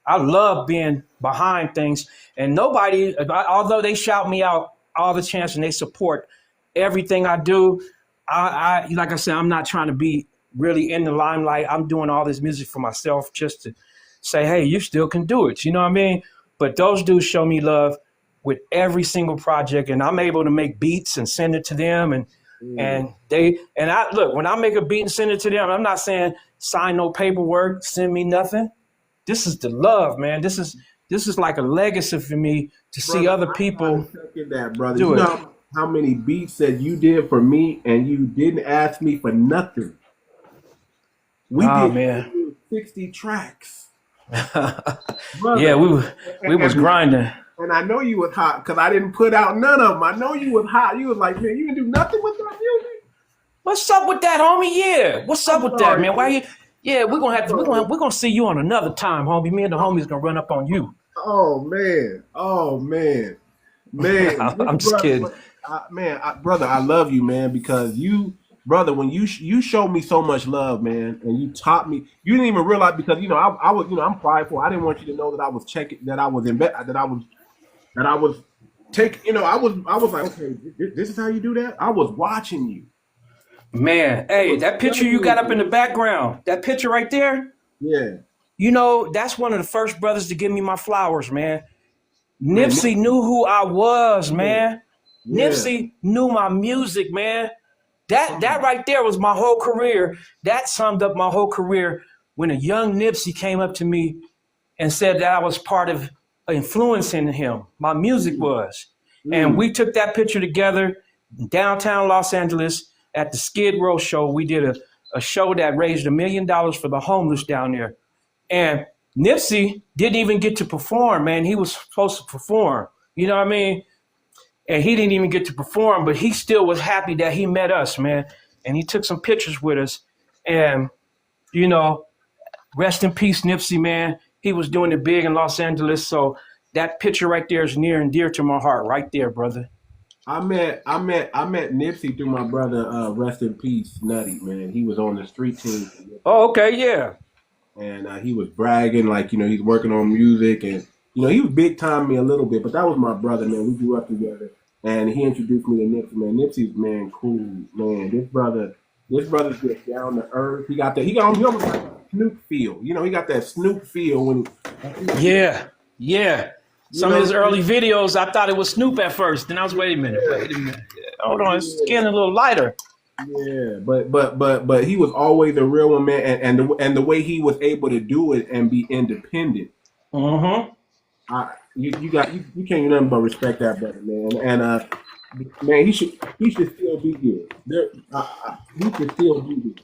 I love being behind things. And nobody, although they shout me out all the chance and they support everything I do, I like I said, I'm not trying to be really in the limelight. I'm doing all this music for myself just to say, hey, you still can do it. You know what I mean? But those dudes show me love with every single project, and I'm able to make beats and send it to them. And I look, when I make a beat and send it to them, I'm not saying sign no paperwork, send me nothing. This is the love, man. This is like a legacy for me to see other people brother. You know how many beats that you did for me and you didn't ask me for nothing. We did 60 tracks. Brother, yeah, we was grinding. And I know you was hot because I didn't put out none of them. I know you was hot. You was like, man, you can do nothing with that music. What's up with that, homie? Yeah, what's up with that, man? Why you? Yeah, we're gonna see you on another time, homie. Me and the homies gonna run up on you. Oh man. I'm just kidding. Brother, I love you, man, because brother, when you showed me so much love, man, and you taught me, you didn't even realize because I was I'm prideful. I didn't want you to know that I was checking, that I was in bed, that I was taking. I was like, okay, this is how you do that. I was watching you, man. Hey, that picture you got up in the background, that picture right there. Yeah. That's one of the first brothers to give me my flowers, man. Nipsey knew who I was, man. Yeah. Nipsey knew my music, man. That right there was my whole career. That summed up my whole career when a young Nipsey came up to me and said that I was part of influencing him. My music was. And we took that picture together in downtown Los Angeles at the Skid Row show. We did a show that raised $1 million for the homeless down there. And Nipsey didn't even get to perform, man. He was supposed to perform. You know what I mean? And he didn't even get to perform, but he still was happy that he met us, man. And he took some pictures with us. And, rest in peace, Nipsey, man. He was doing it big in Los Angeles. So that picture right there is near and dear to my heart right there, brother. I met Nipsey through my brother, rest in peace, Nutty, man. He was on the street team. Oh, okay, yeah. And he was bragging, like, he's working on music and, he was big time me a little bit, but that was my brother, man. We grew up together, and he introduced me to Nipsey, man. Nipsey's, man, cool, man. This brother's just down to earth. He almost like a Snoop feel. He got that Snoop feel when Yeah. Some of his early videos, I thought it was Snoop at first. Then I was, wait a minute. Hold on, it's getting a little lighter. Yeah, but he was always a real one, man, and the way he was able to do it and be independent. Mm-hmm. you can't do nothing but respect that brother, man. And man, he should still be here. He should still be here. He should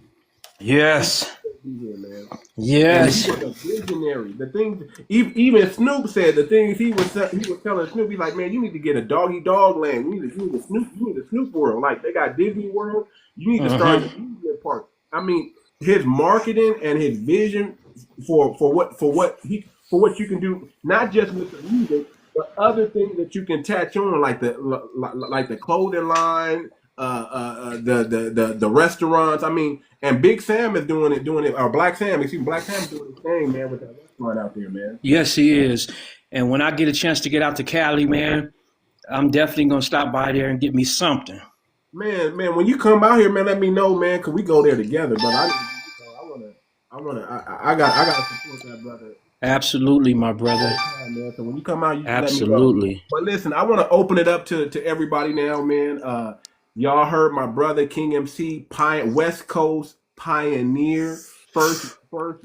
Yes. still be here, man. And he Yes. was a visionary. The things, even Snoop said, the things he was telling Snoop, he's like, man, you need to get a doggy dog land. You need a Snoop World. Like they got Disney World. You need to start the amusement park. I mean, his marketing and his vision for what you can do, not just with the music, but other things that you can attach on, like the clothing line, the restaurants. I mean, and Big Sam is doing it, or Black Sam, excuse me, Black Sam's doing his thing, man, with that restaurant out there, man. Yes, he is. And when I get a chance to get out to Cali, man, I'm definitely gonna stop by there and get me something. Man, when you come out here, man, let me know, man, cause we go there together. But I gotta support that brother. Absolutely, my brother. Man. So when you come out, you let me know. Absolutely. But listen, I want to open it up to everybody now, man. Y'all heard my brother King MC, West Coast pioneer, first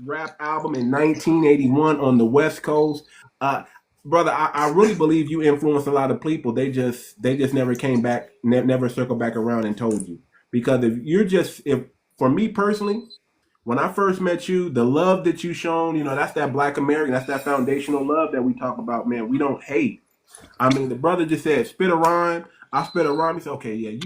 rap album in 1981 on the West Coast. Brother, I really believe you influenced a lot of people. They just never came back, never circled back around and told you. Because if for me personally, when I first met you, the love that you shown, that's that Black American, that's that foundational love that we talk about, man. We don't hate. I mean, the brother just said, spit a rhyme. I spit a rhyme. He said, okay, yeah,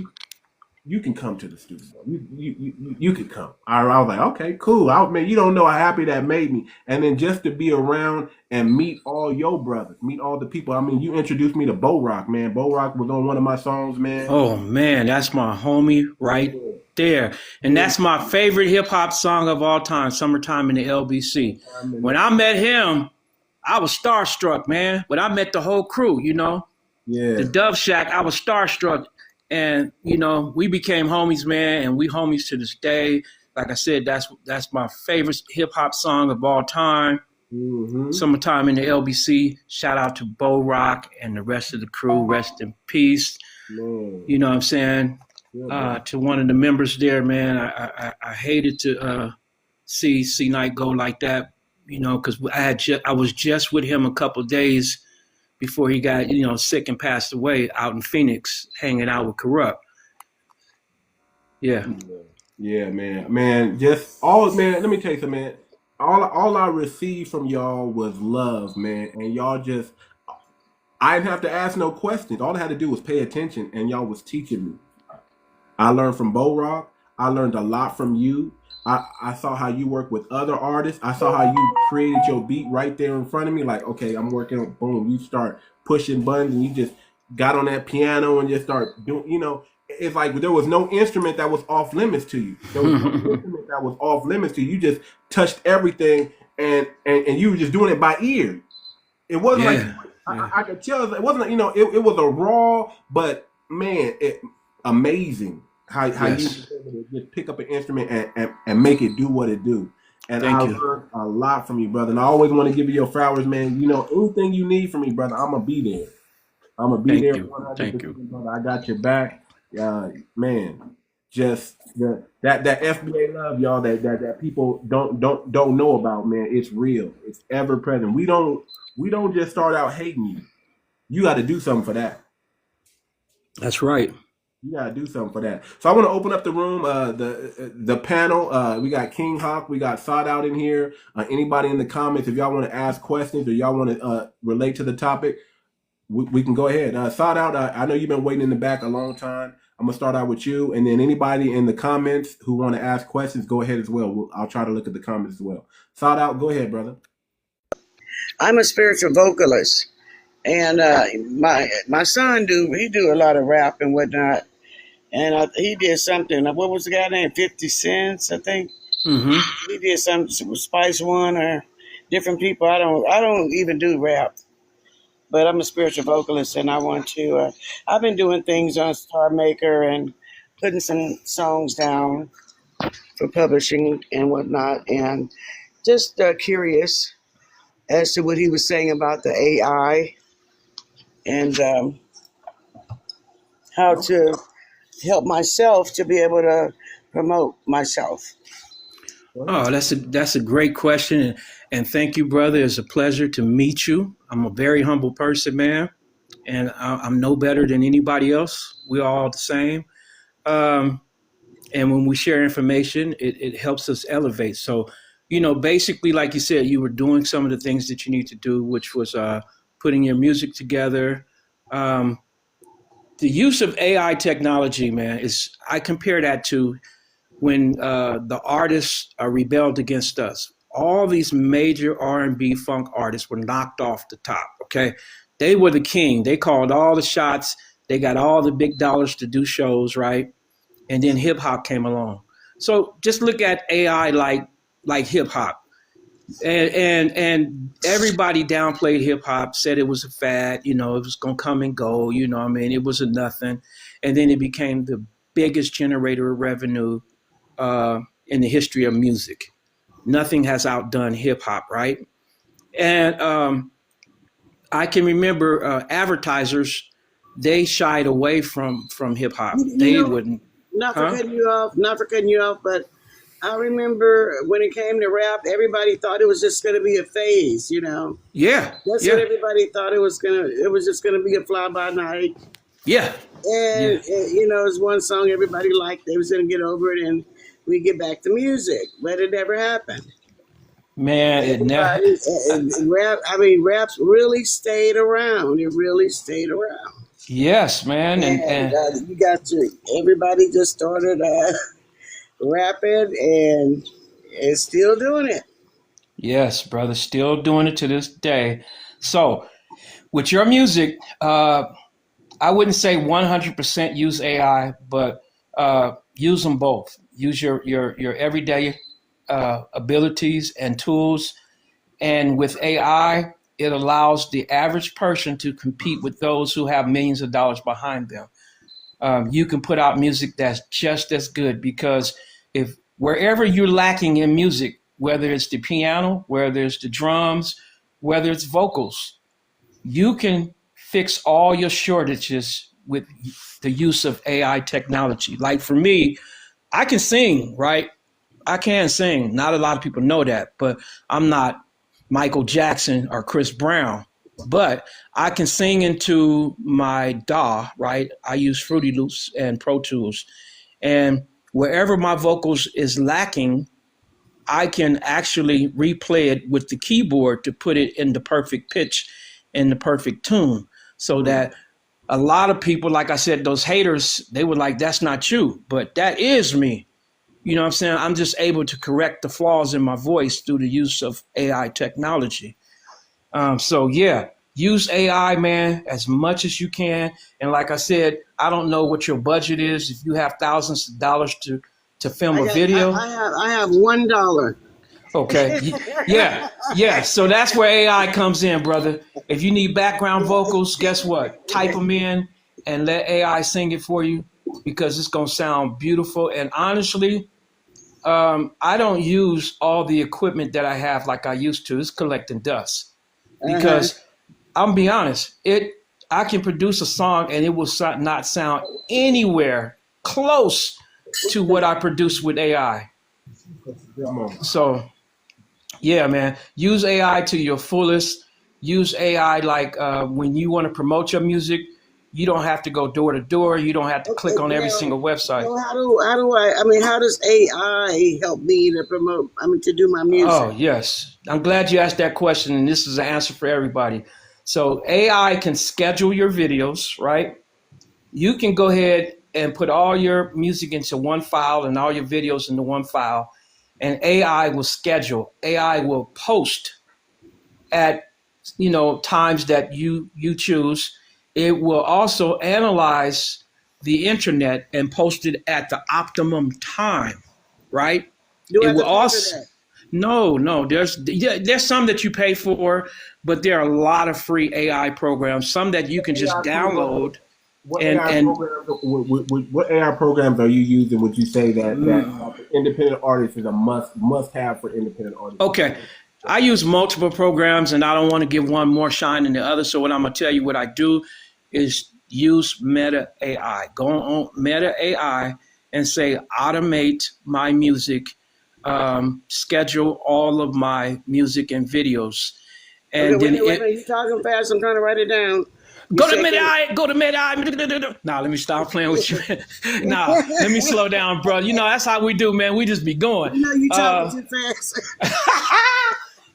you can come to the studio. You can come. I was like, okay, cool. Man, you don't know how happy that made me. And then just to be around and meet all your brothers, meet all the people. I mean, you introduced me to Bo Rock, man. Bo Rock was on one of my songs, man. Oh man, that's my homie right there. And that's my favorite hip hop song of all time, Summertime in the LBC. When I met him, I was starstruck, man. When I met the whole crew, the Dove Shack, I was starstruck. And, we became homies, man, and we homies to this day. Like I said, that's my favorite hip hop song of all time. Mm-hmm. Summertime in the LBC. Shout out to Bo Rock and the rest of the crew. Rest in peace. Man. You know what I'm saying? To one of the members there, man, I hated to see C-Night go like that, because I was just with him a couple of days before he got, sick and passed away out in Phoenix, hanging out with Corrupt. Yeah. Yeah, man. Man, let me tell you something, man. All I received from y'all was love, man. And y'all I didn't have to ask no questions. All I had to do was pay attention, and y'all was teaching me. I learned from Bo Rock. I learned a lot from you. I saw how you work with other artists. I saw how you created your beat right there in front of me. Like, okay, I'm working on, boom. You start pushing buttons and you just got on that piano and just start doing, it's like there was no instrument that was off limits to you. There was no instrument that was off limits to you. You just touched everything and you were just doing it by ear. It wasn't I could tell it wasn't, it was a raw, but man, amazing. How you just pick up an instrument and make it do what it do. And I learned a lot from you, brother. And I always want to give you your flowers, man. Anything you need from me, brother, I'm going to be there. I'm going to be there. Thank you. Brother. I got your back. Man, just that FBA love, y'all, that people don't know about, man. It's real. It's ever present. We don't just start out hating you. You got to do something for that. That's right. You gotta do something for that. So I want to open up the room, the panel. We got King Hawk, we got Sod out in here. Anybody in the comments, if y'all want to ask questions or y'all want to relate to the topic, we can go ahead. Sod out. I know you've been waiting in the back a long time. I'm gonna start out with you, and then anybody in the comments who want to ask questions, go ahead as well. I'll try to look at the comments as well. Sod out. Go ahead, brother. I'm a spiritual vocalist, and my son he do a lot of rap and whatnot. And he did something. What was the guy named? 50 Cents, I think. Mm-hmm. He did something with Spice One or different people. I don't even do rap, but I'm a spiritual vocalist, and I want to. I've been doing things on Star Maker and putting some songs down for publishing and whatnot, and just curious as to what he was saying about the AI and how to help myself to be able to promote myself. Go ahead. Oh, that's a great question, and thank you, brother. It's a pleasure to meet you. I'm a very humble person, man, and I'm no better than anybody else. We're all the same. Um, and when we share information, it helps us elevate. So, basically, like you said, you were doing some of the things that you need to do, which was putting your music together. Um, the use of AI technology, man, is I compare that to when the artists rebelled against us. All these major R&B funk artists were knocked off the top. Okay, they were the king. They called all the shots. They got all the big dollars to do shows, right? And then hip hop came along. So just look at AI like hip hop. And everybody downplayed hip hop, said it was a fad, it was gonna come and go, I mean, it was a nothing. And then it became the biggest generator of revenue in the history of music. Nothing has outdone hip hop, right? And I can remember advertisers, they shied away from hip hop. You They know, wouldn't, not for huh? cutting you off, but I remember when it came to rap, everybody thought it was just going to be a phase. Yeah, That's what yeah, everybody thought it was just going to be a fly by night. yeah, And, yeah. it's one song everybody liked. They was going to get over it and we get back to music. But it never happened. Man, Everybody, raps really stayed around. It really stayed around. yes, man, And everybody just started rapping and still doing it. yes, brother, still doing it to this day. So, with your music, I wouldn't say 100% use AI, but use them both. Use your everyday abilities and tools. And with AI, it allows the average person to compete with those who have millions of dollars behind them. You can put out music that's just as good because if wherever you're lacking in music, whether it's the piano, whether it's the drums, whether it's vocals, you can fix all your shortages with the use of AI technology. Like for me, I can sing, right? I can sing. Not a lot of people know that, but I'm not Michael Jackson or Chris Brown. But I can sing into my DAW, right? I use Fruity Loops and Pro Tools. And wherever my vocals is lacking, I can actually replay it with the keyboard to put it in the perfect pitch and the perfect tune so that a lot of people, like I said, those haters, they were like, that's not you, but that is me. You know what I'm saying? I'm just able to correct the flaws in my voice through the use of AI technology. So yeah, use AI, man, as much as you can. And like I said, I don't know what your budget is. If you have thousands of dollars to film I a got video, I have $1. okay, yeah, yeah. So that's where AI comes in, brother. If you need background vocals, guess what? Type them in and let AI sing it for you because it's gonna sound beautiful. And honestly, I don't use all the equipment that I have like I used to. It's collecting dust Uh-huh. because I'm be honest, I can produce a song and it will not sound anywhere close to what I produce with AI. Good moment. So yeah, man, use AI to your fullest. Use AI like when you want to promote your music, you don't have to go door to door. You don't have to click on every Now, single website. how does AI help me to promote, to do my Oh, music? yes. I'm glad you asked that question, and this is an answer for everybody. So AI can schedule your videos, right? You can go ahead and put all your music into one file and all your videos into one file, and AI will schedule. AI will post at times that you choose. It will also analyze the internet and post it at the optimum time, right? Do I It have will to pay for also that? no, there's some that you pay for, but there are a lot of free AI programs, some that you can just AI program. download What and AI programs? What AI programs are you using? Would you say that independent artists is a must have for independent artists? okay. I use multiple programs and I don't want to give one more shine than the other. So what I'm gonna tell you what I do is use Meta AI. Go on Meta AI and say automate my music schedule all of my music and videos. And okay, then you're talking fast. I'm trying to write it down. Go to mid-eye. Nah, let me stop playing with you. Nah, let me slow down, bro. You know, that's how we do, man. We just be going. You know you talking too fast.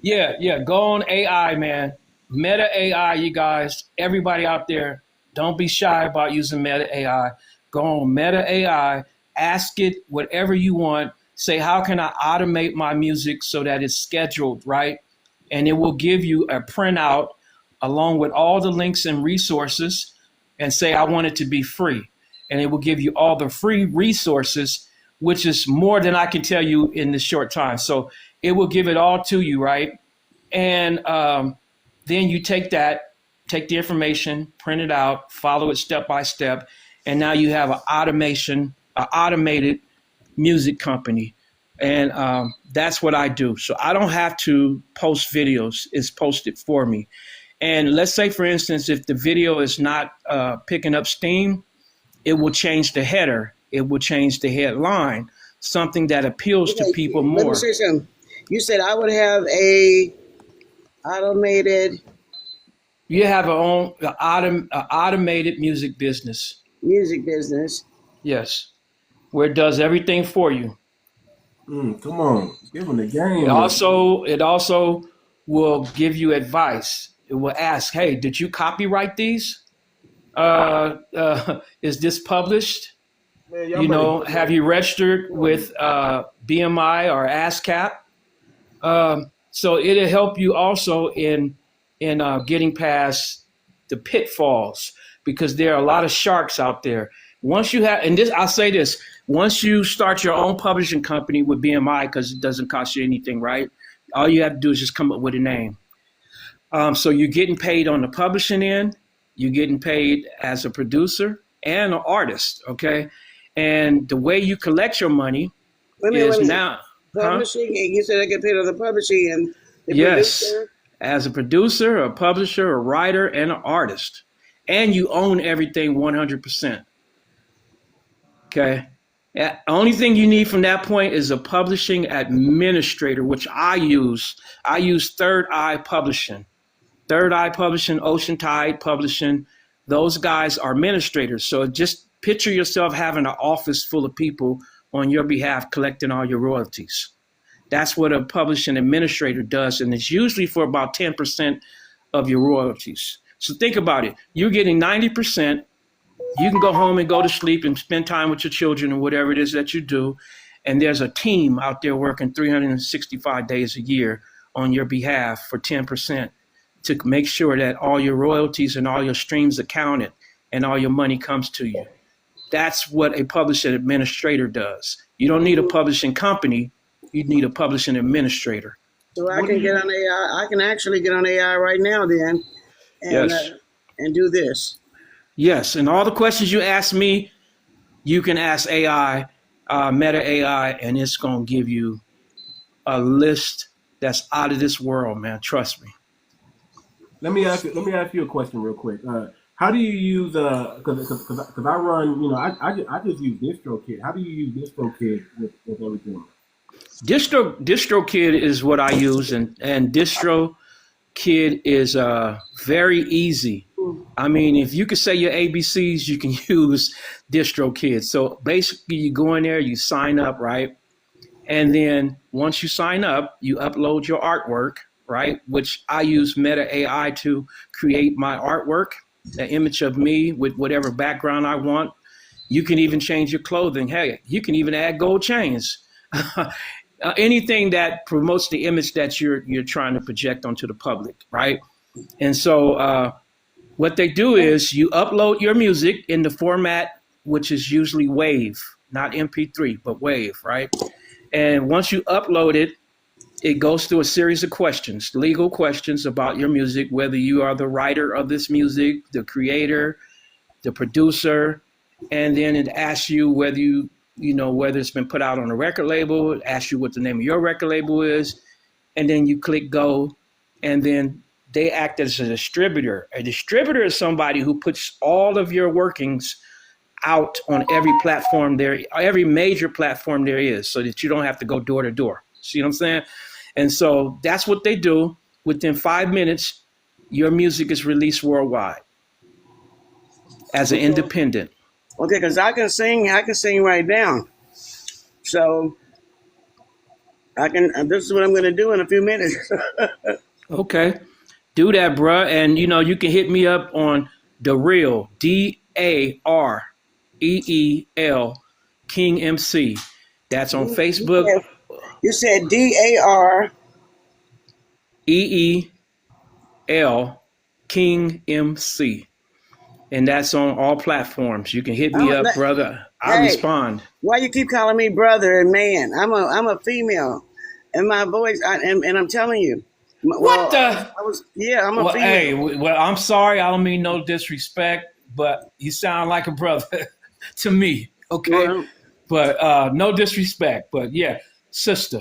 Yeah. Go on AI, man. Meta AI, you guys. Everybody out there, don't be shy about using Meta AI. Go on Meta AI. Ask it whatever you want. Say, how can I automate my music so that it's scheduled, right? And it will give you a printout along with all the links and resources, and say, I want it to be free. And it will give you all the free resources, which is more than I can tell you in this short time. So it will give it all to you, right? And then you take the information, print it out, follow it step by step, and now you have an automated music company. And that's what I do. So I don't have to post videos. It's posted for me. And let's say, for instance, if the video is not picking up steam, it will change the header. It will change the headline, something that appeals to people more. Let me say something. You said I would have a automated. You have an automated music business. Music business. Yes, where it does everything for you. Come on, give them the game. It also will give you advice. It will ask, hey, did you copyright these? Is this published? Man, have you registered with BMI or ASCAP? So it'll help you also in getting past the pitfalls, because there are a lot of sharks out there. Once you have, and this, I'll say this, once you start your own publishing company with BMI, because it doesn't cost you anything, right? All you have to do is just come up with a name. So you're getting paid on the publishing end, you're getting paid as a producer and an artist, okay? And the way you collect your money is now publishing. You said I get paid on the publishing and the producer? As a producer, a publisher, a writer, and an artist, and you own everything 100%. Okay. The only thing you need from that point is a publishing administrator, which I use. I use Third Eye Publishing. Third Eye Publishing, Ocean Tide Publishing. Those guys are administrators. So just picture yourself having an office full of people on your behalf collecting all your royalties. That's what a publishing administrator does, and it's usually for about 10% of your royalties. So think about it. You're getting 90%. You can go home and go to sleep and spend time with your children or whatever it is that you do. And there's a team out there working 365 days a year on your behalf for 10% to make sure that all your royalties and all your streams are counted and all your money comes to you. That's what a publishing administrator does. You don't need a publishing company. You need a publishing administrator. So I can get on AI. I can actually get on AI right now then and do this. Yes, and all the questions you ask me, you can ask AI, Meta AI, and it's going to give you a list that's out of this world, man. Trust me. Let me ask you a question real quick. How do you use because I run, I just use DistroKid. How do you use DistroKid with everything? DistroKid is what I use, and DistroKid is very easy. I mean, if you could say your ABCs, you can use DistroKid. So basically, you go in there, you sign up, right? And then once you sign up, you upload your artwork, right? Which I use Meta AI to create my artwork, the image of me with whatever background I want. You can even change your clothing. Hey, you can even add gold chains. Anything that promotes the image that you're trying to project onto the public, right? And so what they do is you upload your music in the format, which is usually WAV, not MP3, but WAV, right? And once you upload it, it goes through a series of questions, legal questions about your music, whether you are the writer of this music, the creator, the producer, and then it asks you whether whether it's been put out on a record label, it asks you what the name of your record label is, and then you click go, and then they act as a distributor. A distributor is somebody who puts all of your workings out on every platform there, every major platform there is, so that you don't have to go door to door. See what I'm saying? And so that's what they do. Within 5 minutes, your music is released worldwide as an independent. Okay, because I can sing right now. So I can. This is what I'm going to do in a few minutes. Okay, do that, bruh. And you can hit me up on the real DAREEL King MC. That's on Facebook. You said DAR EEL King MC. And that's on all platforms. You can hit me up, brother. I'll respond. Why you keep calling me brother and man? I'm a female, and my voice. And I'm telling you. What the? I'm a female. Hey, I'm sorry. I don't mean no disrespect, but you sound like a brother to me. Okay, but no disrespect. But yeah, sister,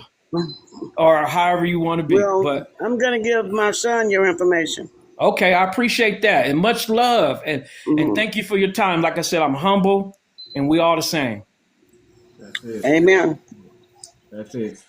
or however you want to be. Well, but I'm gonna give my son your information. Okay, I appreciate that, and much love, and thank you for your time. Like I said, I'm humble, and we all the same. That's it. Amen. That's it.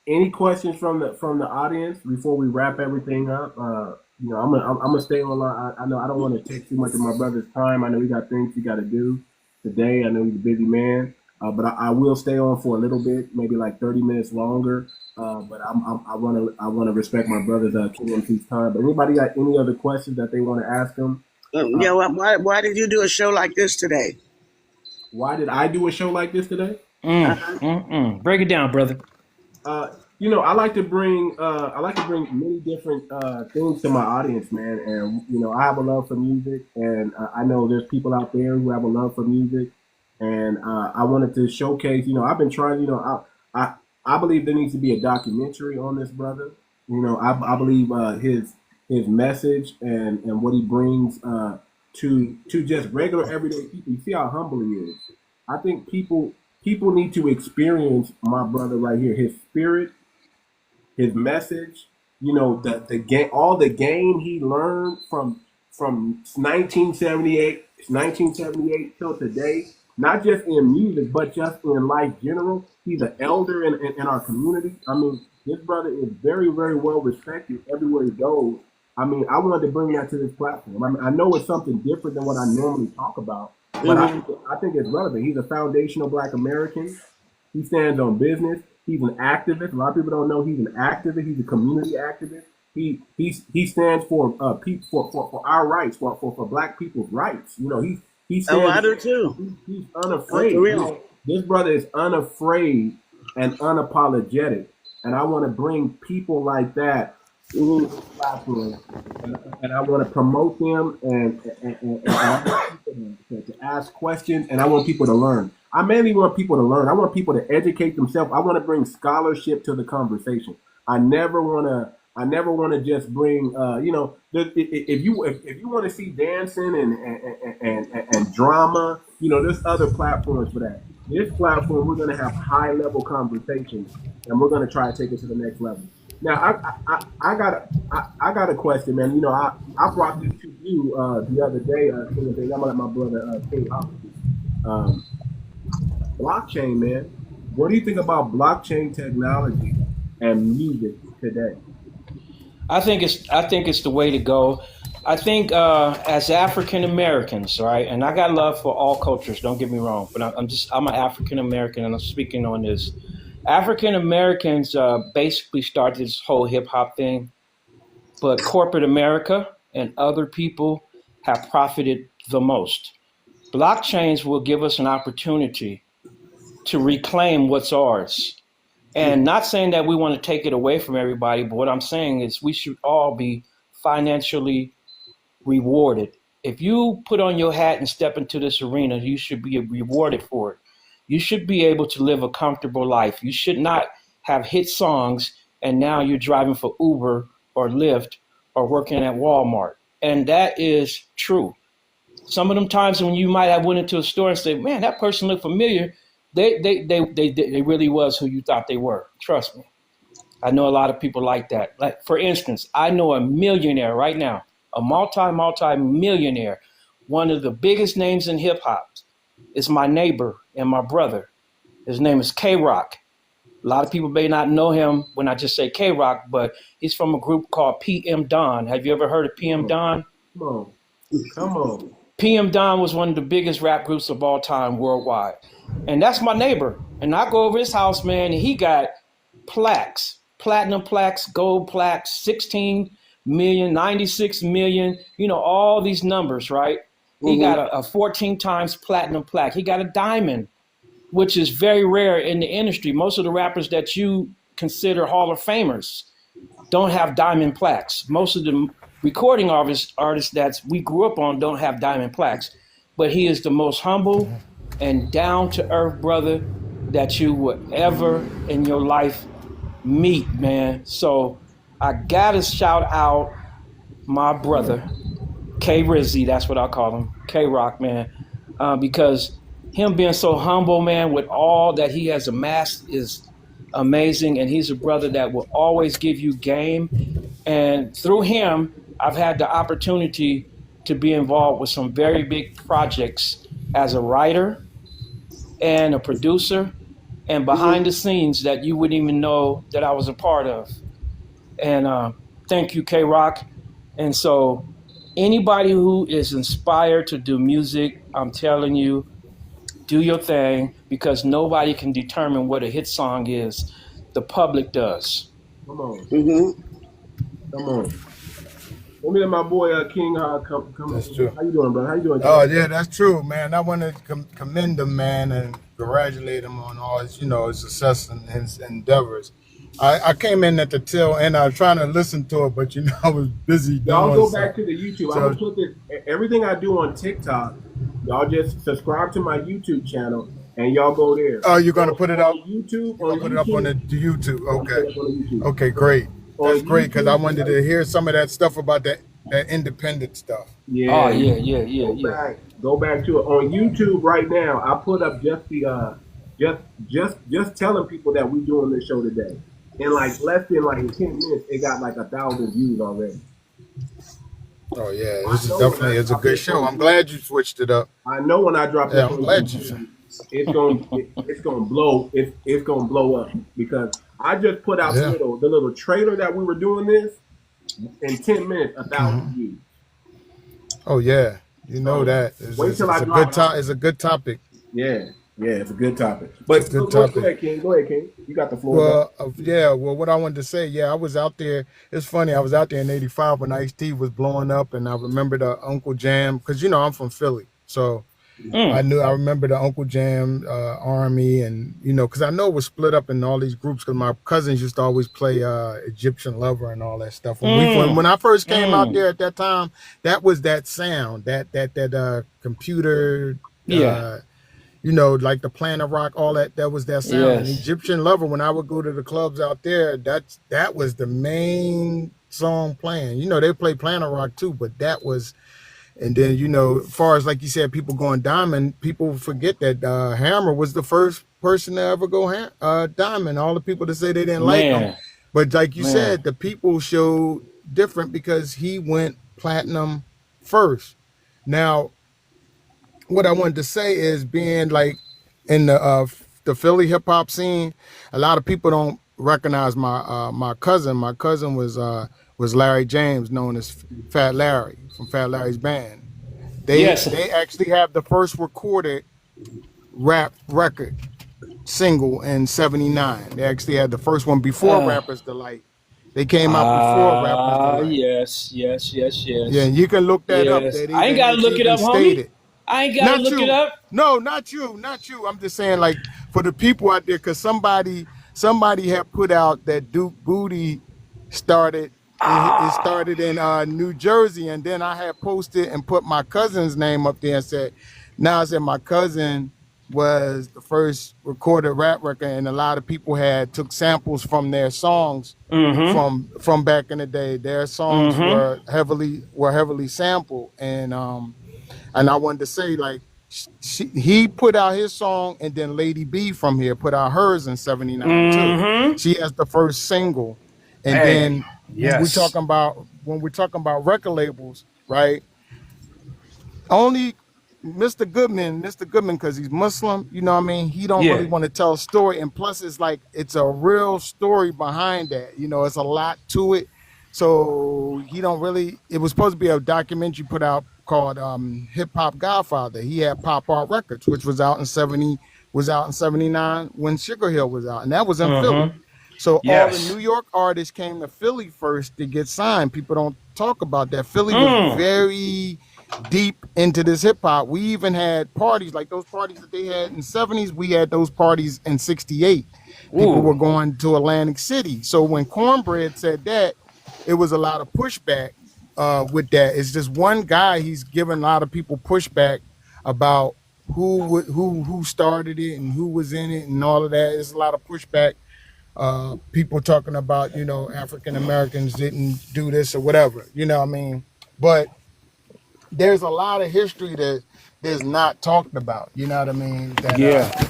Any questions from the audience before we wrap everything up? I'm gonna stay online. I know I don't want to take too much of my brother's time. I know he got things he got to do today. I know he's a busy man, but I will stay on for a little bit, maybe like 30 minutes longer. But I want to respect my brother's KMC's time. But anybody got any other questions that they want to ask him? Why did you do a show like this today? Why did I do a show like this today? Break it down, brother. I like to bring many different things to my audience, man. And I have a love for music, and I know there's people out there who have a love for music, and I wanted to showcase. I've been trying. I believe there needs to be a documentary on this brother. I believe his message and what he brings to just regular everyday people. You see how humble he is. I think people need to experience my brother right here. His spirit, his message. The game, all the game he learned from 1978 till today. Not just in music, but just in life general. He's an elder in our community. I mean, this brother is very, very well respected everywhere he goes. I mean, I wanted to bring that to this platform. I mean, I know it's something different than what I normally talk about, but I think it's relevant. He's a foundational Black American. He stands on business. He's an activist. A lot of people don't know he's an activist. He's a community activist. He stands for our rights, for Black people's rights. He stands, I do too. He's unafraid. This brother is unafraid and unapologetic, and I want to bring people like that to the platform, and I want to promote them, and I want people to ask questions, and I want people to learn. I mainly want people to learn. I want people to educate themselves. I want to bring scholarship to the conversation. I never want to just bring, if you want to see dancing and drama, there's other platforms for that. This platform, we're going to have high level conversations, and we're going to try to take it to the next level. Now, I got a question, man. I brought this to you the other day. I'm gonna let my brother King blockchain, man. What do you think about blockchain technology and music today? I think it's the way to go. I think as African Americans, right, and I got love for all cultures. Don't get me wrong, but I'm an African American, and I'm speaking on this. African Americans basically started this whole hip hop thing, but corporate America and other people have profited the most. Blockchains will give us an opportunity to reclaim what's ours. And not saying that we want to take it away from everybody, but what I'm saying is we should all be financially rewarded. If you put on your hat and step into this arena, you should be rewarded for it. You should be able to live a comfortable life. You should not have hit songs and now you're driving for Uber or Lyft or working at Walmart. And that is true. Some of them times when you might have went into a store and said, man, that person looked familiar, they really was who you thought they were. Trust me. I know a lot of people like that. Like, for instance, I know a millionaire right now, a multi-millionaire, one of the biggest names in hip hop. is my neighbor and my brother. His name is K-Rock. A lot of people may not know him when I just say K-Rock, but he's from a group called PM Dawn. Have you ever heard of PM Dawn? Come on. Come on. PM Dawn was one of the biggest rap groups of all time worldwide. And that's my neighbor. And I go over his house, man, and he got plaques, platinum plaques, gold plaques, 16 million, 96 million, all these numbers, right? He got a 14 times platinum plaque. He got a diamond, which is very rare in the industry. Most of the rappers that you consider Hall of Famers don't have diamond plaques. Most of the recording artists that we grew up on don't have diamond plaques. But he is the most humble and down-to-earth brother that you would ever in your life meet, man. So I gotta shout out my brother, K Rizzy, that's what I call him, K-Rock, man, because him being so humble, man, with all that he has amassed is amazing. And he's a brother that will always give you game. And through him, I've had the opportunity to be involved with some very big projects as a writer and a producer and behind the scenes that you wouldn't even know that I was a part of. And thank you, K-Rock. And so anybody who is inspired to do music, I'm telling you, do your thing, because nobody can determine what a hit song is. The public does. Come on. Come on. Let me let my boy King Hog come. That's true. How you doing, bro? How you doing? Oh, yeah, that's true, man. I want to commend him, man, and congratulate him on all his, his success and his endeavors. I came in at the tail end. I was trying to listen to it, but I was busy doing Y'all go stuff. back to the YouTube. I'm gonna put this. Everything I do on TikTok, y'all just subscribe to my YouTube channel and y'all go there. Oh, you're gonna put it up? YouTube. I'll put it up on the YouTube. Okay. YouTube. Okay, great. That's On great, because I YouTube, wanted to hear some of that stuff about that independent stuff. Yeah. Oh, yeah. Go back to it on YouTube right now. I put up just the just telling people that we doing this show today. In like less than 10 minutes, it got like 1,000 views already. Oh yeah, this is definitely a good show. I'm glad you switched it up. I know when I drop it, I'm glad you. It's gonna blow. It's gonna blow up, because I just put out the little trailer that we were doing this in 10 minutes, 1,000 views. Oh yeah, that. It's a good topic. Yeah, it's a good topic. But go ahead, King. You got the floor. Well, what I wanted to say, I was out there. It's funny, I was out there in '85 when Ice-T was blowing up, and I remember the Uncle Jam, because I'm from Philly, so I remember the Uncle Jam Army, and because I know it was split up in all these groups, because my cousins used to always play Egyptian Lover and all that stuff. When I first came out there at that time, that was that sound, that computer. Like the Planet Rock, all that was that sound. Yes. And Egyptian Lover, when I would go to the clubs out there, that was the main song playing. They play Planet Rock too, but that was, and then, as far as like you said, people going diamond, people forget that Hammer was the first person to ever go diamond. All the people that say they didn't like him. But like you said, the people showed different because he went platinum first. Now, what I wanted to say is, being like in the Philly hip hop scene, a lot of people don't recognize my cousin. My cousin was Larry James, known as Fat Larry from Fat Larry's band. They actually have the first recorded rap record single in '79. They actually had the first one before Rappers Delight. They came out before Rappers Delight. Yes. Yeah, and you can look that up. I ain't gotta look it up, homie. I ain't gotta look it up. No, not you. I'm just saying, like, for the people out there, because somebody had put out that Duke Booty started. It started in New Jersey, and then I had posted and put my cousin's name up there and said, my cousin was the first recorded rap record, and a lot of people took samples from their songs from back in the day. Their songs were heavily sampled, and I wanted to say, like, he put out his song, and then Lady B from here put out hers in '79 too. She has the first single, and then when we're talking about record labels, right? Only Mr. Goodman, because he's Muslim, you know what I mean? He don't Yeah. really want to tell a story. And plus it's like, it's a real story behind that. You know, it's a lot to it. So he don't really, it was supposed to be a documentary put out called Hip Hop Godfather. He had Pop Art Records, which was out in 79 when Sugar Hill was out. And that was in Philly. So all the New York artists came to Philly first to get signed. People don't talk about that. Philly was very deep into this hip hop. We even had parties like those parties that they had in the 70s. We had those parties in 68. People were going to Atlantic City. So when Cornbread said that, it was a lot of pushback with that. It's just one guy, he's giving a lot of people pushback about who started it and who was in it and all of that. There's a lot of pushback. People talking about, you know, African Americans didn't do this or whatever, you know what I mean? But there's a lot of history that there's not talked about, you know what I mean? That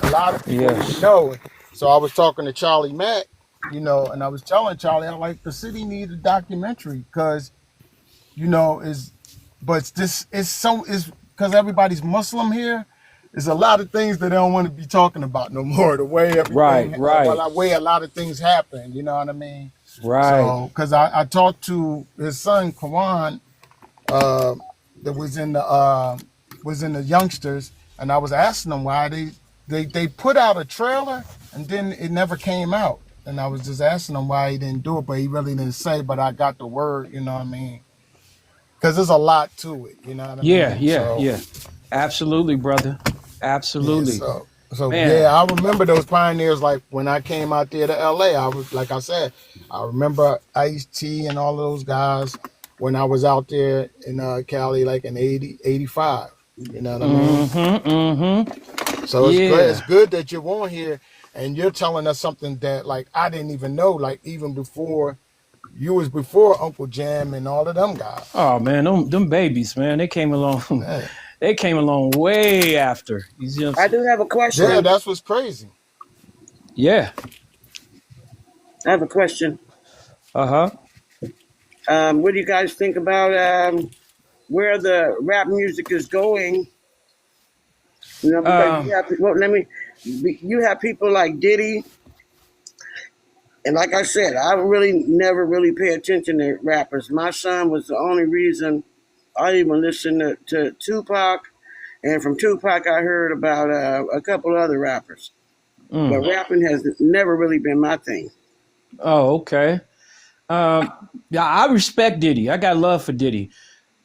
a lot of people didn't know. So I was talking to Charlie Mack, you know, and I was telling Charlie, I'm like, the city needs a documentary because, you know, because everybody's Muslim here. There's a lot of things that they don't want to be talking about no more. The way everything, the way a lot of things happen, you know what I mean? Right. So, because I talked to his son Kawan, that was in the youngsters, and I was asking them why they put out a trailer and then it never came out, and I was just asking him why he didn't do it, but he really didn't say. But I got the word, you know what I mean? Because there's a lot to it, you know what I mean? Yeah. Absolutely, brother. Absolutely. Yeah, yeah, I remember those pioneers. Like when I came out there to LA, I was, like I said, I remember Ice-T and all of those guys when I was out there in Cali, like in 80, 85. You know what I mean? So it's good that you're on here and you're telling us something that like I didn't even know, like even before you was before Uncle Jam and all of them guys. Oh man, them babies, man, they came along. Man. They came along way after. You see what I'm I do have a question. Yeah, that's what's crazy. Yeah. I have a question. What do you guys think about where the rap music is going? You know, because you have people like Diddy, and like I said, I really never really pay attention to rappers. My son was the only reason I even listened to Tupac, and from Tupac I heard about a couple other rappers. But rapping has never really been my thing. Oh, okay. Yeah, I respect Diddy. I got love for Diddy,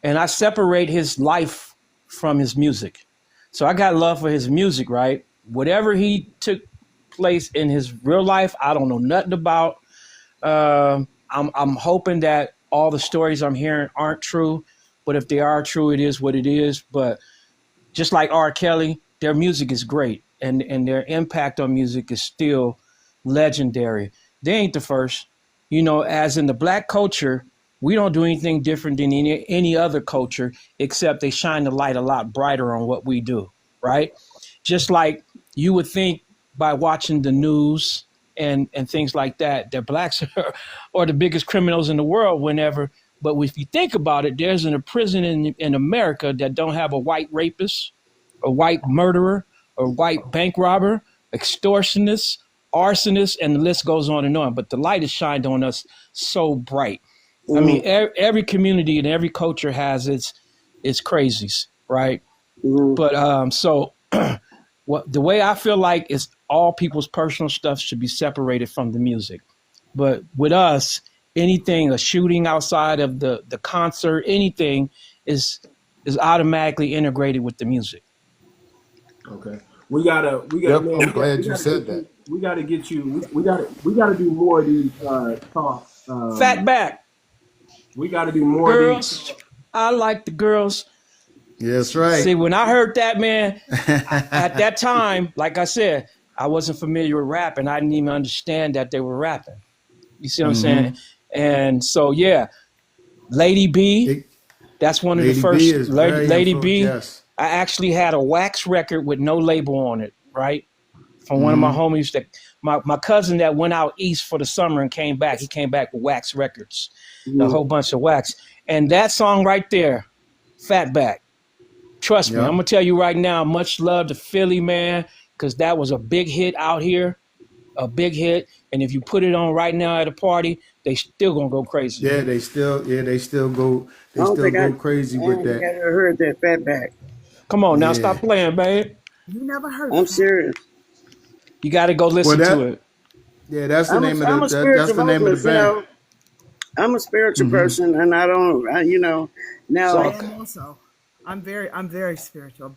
and I separate his life from his music. So I got love for his music, right? Whatever he took place in his real life, I don't know nothing about. I'm hoping that all the stories I'm hearing aren't true, but if they are true, it is what it is. But just like R. Kelly, their music is great, and their impact on music is still legendary. They ain't the first. You know, as in the black culture, we don't do anything different than any other culture, except they shine the light a lot brighter on what we do, right? Just like you would think by watching the news and things like that blacks are the biggest criminals in the world whenever. But if you think about it, there's a prison in America that don't have a white rapist, a white murderer, or white bank robber, extortionist, arsonist, and the list goes on and on. But the light is shined on us so bright. Mm-hmm. I mean, every community and every culture has its crazies, right? Mm-hmm. But so the way I feel like is all people's personal stuff should be separated from the music. But with us, anything, a shooting outside of the concert, anything is automatically integrated with the music. Okay. We gotta. Yep, man, I'm glad you said that. We gotta get you. We gotta do more of these talks. Fat back. We gotta do more girls. Of these. I like the girls. Yeah, that's right. See, when I heard that, man, at that time, like I said, I wasn't familiar with rap, and I didn't even understand that they were rapping. You see what I'm saying? And so, yeah, Lady B, that's one of the first. Lady B, yes. I actually had a wax record with no label on it, right? From one of my homies, my cousin that went out east for the summer and came back. He came back with wax records, a whole bunch of wax. And that song right there, Fatback, Trust me, I'm Yep. gonna tell you right now. Much love to Philly, man, because that was a big hit out here, a big hit. And if you put it on right now at a party, they still gonna go crazy. I they don't still think I go crazy with don't think that. I ever heard that Fatback. Come on now, Yeah. stop playing, babe. You never heard I'm Fat. serious. You got to go Well, listen to that it. yeah, that's the name of I'm a that's spiritual the name of the vocalist, you band. know. I'm a spiritual Hmm. person, and I don't, I now. So am also. I'm very spiritual.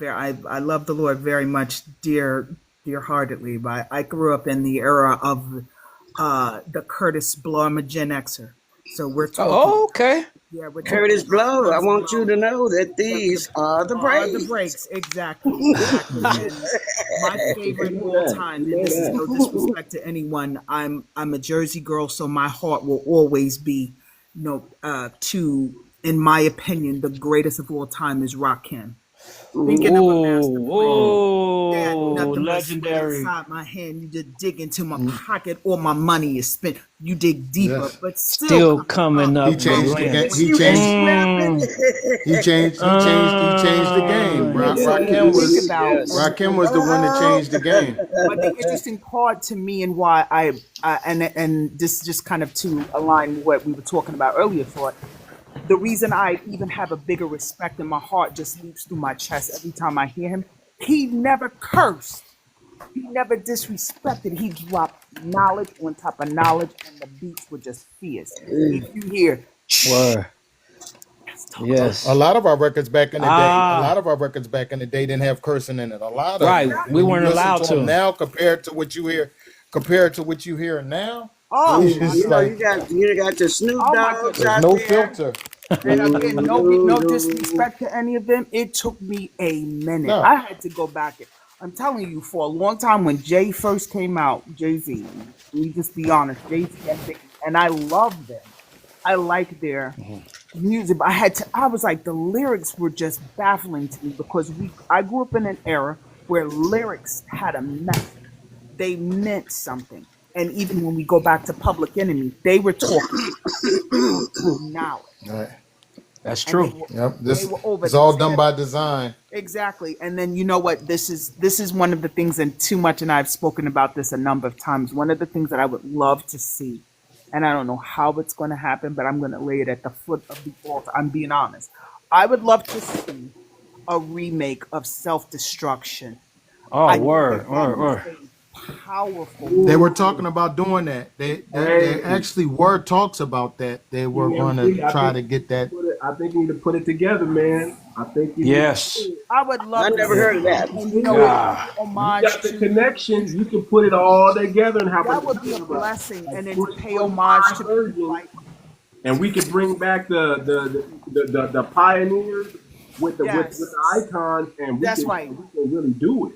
I love the Lord very much, dear heartedly. But I grew up in the era of the Curtis Blow. I'm a Gen Xer, so we're talking. oh, okay. Yeah, we're talking Curtis about Blow, I Curtis want you Blow. to know that The these are the are the breaks. breaks exactly. And my We favorite know all that. time, We and know this is that. no disrespect to anyone. I'm a Jersey girl, so my heart will always be, to, in my opinion, the greatest of all time is Rakim. Thinking of a master Ooh, plan. That ooh, nothing but sweat legendary. inside my hand. You just dig into my pocket, all my money is spent. You dig deeper, Yes. but still Still coming coming up. He up with changed the game. rents. When you and you rapping, He changed the game. when you think Yes, about yes. Rakim was the one that changed the game. but the interesting part to me and why and this just kind of to align with what we were talking about earlier, thought the reason I even have a bigger respect in my heart just leaps through my chest every time I hear him. He never cursed. He never disrespected. He dropped knowledge on top of knowledge, and the beats were just fierce. If you hear, Word. let's talk to A Yes. lot of our records back in the day, Ah, didn't have cursing in it. A lot of them. right. exactly. We When you weren't listen allowed to them to. now, compared to what you hear now, Oh it's my just You god. like got your Snoop Oh my Dogs goodness. there's out no there. filter. And again, no disrespect to any of them. It took me a minute. No. I had to go back. I'm telling you, for a long time when Jay first came out, Jay Z. Let me just be honest, Jay Z and Biggie, and I love them. I like their music, but I was like, the lyrics were just baffling to me because I grew up in an era where lyrics had a message. They meant something. And even when we go back to Public Enemy, they were talking knowledge, All right. That's and true. Yep. they This were over is the all done top. by design. Exactly. And then you know what? This is one of the things, and Too Much, and I've spoken about this a number of times. One of the things that I would love to see, and I don't know how it's going to happen, but I'm going to lay it at the foot of the altar. I'm being honest. I would love to see a remake of Self Destruction. Oh, I think word, that that word, is word. a powerful They movie. were talking about doing that. There Hey, actually were talks about that. They were going to TMC, I try think to get that. I think you need to put it together, man. I think you need to Yes. do it. I would I love to never Yeah. heard of see, that. and you know what? God. Pay You homage got the to connection. You can put it all together and have that would be a a blessing, and then to pay homage 2025 to people version, like and we could bring back the pioneers with yes, the icons, and that's right. we can really do it.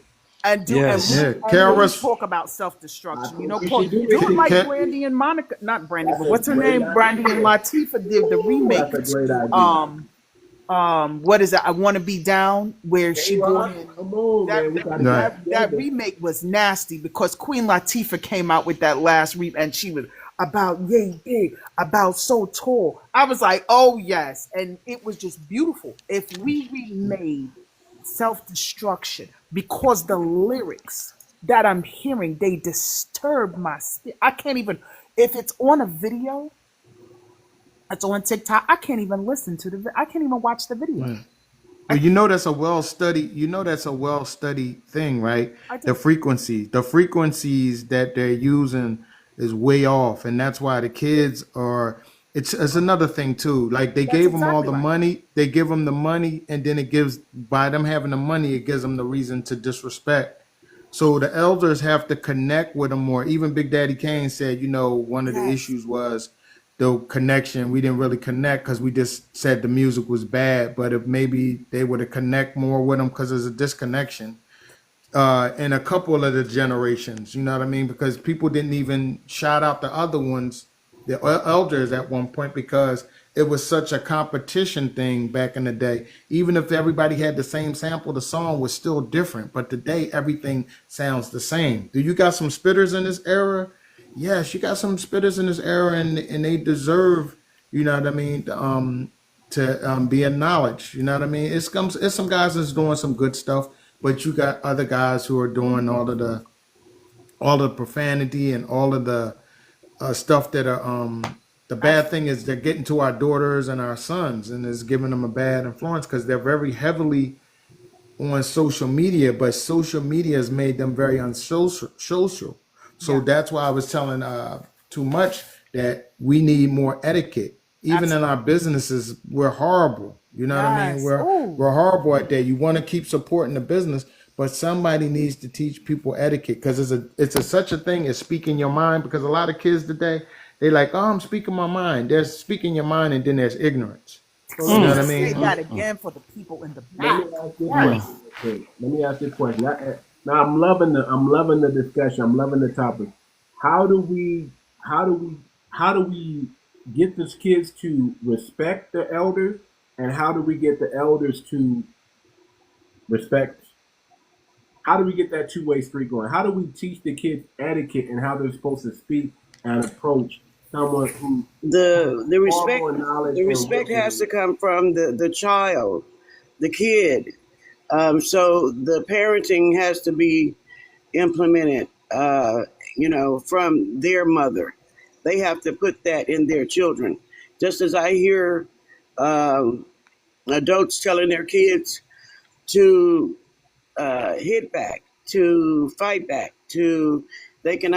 Yes. Yeah. And really Karis, talk about self I destruction. You think know, we should do do it it. like Ka- Brandy and Monica, not Brandy, That's but a what's her great name? Brandy and idea. Latifah did the Ooh, remake that's a great to idea. what is it? I Want to Be Down, where Hey, she brought Rock, in come on, that man. We got to get right. that together. remake was nasty because Queen Latifah came out with that last and she was about yay big, about so tall. I was like, oh yes, and it was just beautiful. If we remade Self Destruction, because the lyrics that I'm hearing, they disturb my spirit. I can't even, if it's on a video, it's on TikTok, I can't even listen to I can't even watch the video. Right. Well, you know that's a well studied. You know that's a well studied thing, right? I do. The frequencies that they're using is way off, and that's why the kids are. It's another thing too. Like they That's gave them all exactly the right. money. They give them the money, and then it gives by them having the money, it gives them the reason to disrespect. So the elders have to connect with them more. Even Big Daddy Kane said, one of the Yes. issues was the connection. We didn't really connect because we just said the music was bad. But if maybe they were to connect more with them because there's a disconnection in a couple of the generations, you know what I mean? Because people didn't even shout out the other ones, the elders at one point, because it was such a competition thing back in the day. Even if everybody had the same sample, the song was still different. But today, everything sounds the same. Do you got some spitters in this era? Yes, you got some spitters in this era, and they deserve, you know what I mean, to be acknowledged. You know what I mean? It's some guys that's doing some good stuff, but you got other guys who are doing all of the profanity and all of the stuff that are the bad thing is they're getting to our daughters and our sons and is giving them a bad influence because they're very heavily on social media, but social media has made them very unsocial. So that's why I was telling Too Much that we need more etiquette. Even in our businesses, we're horrible. You know what I mean? We're horrible at that. You want to keep supporting the business, but somebody needs to teach people etiquette because it's such a thing as speaking your mind. Because a lot of kids today, they like, oh, I'm speaking my mind. There's speaking your mind, and then there's ignorance. So You know what I say mean? that again for the people in the Let back. me ask you a question. Okay, let me ask you a question. Now I'm loving the discussion. I'm loving the topic. How do we how do we how do we get these kids to respect the elders, and how do we get the elders to respect? How do we get that two-way street going? How do we teach the kids etiquette and how they're supposed to speak and approach someone who The far respect more knowledge the and respect wisdom has than to come from the child, the kid. So the parenting has to be implemented, from their mother. They have to put that in their children. Just as I hear um, adults telling their kids to hit back, to fight back, to they can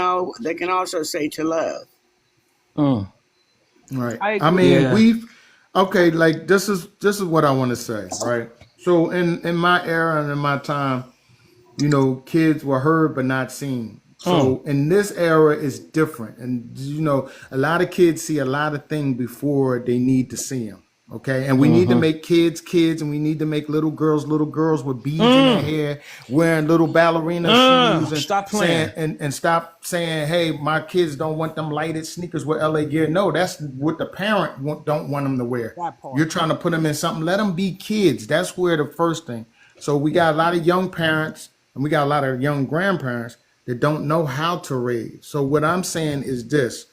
also say to love. Mm. Right. I I agree. mean, Yeah. okay, like this is what I want to say, right? So in my era and in my time, kids were heard but not seen. Mm. So in this era it's different. And a lot of kids see a lot of things before they need to see them. Okay. And we need to Mm-hmm. make kids kids, and we need to make little girls with beads in their Mm. hair, wearing little ballerina shoes, and Stop saying playing. and stop saying, hey, my kids don't want them lighted sneakers with LA Gear. No, that's what the parent don't want them to wear. That part. You're trying to put them in something. Let them be kids. That's where the first thing. So we got a lot of young parents and we got a lot of young grandparents that don't know how to raise. So what I'm saying is this.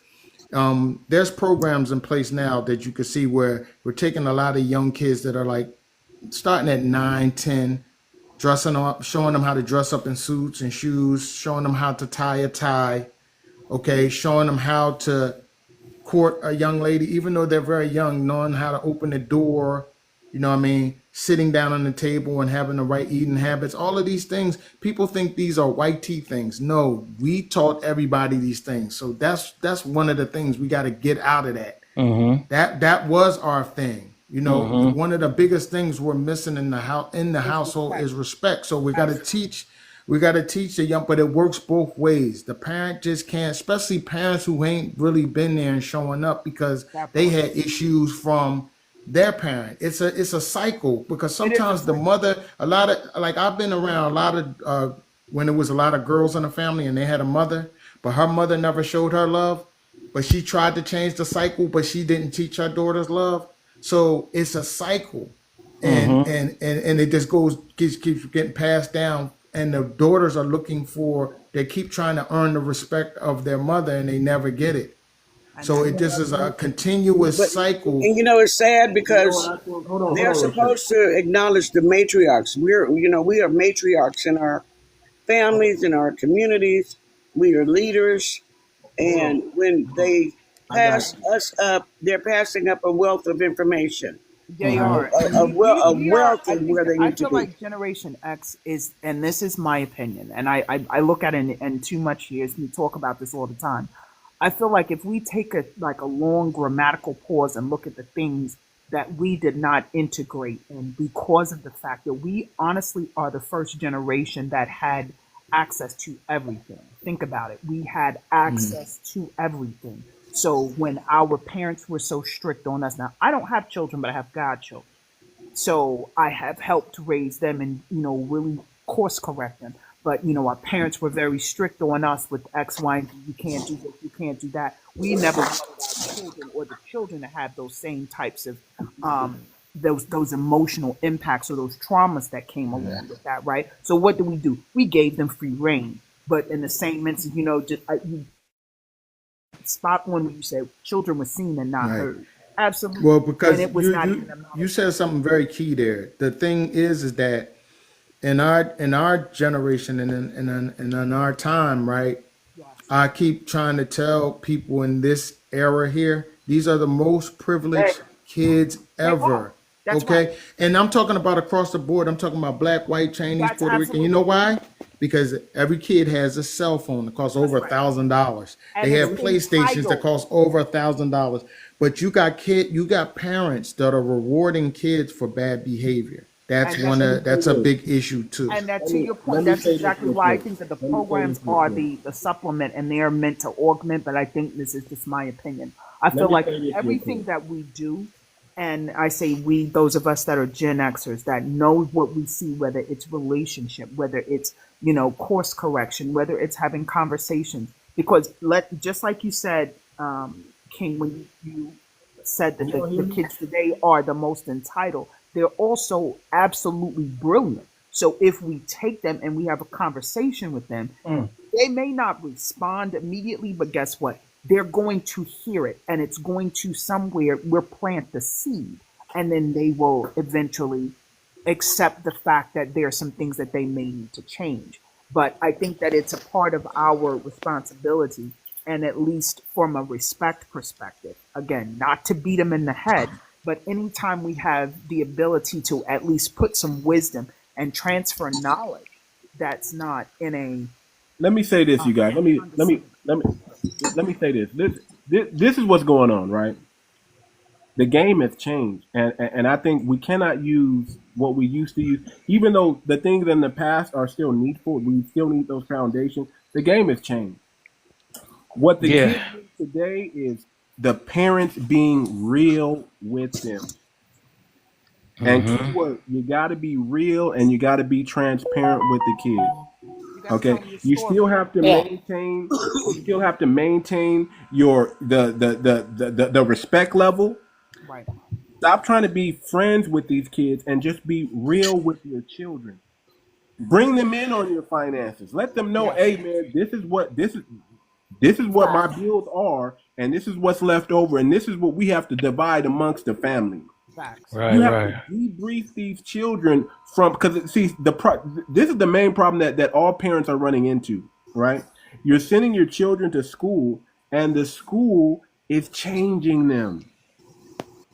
There's programs in place now that you can see where we're taking a lot of young kids that are like starting at 9, 10, dressing up, showing them how to dress up in suits and shoes, showing them how to tie a tie, okay, showing them how to court a young lady, even though they're very young, knowing how to open the door, sitting down on the table and having the right eating habits, all of these things. People think these are white tea things. No, we taught everybody these things. So that's one of the things we got to get out of that. Mm-hmm. That was our thing. Mm-hmm. One of the biggest things we're missing in the household is respect. So we got to teach. We got to teach the young, but it works both ways. The parent just can't, especially parents who ain't really been there and showing up because they had issues from their parent. It's a cycle because sometimes the mother, a lot of like I've been around a lot of when there was a lot of girls in the family and they had a mother, but her mother never showed her love, but she tried to change the cycle, but she didn't teach her daughters love. So it's a cycle, and Mm-hmm. and it just keeps getting passed down, and the daughters are looking for, they keep trying to earn the respect of their mother and they never get it. And So that's it just is a continuous But cycle. and it's sad You know because what I think? Hold they're on real quick. supposed to acknowledge the matriarchs. We are matriarchs in our families, in our communities. We are leaders, Hold on. and when they I got pass us up, they're passing up a wealth of information, they Mm-hmm. are. And a we are, wealth I of think where that they I need to feel be. like Generation X is, and this is my opinion, and I look at it and Too Much years, we talk about this all the time. I feel like if we take a long grammatical pause and look at the things that we did not integrate, and because of the fact that we honestly are the first generation that had access to everything. Think about it. We had access to everything. So when our parents were so strict on us, now I don't have children, but I have godchildren. So I have helped raise them and, really course correct them. But, our parents were very strict on us with X, Y, and Z. You can't do this, you can't do that. We never wanted our children or the children to have those same types of those emotional impacts or those traumas that came along with that, right? So what do? We gave them free reign. But in the same instance, you spot on when you said children were seen and not Right. heard. Absolutely. Well, And because it was not even a you said something very key there. The thing is that in our generation and in our time, right? yes. I keep trying to tell people in this era here, these are the most privileged kids They are. ever. That's right. Okay. And I'm talking about across the board. I'm talking about black, white, Chinese, That's Puerto Rican. You know absolutely why? Because every kid has a cell phone that costs over that's a right. thousand dollars. And They it's have PlayStations that entitled. cost over $1,000. But you got parents that are rewarding kids for bad behavior. And that's That's a big issue too. and that Let to me your let point, me that's say this exactly real why I quick. think that the Let me say this programs real are quick. the supplement and they're meant to augment, but I think this is just my opinion. I Let feel me like say this real everything quick. that we do, and I say we, those of us that are Gen Xers that know what we see, whether it's relationship, whether it's, course correction, whether it's having conversations, because just like you said, King, when you said Can that y'all hear the me? kids today are the most entitled, they're also absolutely brilliant. So if we take them and we have a conversation with them, Mm. they may not respond immediately, but guess what? They're going to hear it and it's going to somewhere we'll plant the seed and then they will eventually accept the fact that there are some things that they may need to change. But I think that it's a part of our responsibility, and at least from a respect perspective, again, not to beat them in the head, but anytime we have the ability to at least put some wisdom and transfer knowledge that's not in a Let me say this, you guys. condescending. Let me say this. This is what's going on, right? The game has changed, and I think we cannot use what we used to use. Even though the things in the past are still needful, we still need those foundations. The game has changed. What the Yeah. kids need today is the parents being real with them. And Hmm. keyword, you got to be real and you got to be transparent with the kids. You got to tell Okay, them your you story. still have to Yeah. maintain. You still have to maintain your the respect level. Right. Stop trying to be friends with these kids and just be real with your children. Bring them in on your finances. Let them know, Yes. hey man, this is what my Facts. bills are, and this is what's left over, and this is what we have to divide amongst the family. Facts. Right. You have to Right. debrief these children from because see this is the main problem that all parents are running into, right? You're sending your children to school, and the school is changing them.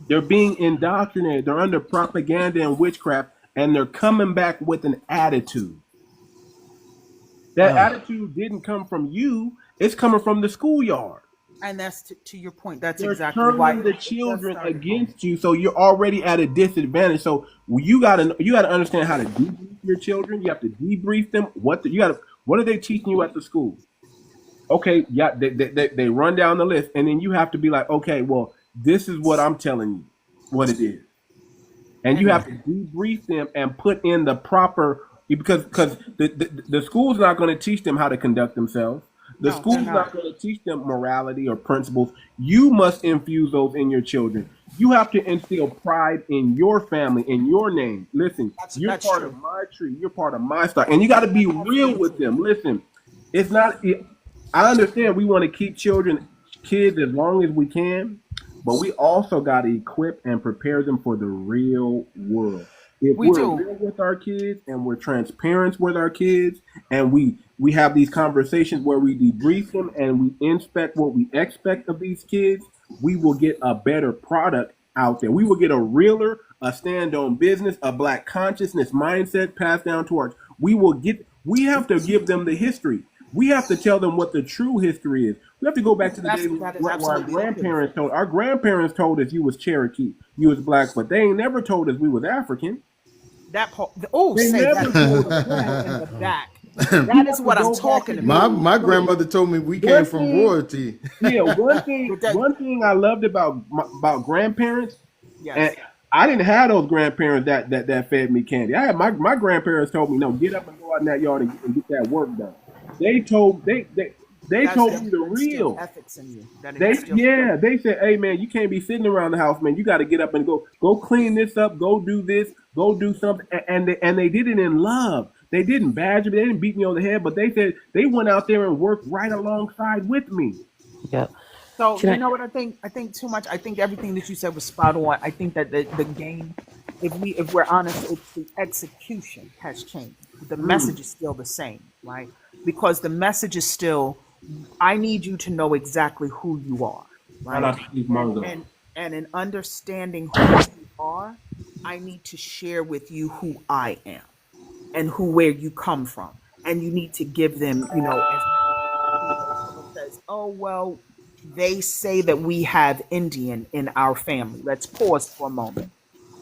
They're being indoctrinated. They're under propaganda and witchcraft, and they're coming back with an attitude. That Uh, attitude didn't come from you. It's coming from the schoolyard. And that's to your point. That's They're exactly why turning the it does children start at home. against you, so you're already at a disadvantage. So you gotta understand how to debrief your children. You have to debrief them. What are they teaching you at the school? Okay, yeah, they run down the list, and then you have to be like, okay, well, this is what I'm telling you, what it is, and you And have to debrief them and put in the proper because the school's not going to teach them how to conduct themselves. The no, they're school's not not. going to teach them morality or principles. You must infuse those in your children. You have to instill pride in your family, in your name. Listen, you're That's part of true. my tree. You're part of my stock, and you got to be That's real absolutely with true. them. Listen, it's not. I understand we want to keep kids as long as we can, but we also got to equip and prepare them for the real world. If We we're do. real with our kids and we're transparent with our kids, and we have these conversations where we debrief them and we inspect what we expect of these kids, we will get a better product out there. We will get a realer, a stand on business, a black consciousness mindset passed down to our. We have to give them the history. We have to tell them what the true history is. We have to go back to the days That is where absolutely the truth. our grandparents told us you was Cherokee, you was black, but they ain't never told us we was African. That part. Oh, They say never that again. told Put us that that. in the back. We That is have to what I'm go back talking and about. My so grandmother told me we came one from thing, royalty. yeah, But that, one thing I loved about grandparents, and yes, I didn't have those grandparents that fed me candy. I had my grandparents told me no, get up and go out in that yard and get that work done. They told they that's told them me the instill real. ethics in you. That instill. They said, hey man, you can't be sitting around the house, man. You got to get up and go clean this up, go do this, go do something, and they did it in love. They didn't badger me, they didn't beat me on the head, but they said they went out there and worked right alongside with me. Yep. So Can you I? know what I think? I think too much. I think everything that you said was spot on. I think that the game, if we're honest, it's the execution has changed. The message is still the same, right? Because the message is still, I need you to know exactly who you are, Shout right? out to Steve And Mongo. and in understanding who you are, I need to share with you who I am and where you come from, and you need to give them, as someone says, oh, well, they say that we have Indian in our family. Let's pause for a moment.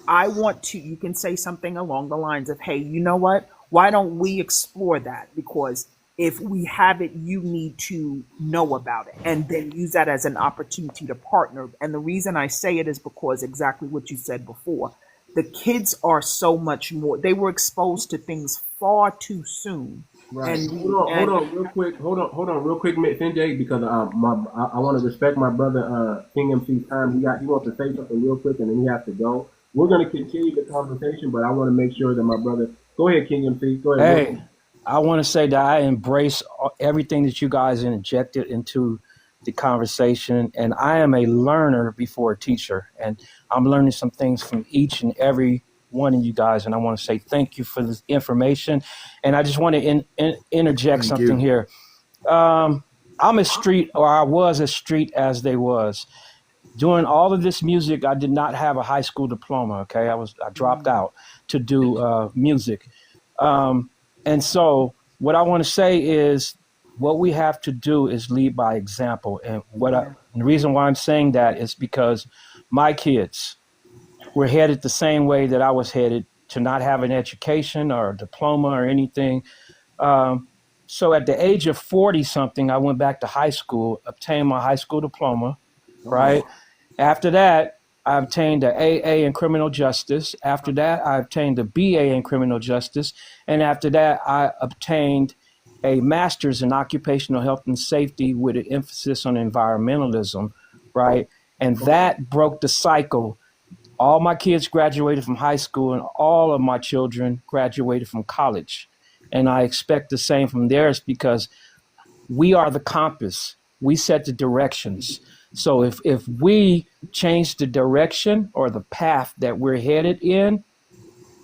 I want to, you can say something along the lines of, hey, you know what? Why don't we explore that? Because if we have it, you need to know about it and then use that as an opportunity to partner. And the reason I say it is because exactly what you said before. The kids are so much more, they were exposed to things far too soon. Right. And Hold on, real quick. Hold on, real quick, NJ, because I want to respect my brother King MC's time. He wants to say something real quick, and then he has to go. We're going to continue the conversation, but I want to make sure that my brother. Go ahead, King MC. Go ahead. Hey, I want to say that I embrace everything that you guys injected into the conversation, and I am a learner before a teacher, and I'm learning some things from each and every one of you guys, and I want to say thank you for this information. And I just want to interject Thank something you. here. I'm a street, or I was a street as they was. Doing all of this music, I did not have a high school diploma. Okay, I dropped out to do music, um, and so what I want to say is, what we have to do is lead by example. And the reason why I'm saying that is because my kids were headed the same way that I was headed, to not have an education or a diploma or anything. Um, so at the age of 40 something, I went back to high school, obtained my high school diploma, right? After that, I obtained an AA in criminal justice. After that, I obtained a BA in criminal justice. And after that, I obtained a master's in occupational health and safety with an emphasis on environmentalism, right? And that broke the cycle. All my kids graduated from high school, and all of my children graduated from college. And I expect the same from theirs, because we are the compass. We set the directions. So if we change the direction or the path that we're headed in,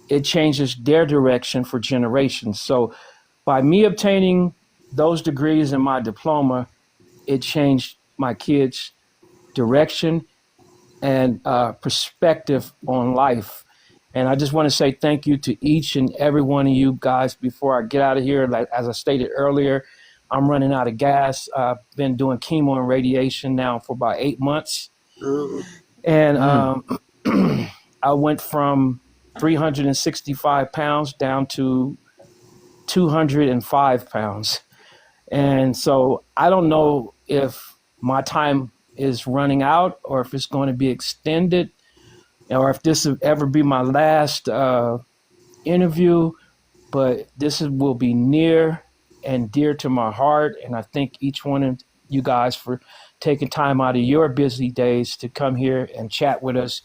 it changes their direction for generations. So by me obtaining those degrees in my diploma, it changed my kids' direction and perspective on life. And I just want to say thank you to each and every one of you guys before I get out of here. Like, as I stated earlier, I'm running out of gas. I've been doing chemo and radiation now for about 8 months. And I went from 365 pounds down to 205 pounds. And so I don't know if my time is running out or if it's going to be extended, or if this will ever be my last interview, but will be near and dear to my heart. And I thank each one of you guys for taking time out of your busy days to come here and chat with us.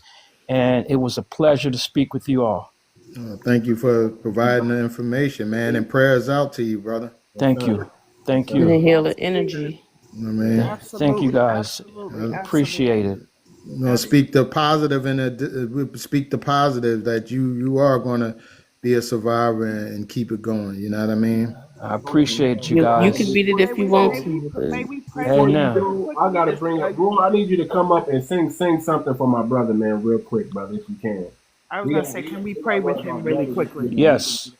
And it was a pleasure to speak with you all. Thank you for providing the information, man, and prayers out to you, brother. Thank you. Thank And the you. healer energy. You know what I mean? Absolutely, Thank you guys. absolutely, Appreciate it. Speak the positive speak the positive that you are going to be a survivor and keep it going. You know what I mean? I appreciate you You guys. can beat it if you want to. May we pray Before with you Amen. go, I gotta bring up. Bro, I need you to come up and sing something for my brother, man, real quick, brother, if you can. I was going to say, can we pray with him really quickly? Yes.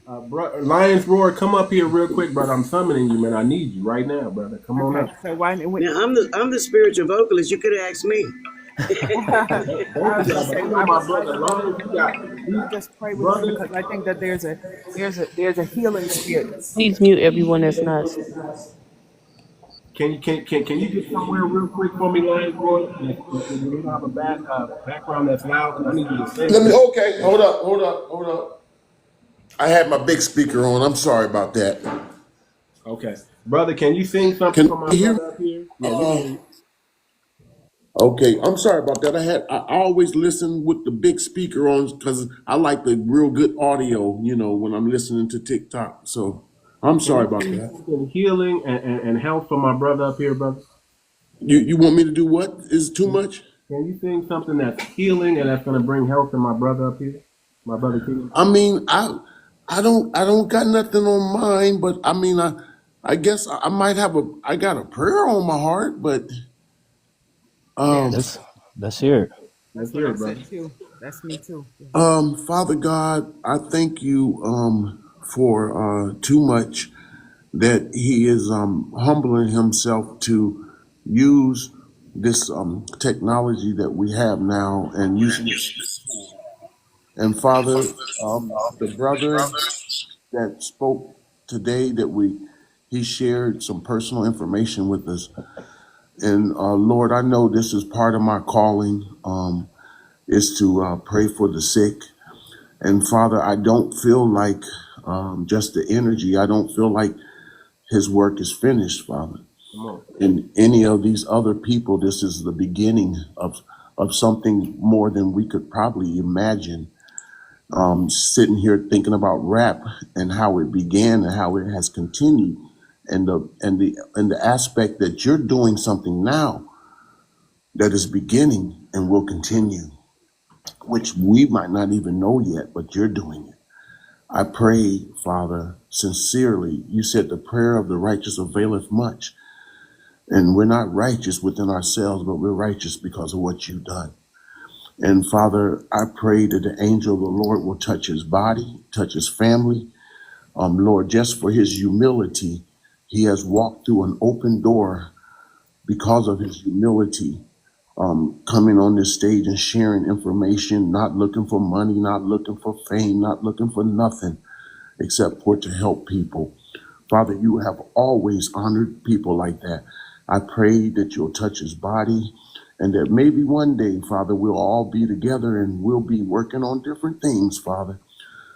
Lions Roar, come up here real quick, brother. I'm summoning you, man. I need you right now, brother. Come on Okay, up. so why? Now I'm the spiritual vocalist. You could have asked me. I was gonna say, my brother Lions, you got just pray with him because I think that there's a healing spirit. Please mute everyone that's not. Can you get somewhere real quick for me, Lions Roar? If you don't have a background that's loud, I need you to sing. Let me. Okay, hold up. I had my big speaker on. I'm sorry about that. Okay, brother, can you sing something Can for my you hear me? brother up here? Yeah, we can hear you. Okay, I'm sorry about that. I always listen with the big speaker on because I like the real good audio. You know, when I'm listening to TikTok. So I'm Can sorry you about sing that. something healing and health for my brother up here, brother? You want me to do what? Is it too much? Can you sing something that's healing and that's going to bring health to my brother up here? My brother King? I mean, I don't got nothing on mine, but I mean, I guess I might have I got a prayer on my heart, but um, Yes, Let's hear it. Let's that's what hear I it, brother. said too. That's me too. Yeah. Father God, I thank you for too much that he is humbling himself to use this technology that we have now and using it. And Father, the brother that spoke today that he shared some personal information with us. And Lord, I know this is part of my calling is to pray for the sick. And Father, I don't feel like just the energy. I don't feel like his work is finished, Father. Come on. And any of these other people, this is the beginning of something more than we could probably imagine. Sitting here thinking about rap and how it began and how it has continued, and the aspect that you're doing something now that is beginning and will continue, which we might not even know yet, but you're doing it. I pray, Father, sincerely. You said the prayer of the righteous availeth much. And we're not righteous within ourselves, but we're righteous because of what you've done. And Father, I pray that the angel of the Lord will touch his body, touch his family. Lord, just for his humility, he has walked through an open door because of his humility, coming on this stage and sharing information, not looking for money, not looking for fame, not looking for nothing except for to help people. Father, you have always honored people like that. I pray that you'll touch his body and that maybe one day, Father, we'll all be together and we'll be working on different things, Father.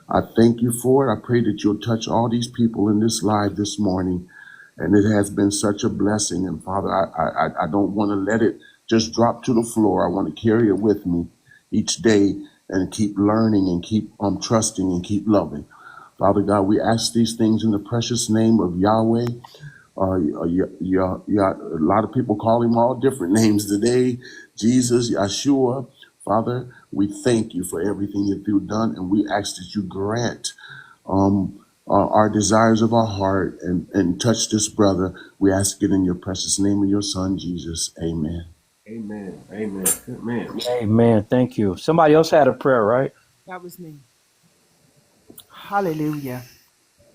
I thank you for it. I pray that you'll touch all these people in this live this morning. And it has been such a blessing. And Father, I don't want to let it just drop to the floor. I want to carry it with me each day and keep learning and keep trusting and keep loving. Father God, we ask these things in the precious name of Yahweh. A lot of people call him all different names today. Jesus, Yeshua. Father, we thank you for everything that you've done, and we ask that you grant our desires of our heart and touch this brother. We ask it in your precious name of your son, Jesus. Amen. Amen. Amen. Good man. Amen. Thank you. Somebody else had a prayer, right? That was me. Hallelujah.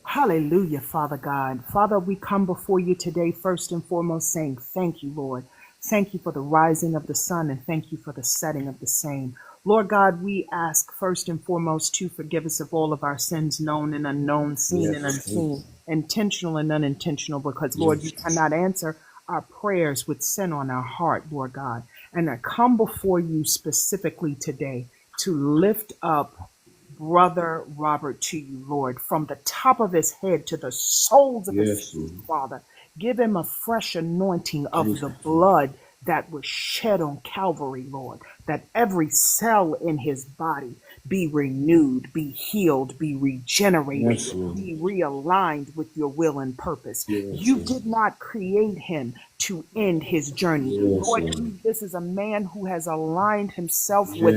Hallelujah, Father God. Father, we come before you today, first and foremost, saying thank you, Lord. Thank you for the rising of the sun and thank you for the setting of the same. Lord God, we ask first and foremost to forgive us of all of our sins, known and unknown, seen and unseen, intentional and unintentional, because, Lord, you cannot answer our prayers with sin on our heart, Lord God. And I come before you specifically today to lift up Brother Robert to you, Lord, from the top of his head to the soles of his feet, Father. Give him a fresh anointing of the blood that was shed on Calvary, Lord, that every cell in his body be renewed, be healed, be regenerated, be realigned with your will and purpose. You did not create him to end his journey. Lord, this is a man who has aligned himself with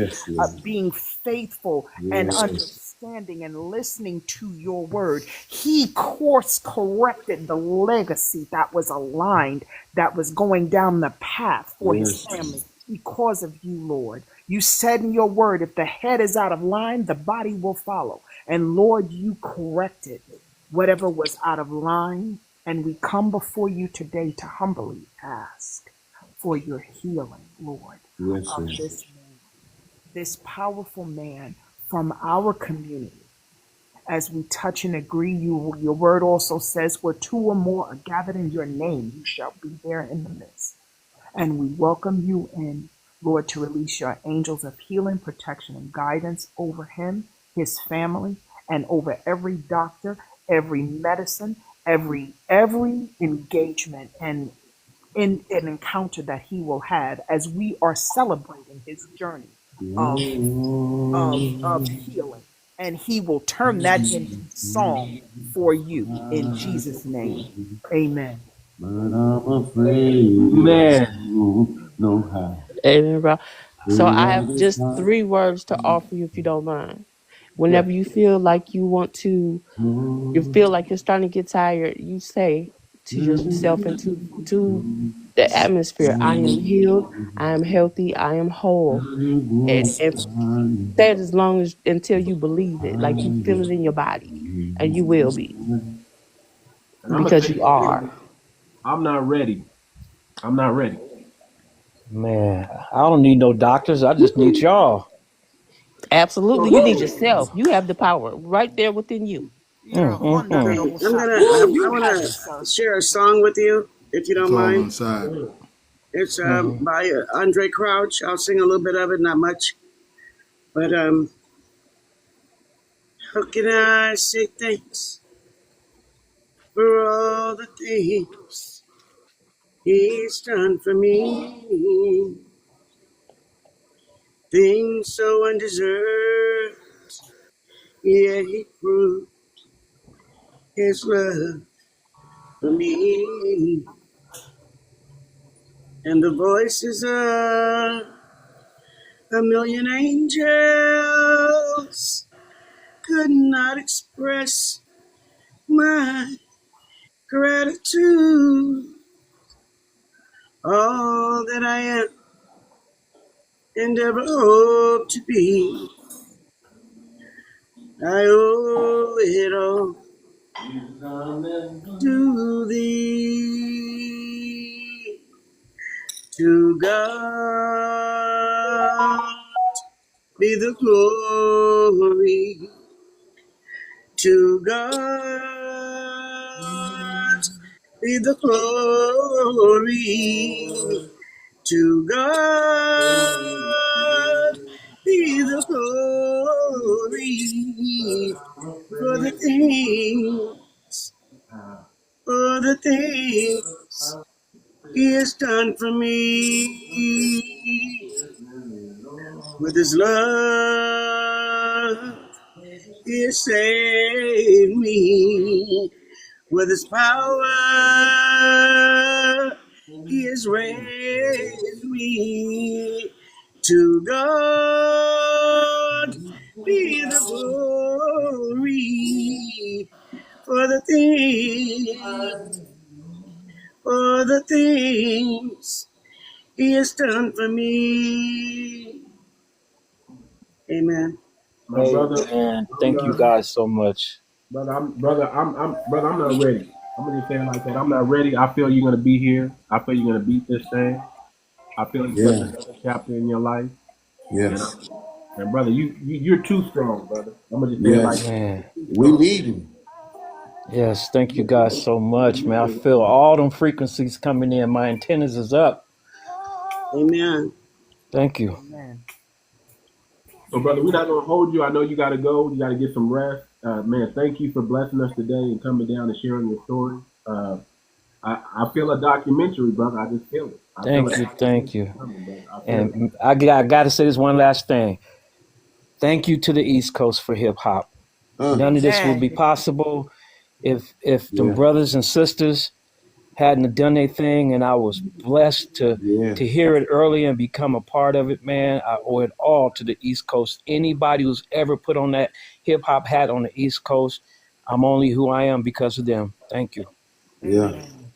being faithful and understanding and listening to your word. He course corrected the legacy that was aligned, that was going down the path for his family because of you, Lord. You said in your word, if the head is out of line, the body will follow. And Lord, you corrected whatever was out of line. And we come before you today to humbly ask for your healing, Lord, of this man, this powerful man from our community. As we touch and agree, your word also says, where two or more are gathered in your name, you shall be there in the midst. And we welcome you in, Lord, to release your angels of healing, protection, and guidance over him, his family, and over every doctor, every medicine, every engagement and in an encounter that he will have as we are celebrating his journey of healing. And he will turn that into song for you in Jesus' name. Amen. but I'm afraid Man, to know how. Amen, bro. So I have Love is just not 3 words to offer you if you don't mind. Yes. Whenever you feel like you want to, you more feel like you're starting to get tired, you say to yourself and to the atmosphere, I am healed, I am healthy, I am whole. And say it as long as until you believe it, like you feel it in your body. And you will be. And I'm gonna Because say you this are. too. I'm not ready. I'm not ready. man, I don't need no doctors. I just need y'all. Absolutely. You need yourself. You have the power right there within you. Okay, I'm gonna. I You want have it, sir. to share a song with you, if you It's don't all mind. on the side. It's by Andre Crouch. I'll sing a little bit of it, not much, but how can I say thanks for all the things He's done for me? Things so undeserved, yet He proved His love for me. And the voices of a million angels could not express my gratitude. All that I am and ever hope to be, I owe it all to thee. To God be the glory. To God be the glory. To God be the glory for the things, for the things He has done for me. With His love, He has saved me. With His power, He has raised me. To God be the glory for the things He has done for me. Amen. My brother, Amen. I'm Thank you not, guys so much. brother, I'm not ready. I'm gonna just say it like that. I'm not ready. I feel you're gonna be here. I feel you're gonna beat this thing. I feel it's just Yeah. another chapter in your life. And Yes. brother, you're too strong, brother. I'm gonna just say it like Yes. that. Man. You're too We strong. need him. Yes, thank you guys so much, man. I feel all them frequencies coming in. My antennas is up. Amen. Thank you. Amen. So, brother, we're not gonna hold you. I know you gotta go. You gotta get some rest. Man, thank you for blessing us today and coming down and sharing your story. I feel a documentary, brother. I just feel it. I feel a Thank you. Thank documentary you. coming, brother. I feel it. And I got to say this one last thing. Thank you to the East Coast for hip hop. None of this would Amen. be possible if them Yeah. brothers and sisters hadn't have done their thing, and I was blessed Yeah. to hear it early and become a part of it, man. I owe it all to the East Coast. Anybody who's ever put on that hip hop hat on the East Coast, I'm only who I am because of them. Thank you. Yeah. Amen.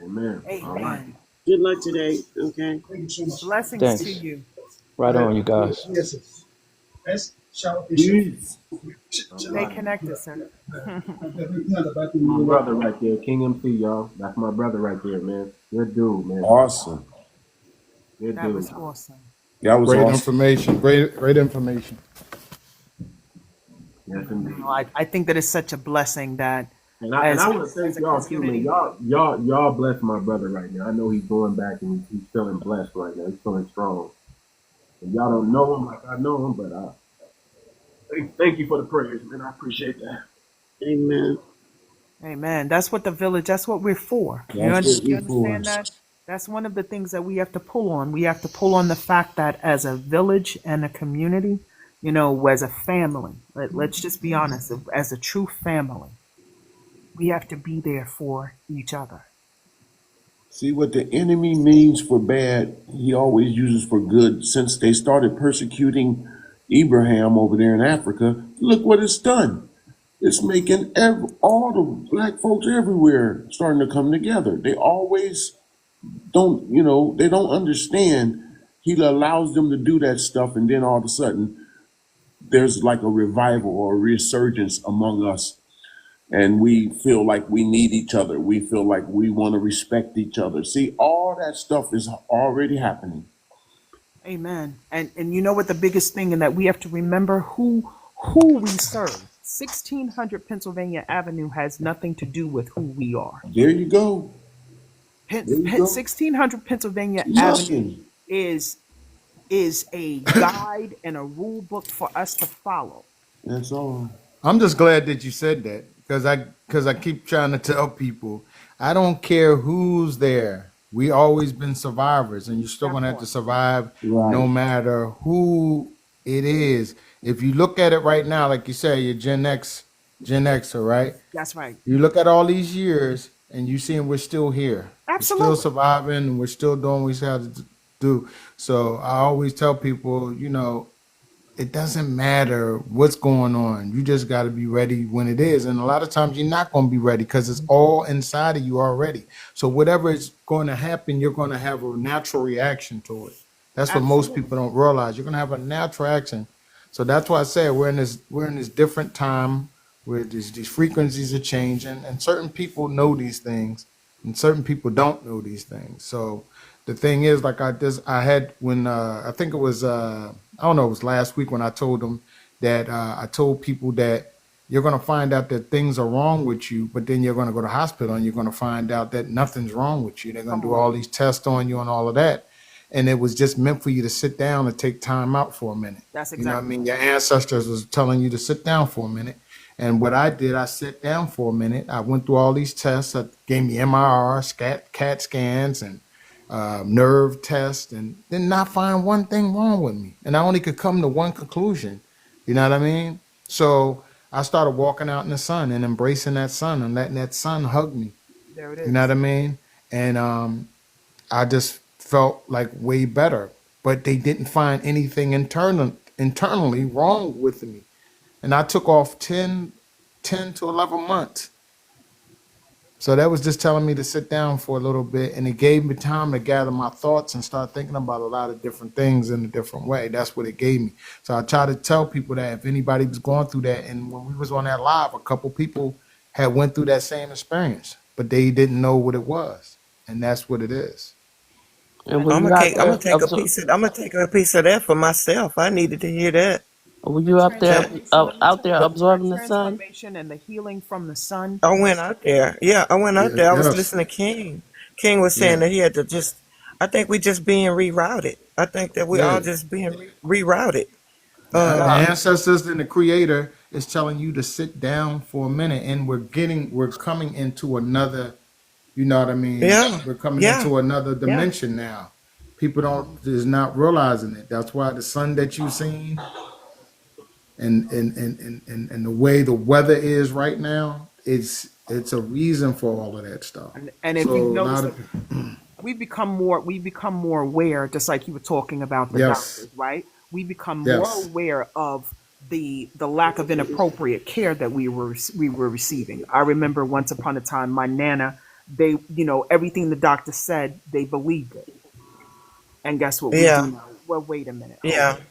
Amen. All right. Amen. Good luck today. Okay. Blessings to Thanks. you. Right on, you guys. Peace. All Stay right. connected, sir. My brother right there, King MC, y'all. That's my brother right there, man. Good dude, man. Awesome. Good That dude. was awesome. That was Great awesome. information. Great information. Yes, You know, indeed. I think that it's such a blessing that And I as want to as thank a y'all too, man. community. Y'all bless my brother right now. I know he's going back and he's feeling blessed right now. He's feeling strong. And y'all don't know him like I know him, but thank you for the prayers, man. I appreciate that. Amen. Amen. That's what the village, that's what we're for. That's what You we for. understand that? That's one of the things that we have to pull on. We have to pull on the fact that as a village and a community, you know, as a family, let's just be honest, as a true family, we have to be there for each other. See what the enemy means for bad, he always uses for good. Since they started persecuting Abraham over there in Africa, look what it's done. It's making all the black folks everywhere starting to come together. They always don't, they don't understand. He allows them to do that stuff, and then all of a sudden, there's like a revival or a resurgence among us, and we feel like we need each other. We feel like we want to respect each other. See, all that stuff is already happening. Amen. And you know what the biggest thing, and that we have to remember who we serve. 1600 Pennsylvania Avenue has nothing to do with who we are. There you go. There you go. 1600 Pennsylvania Avenue Nothing. is a guide and a rule book for us to follow. That's all. I'm just glad that you said that because I keep trying to tell people I don't care who's there. We always been survivors, and you're still That gonna have to part. survive no Right. matter who it is. If you look at it right now, like you say, you're Gen Xer, right? That's right. You look at all these years, and you seeing we're still here. We're still Absolutely. surviving, and we're still doing what we have to do. So I always tell people, it doesn't matter what's going on. You just got to be ready when it is. And a lot of times you're not going to be ready because it's all inside of you already. So whatever is going to happen, you're going to have a natural reaction to it. That's what most Absolutely. people don't realize. You're going to have a natural action. So that's why I say we're in this different time where these frequencies are changing, and certain people know these things, and certain people don't know these things. So the thing is, like I had when I think it was I don't know, it was last week when I told them that I told people that you're going to find out that things are wrong with you, but then you're going to go to the hospital and you're going to find out that nothing's wrong with you. They're going to Come do all on. these tests on you and all of that. And it was just meant for you to sit down and take time out for a minute. That's You know what I exactly mean? right. Your ancestors was telling you to sit down for a minute. And what I did, I sat down for a minute. I went through all these tests. I gave me MRI, CAT scans, and nerve tests, and did not find one thing wrong with me. And I only could come to one conclusion. You know what I mean? So I started walking out in the sun and embracing that sun and letting that sun hug me. There it You know what is. I mean? And I just felt like way better. But they didn't find anything internally wrong with me. And I took off 10 to 11 months. So that was just telling me to sit down for a little bit, and it gave me time to gather my thoughts and start thinking about a lot of different things in a different way. That's what it gave me. So I try to tell people that if anybody was going through that, and when we was on that live, a couple people had went through that same experience, but they didn't know what it was, and that's what it is. And And when I'm you gonna out take. I'm there gonna take a absor- piece of. I'm gonna take a piece of that for myself. I needed to hear that. when the you out there transformation, let me out tell there you, that absorbing the sun, transformation and the healing from the sun. I went out there. Yeah, I went out Yeah, there. I was yes, listening to King. King was saying yeah, that he had to just. I think we just being rerouted. I think that we all yeah. just being rerouted. The Um. y'all, ancestors and the creator is telling you to sit down for a minute, and we're coming into another. You know what I mean? Yeah. We're coming Yeah. into another Yeah. dimension now. People don't is not realizing it. That's why the sun that you've seen and the way the weather is right now, it's a reason for all of that stuff. And if you So a notice lot that of we become more aware, just like you were talking about the yes, doctors, right? We become more yes, aware of the lack of inappropriate care that we were receiving. I remember once upon a time, my nana, they, everything the doctor said, they believed it. And guess what we do Yeah. now? Well, wait a minute, hold Yeah. on.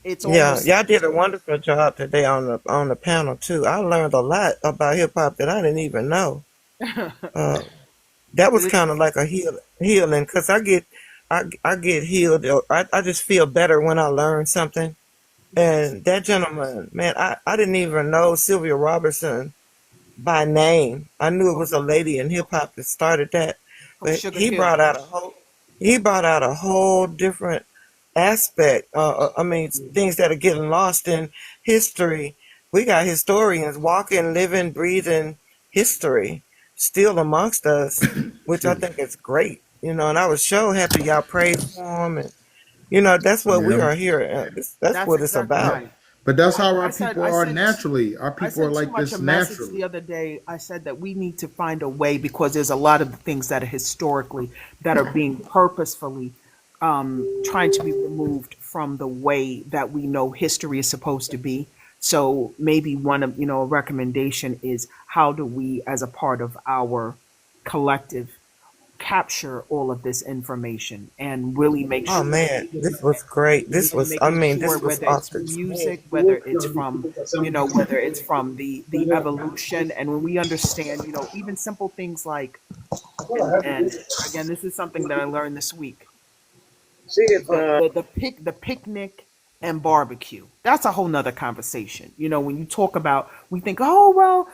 It's Yeah. almost Y'all did a wonderful job today on the panel too. I learned a lot about hip hop that I didn't even know. Uh, that was it, kind of like a healing because I get healed. Or I just feel better when I learn something. yes, And that gentleman, man, I didn't even know Sylvia Robertson by name. I knew it was a lady in hip hop that started that, from but Sugar Hill. he brought out a whole different aspect. I mean, things that are getting lost in history. We got historians walking, living, breathing history still amongst us, which I excuse me. think is great. And I was so happy y'all prayed for him, and that's what we Yeah, are here. That's That's what it's exactly yeah. about. right. But that's how our I said people I are sent naturally. Our I people are sent Too like Much a this message naturally. the other day. I said that we need to find a way, because there's a lot of things that are historically that are being purposefully trying to be removed from the way that we know history is supposed to be. So maybe one of a recommendation is, how do we, as a part of our collective, capture all of this information and really make Oh sure man, this was great. This and was, I making mean, sure, this was whether off it's the music, whether it's from whether it's from the evolution, and when we understand, even simple things like, and again, this is something that I learned this week, the picnic and barbecue. That's a whole nother conversation. When you talk about, we think, oh well,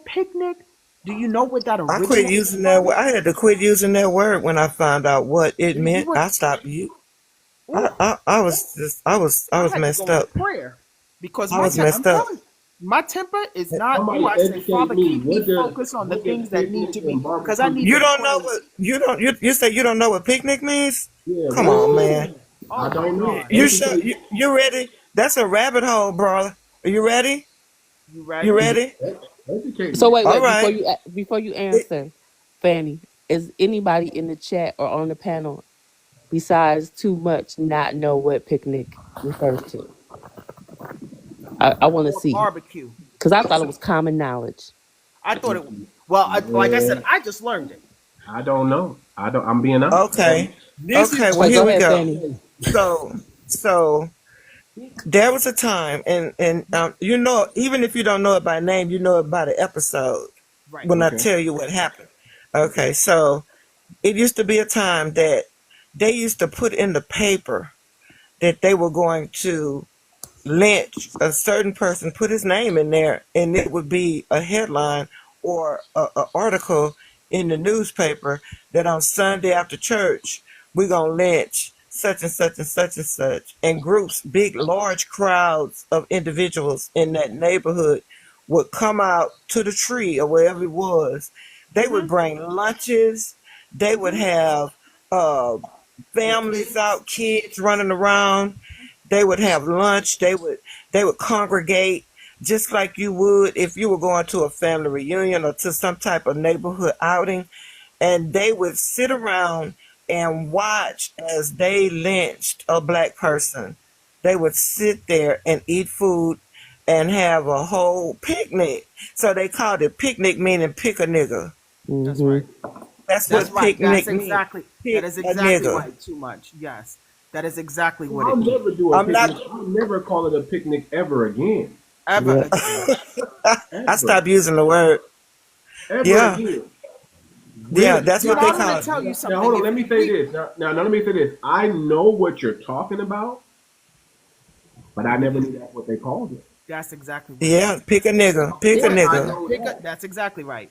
picnic. Do you know what that I quit originated using that from? word. I had to quit using that word when I found out what it You meant. would, I stopped you. ooh, I was just, I I was had to messed go into up. prayer, because I was I'm messed up. telling you, my temper is not. Somebody I say, educate Father, me. keep me focused on the What does things that need picnic to and be, because I barbecue need You to mean? don't know what, praise. you say you don't know what picnic means? Yeah, Come what does on, picnic man. mean? I Oh my don't know. God, You sure, Educate. you ready? That's a rabbit hole, brother. Are you ready? you You ready? ready? Educate So me. All wait, before right. you It, answer, Fanny, is anybody in the chat or on the panel besides Too Much not know what picnic refers to? I want to Or see, barbecue? because I thought it was common knowledge. I thought it. Well, like I said, I just learned it. I don't know. I don't. I'm being honest. I don't know. okay. Okay, well Okay, here go we ahead, go. Fanny. So, so there was a time, and even if you don't know it by name, you know it by the episode Right. when I Okay. tell you what happened. Okay, so it used to be a time that they used to put in the paper that they were going to lynch a certain person, put his name in there, and it would be a headline or a article in the newspaper that on Sunday after church we're gonna lynch such and such and such and such. And groups, big large crowds of individuals in that neighborhood would come out to the tree or wherever it was. They would Mhm. bring lunches. They would Mhm. have uh, With families kids. out, kids running around. They would have lunch. They would congregate just like you would if you were going to a family reunion or to some type of neighborhood outing, and they would sit around and watch as they lynched a black person. They would sit there and eat food and have a whole picnic. So they called it picnic, meaning pick a nigga. That's right. Hmm. That's That's what right. That's picnic means. exactly. That Pick is a exactly nigga. right. Too much. Yes. That is exactly what I'll it means. never do a I'm not. picnic. I'll never call it a picnic ever again. Ever Yeah. again. I Ever. stopped using the word. Ever Yeah. again. Yeah, Really? that's what they I'm going call to it. tell you Now something. hold on. Let me If say we, this. Now let me say this. I know what you're talking about, but I never knew that's what they called it. that's exactly what it Yeah, is. pick a nigga. Of Pick a course, I nigga. know Pick up. that. That's exactly right.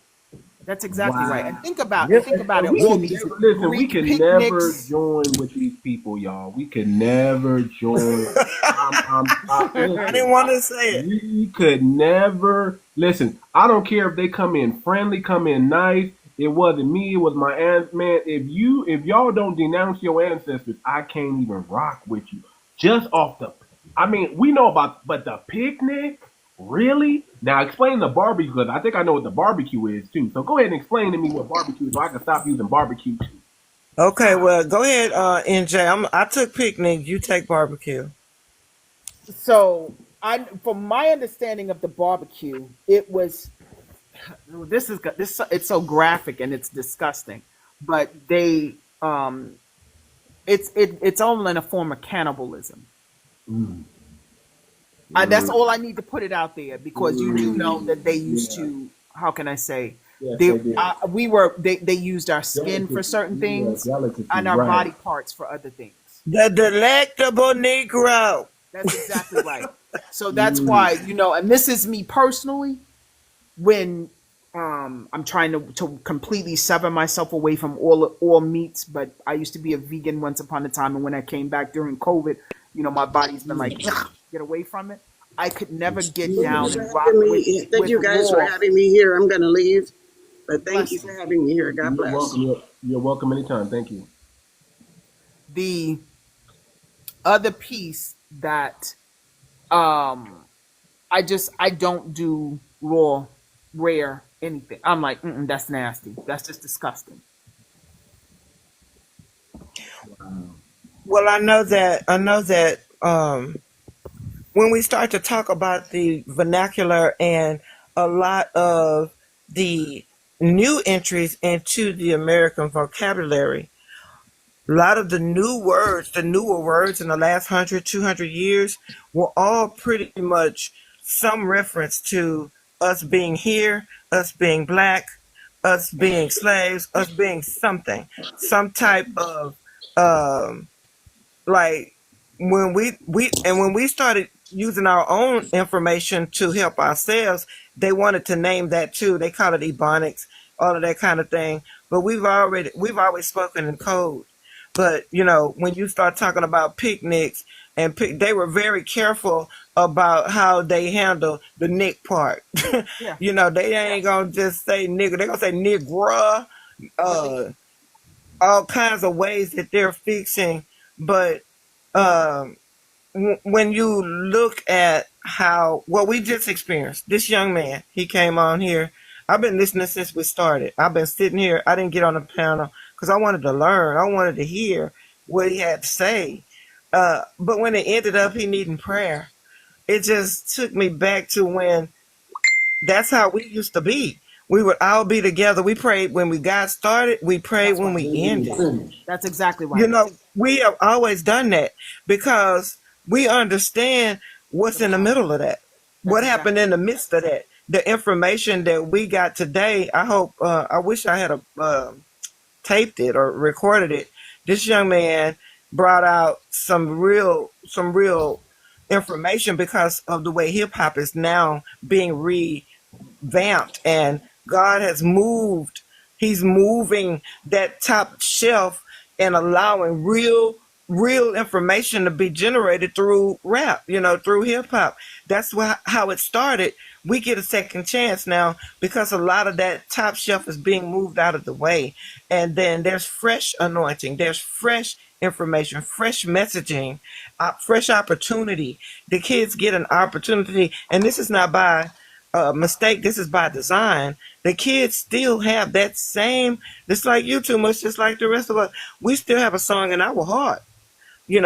That's exactly right. And Wow. think about Yep. it. We All can these never listen. We Greek can never picnics. join with these people, y'all. We can never join. I Listen. didn't want to say it. We could never listen. I don't care if they come in friendly, come in nice. It wasn't me. It was my aunt. Man, if y'all don't denounce your ancestors, I can't even rock with you. Just off the. I mean, we know about, but the picnic, really? Now explain the barbecue, because I think I know what the barbecue is too. So go ahead and explain to me what barbecue is, so I can stop using barbecue too. Okay, well, go ahead, NJ. I took picnic. You take barbecue. So, from my understanding of the barbecue, it was, this it's so graphic and it's disgusting, but it's only in a form of cannibalism. Mm, That's mm, all I need to put it out there, because you do know that they used yeah, to. How can I say? yes, They they did. they used our skin for Delicacy, certain yeah, things delicacy, and our right? body parts for other things. The delectable Negro. That's exactly right. So that's Mm, why, and this is me personally, when I'm trying to completely sever myself away from all meats. But I used to be a vegan once upon a time, and when I came back during COVID, my body's been like, "Ugh, get away from it." I could never get Thank you down for and having rock with me. Thank you guys for raw. having me here. I'm going to leave, but thank you Bless for you. having me here. God you're bless. welcome. You're welcome anytime. Thank you. The other piece that um I don't do raw, rare anything. I'm like, that's nasty. That's just disgusting. Well, I know that when we start to talk about the vernacular and a lot of the new entries into the American vocabulary, a lot of the new words, the newer words in the last 100, 200 years were all pretty much some reference to us being here, us being black, us being slaves, us being something, some type of um, like when we started using our own information to help ourselves, they wanted to name that too. They call it ebonics, all of that kind of thing. But we've always spoken in code. But when you start talking about picnics they were very careful about how they handle the nick part. Yeah, They ain't gonna just say nigga, they're gonna say nigga, right. uh all kinds of ways that they're fixing. But um when you look at how what we just experienced, this young man, he came on here. I've been listening since we started. I've been sitting here. I didn't get on the panel because I wanted to learn. I wanted to hear what he had to say. But when it ended up he needing prayer, it just took me back to when that's how we used to be. We would all be together. We prayed when we got started. We prayed That's when right. we ended. That's exactly right. We have always done that because we understand what's in the middle of that. That's What exactly. happened in the midst of that? The information that we got today, I hope, I wish I had taped it or recorded it. This young man brought out some real information because of the way hip hop is now being vamped, and God has moved. He's moving that top shelf and allowing real information to be generated through rap, through hip hop. That's how it started. We get a second chance now because a lot of that top shelf is being moved out of the way. And then there's fresh anointing, there's fresh information, fresh messaging, fresh opportunity. The kids get an opportunity, and this is not by mistake. This is by design. The kids still have that same, just like you too much, just like the rest of us. We still have a song in our heart.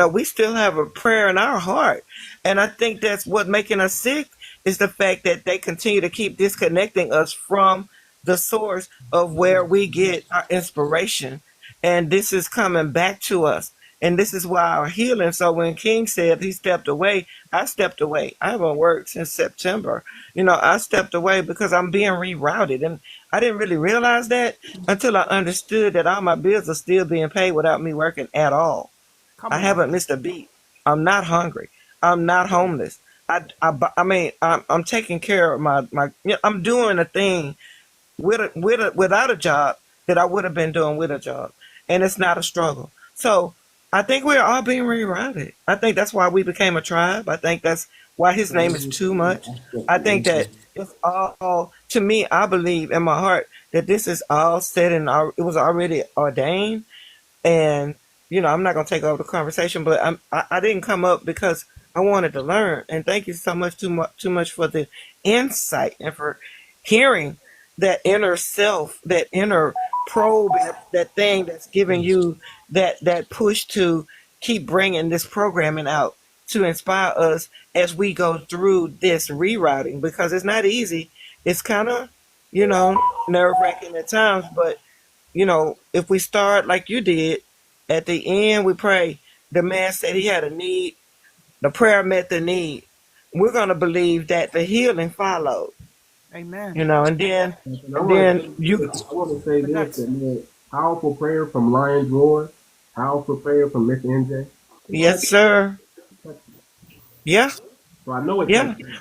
We still have a prayer in our heart. And I think that's what making us sick is the fact that they continue to keep disconnecting us from the source of where we get our inspiration. And this is coming back to us. And this is why our healing. So when King said he stepped away, I stepped away. I haven't worked since September. I stepped away because I'm being rerouted. And I didn't really realize that until I understood that all my bills are still being paid without me working at all. Come I on. haven't missed a beat. I'm not hungry. I'm not homeless. I mean, I'm taking care of I'm doing a thing without a job that I would have been doing with a job, and it's not a struggle. So I think we're all being rerouted. I think that's why we became a tribe. I think that's why his name is Too Much. I think that it's all to me. I believe in my heart that this is all said and it was already ordained. And I'm not gonna take over the conversation, but I didn't come up because I wanted to learn. And thank you so much, too much for the insight and for hearing that inner self, that inner probe, that thing that's giving you that push to keep bringing this programming out to inspire us as we go through this rerouting, because it's not easy. It's kind of nerve wracking at times, but if we start like you did, at the end we pray. The man said he had a need. The prayer met the need. We're gonna believe that the healing followed. Amen. And And then I want to say But this, that's that man, powerful prayer from Lion's Roar, powerful prayer from Miss NJ. It yes, touched, sir. it touched me. Yeah, So I know it yeah, touched me.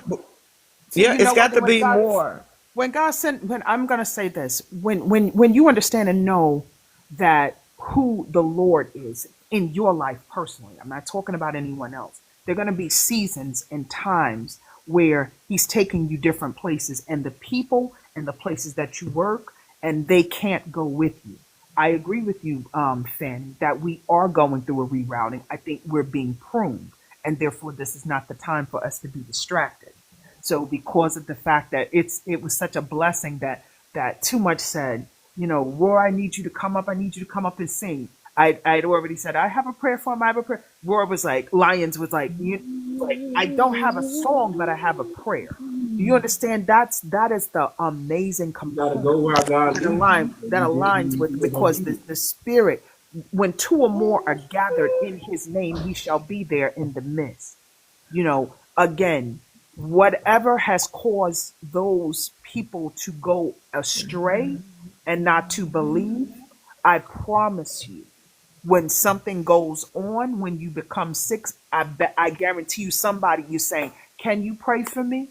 see, yeah. you It's know got what? to be more. When God sent, when I'm gonna say this, when you understand and know that who the Lord is in your life personally, I'm not talking about anyone else. There are gonna be seasons and times where He's taking you different places, and the people and the places that you work, and they can't go with you. I agree with you, Fanny, that we are going through a rerouting. I think we're being pruned, and therefore this is not the time for us to be distracted. So because of the fact that it was such a blessing that Too Much said, Roar, I need you to come up. I need you to come up and sing. I'd already said I have a prayer for him. I have a prayer. Roar was like, Lions was like, I don't have a song, but I have a prayer. Do you understand? That is the amazing You gotta component go where God that leads aligns with, because the spirit, when two or more are gathered in his name, he shall be there in the midst. Again, whatever has caused those people to go astray and not to believe, I promise you, when something goes on, when you become sick, I guarantee you somebody, you're saying, can you pray for me?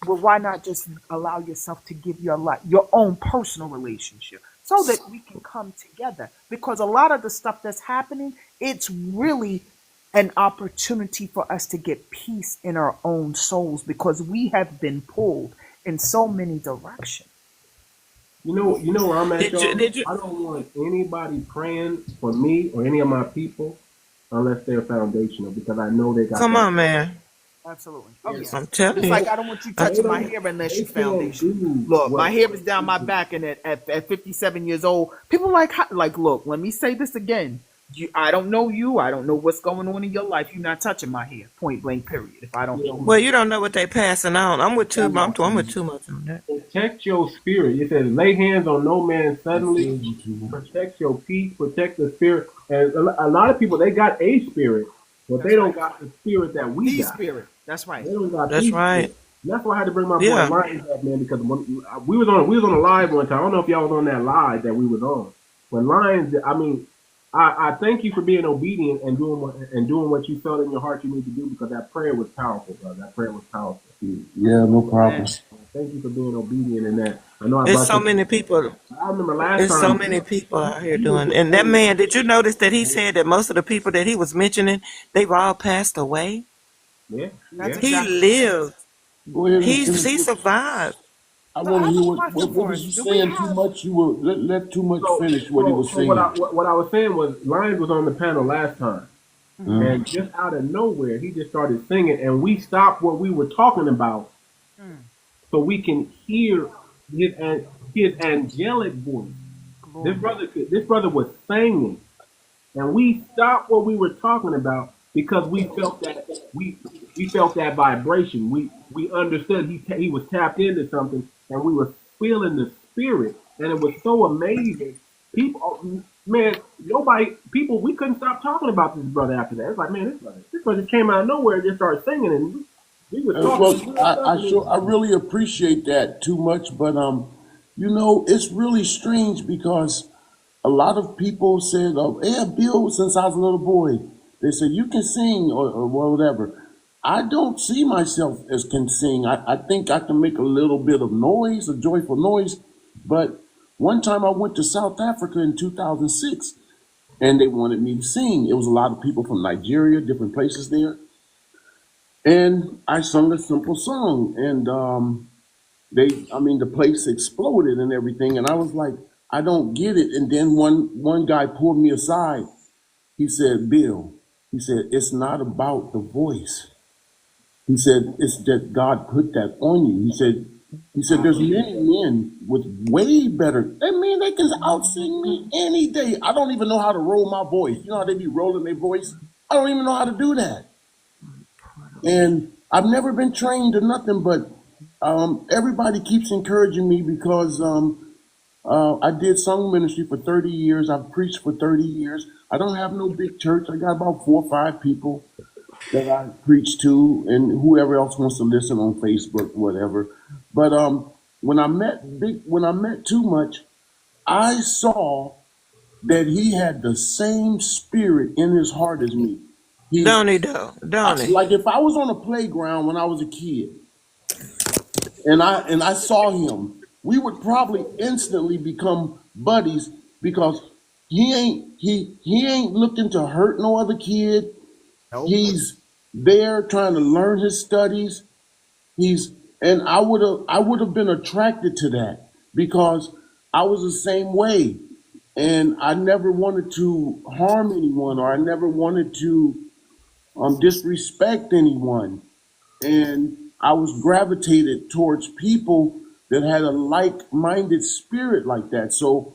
Well, why not just allow yourself to give your life, your own personal relationship, so that we can come together? Because a lot of the stuff that's happening, it's really an opportunity for us to get peace in our own souls, because we have been pulled in so many directions. You know where I'm at, Did you? y'all? Did you? I don't want anybody praying for me or any of my people unless they're foundational, because I know they got Come that. on, man. Absolutely. Oh yeah. I'm telling It's you. like I don't want you I, They touching my don't. hair unless They you can't foundational. do Look, my what hair is down my back, and at 57 years old, people like, look. Let me say this again. I don't know you. I don't know what's going on in your life. You're not touching my hair. Point blank. Period. If I don't know well, you, you don't know what they passing on. I'm with too. do. I'm with too much on that. Protect your spirit. It says, lay hands on no man suddenly. feel you too much. Protect your peace. Protect the spirit. And a lot of people, they got a spirit, but they that's don't right. got the spirit that we The got. spirit. That's right. They don't got That's peace spirit. right. And that's why I had to bring my boy Yeah. Lions up, man, because when we was on a live one time. I don't know if y'all was on that live that we was on. When Lions, I mean, I thank you for being obedient and doing what you felt in your heart you need to do, because that prayer was powerful, brother. That prayer was powerful. Yeah, no problem. Thank you for being obedient in that. I know I There's brought so you. many people. I remember last There's so time. many people out here He was doing. the And that same. man, did you notice that he said that most of the people that he was mentioning, they've all passed away? Yeah, That's yeah. He exactly right. lived. Go ahead and He finish. he survived. I So I want to have hear a what question what for was us. you Do we saying too have? much. You were let too much So, finish what he was saying. what I was saying was Lions was on the panel last time, Mhm, Uh, and just out of nowhere he just started singing, and we stopped what we were talking about mm, so we can hear his angelic voice. glory. This brother was singing, and we stopped what we were talking about because we felt that vibration. We understood he was tapped into something, and we were feeling the spirit, and it was so amazing. People, man, people, we couldn't stop talking about this brother after that. It's like, man, this brother just came out of nowhere and just started singing, and we was talking well, some real stuff. I really appreciate that too much, but it's really strange because a lot of people said, "Oh, yeah, Bill, since I was a little boy, they said you can sing or whatever." I don't see myself as can sing. I think I can make a little bit of noise, a joyful noise, but one time I went to South Africa in 2006 and they wanted me to sing. It was a lot of people from Nigeria, different places there. And I sung a simple song and the place exploded and everything. And I was like, I don't get it. And then one guy pulled me aside. He said, Bill, he said, it's not about the voice. He said, it's that God put that on you. He said, there's many men with way better. They can outsing me any day. I don't even know how to roll my voice. You know how they be rolling their voice? I don't even know how to do that. And I've never been trained or nothing, but everybody keeps encouraging me because I did song ministry for 30 years. I've preached for 30 years. I don't have no big church. I got about 4 or 5 people that I preach to, and whoever else wants to listen on Facebook, whatever. But when I met Too Much, I saw that he had the same spirit in his heart as me. Don't he though? Don't he? Like if I was on a playground when I was a kid, and I saw him, we would probably instantly become buddies because he ain't looking to hurt no other kid. Nope. He's there trying to learn his studies. He's and I would have been attracted to that because I was the same way. And I never wanted to harm anyone or I never wanted to disrespect anyone. And I was gravitated towards people that had a like-minded spirit like that. So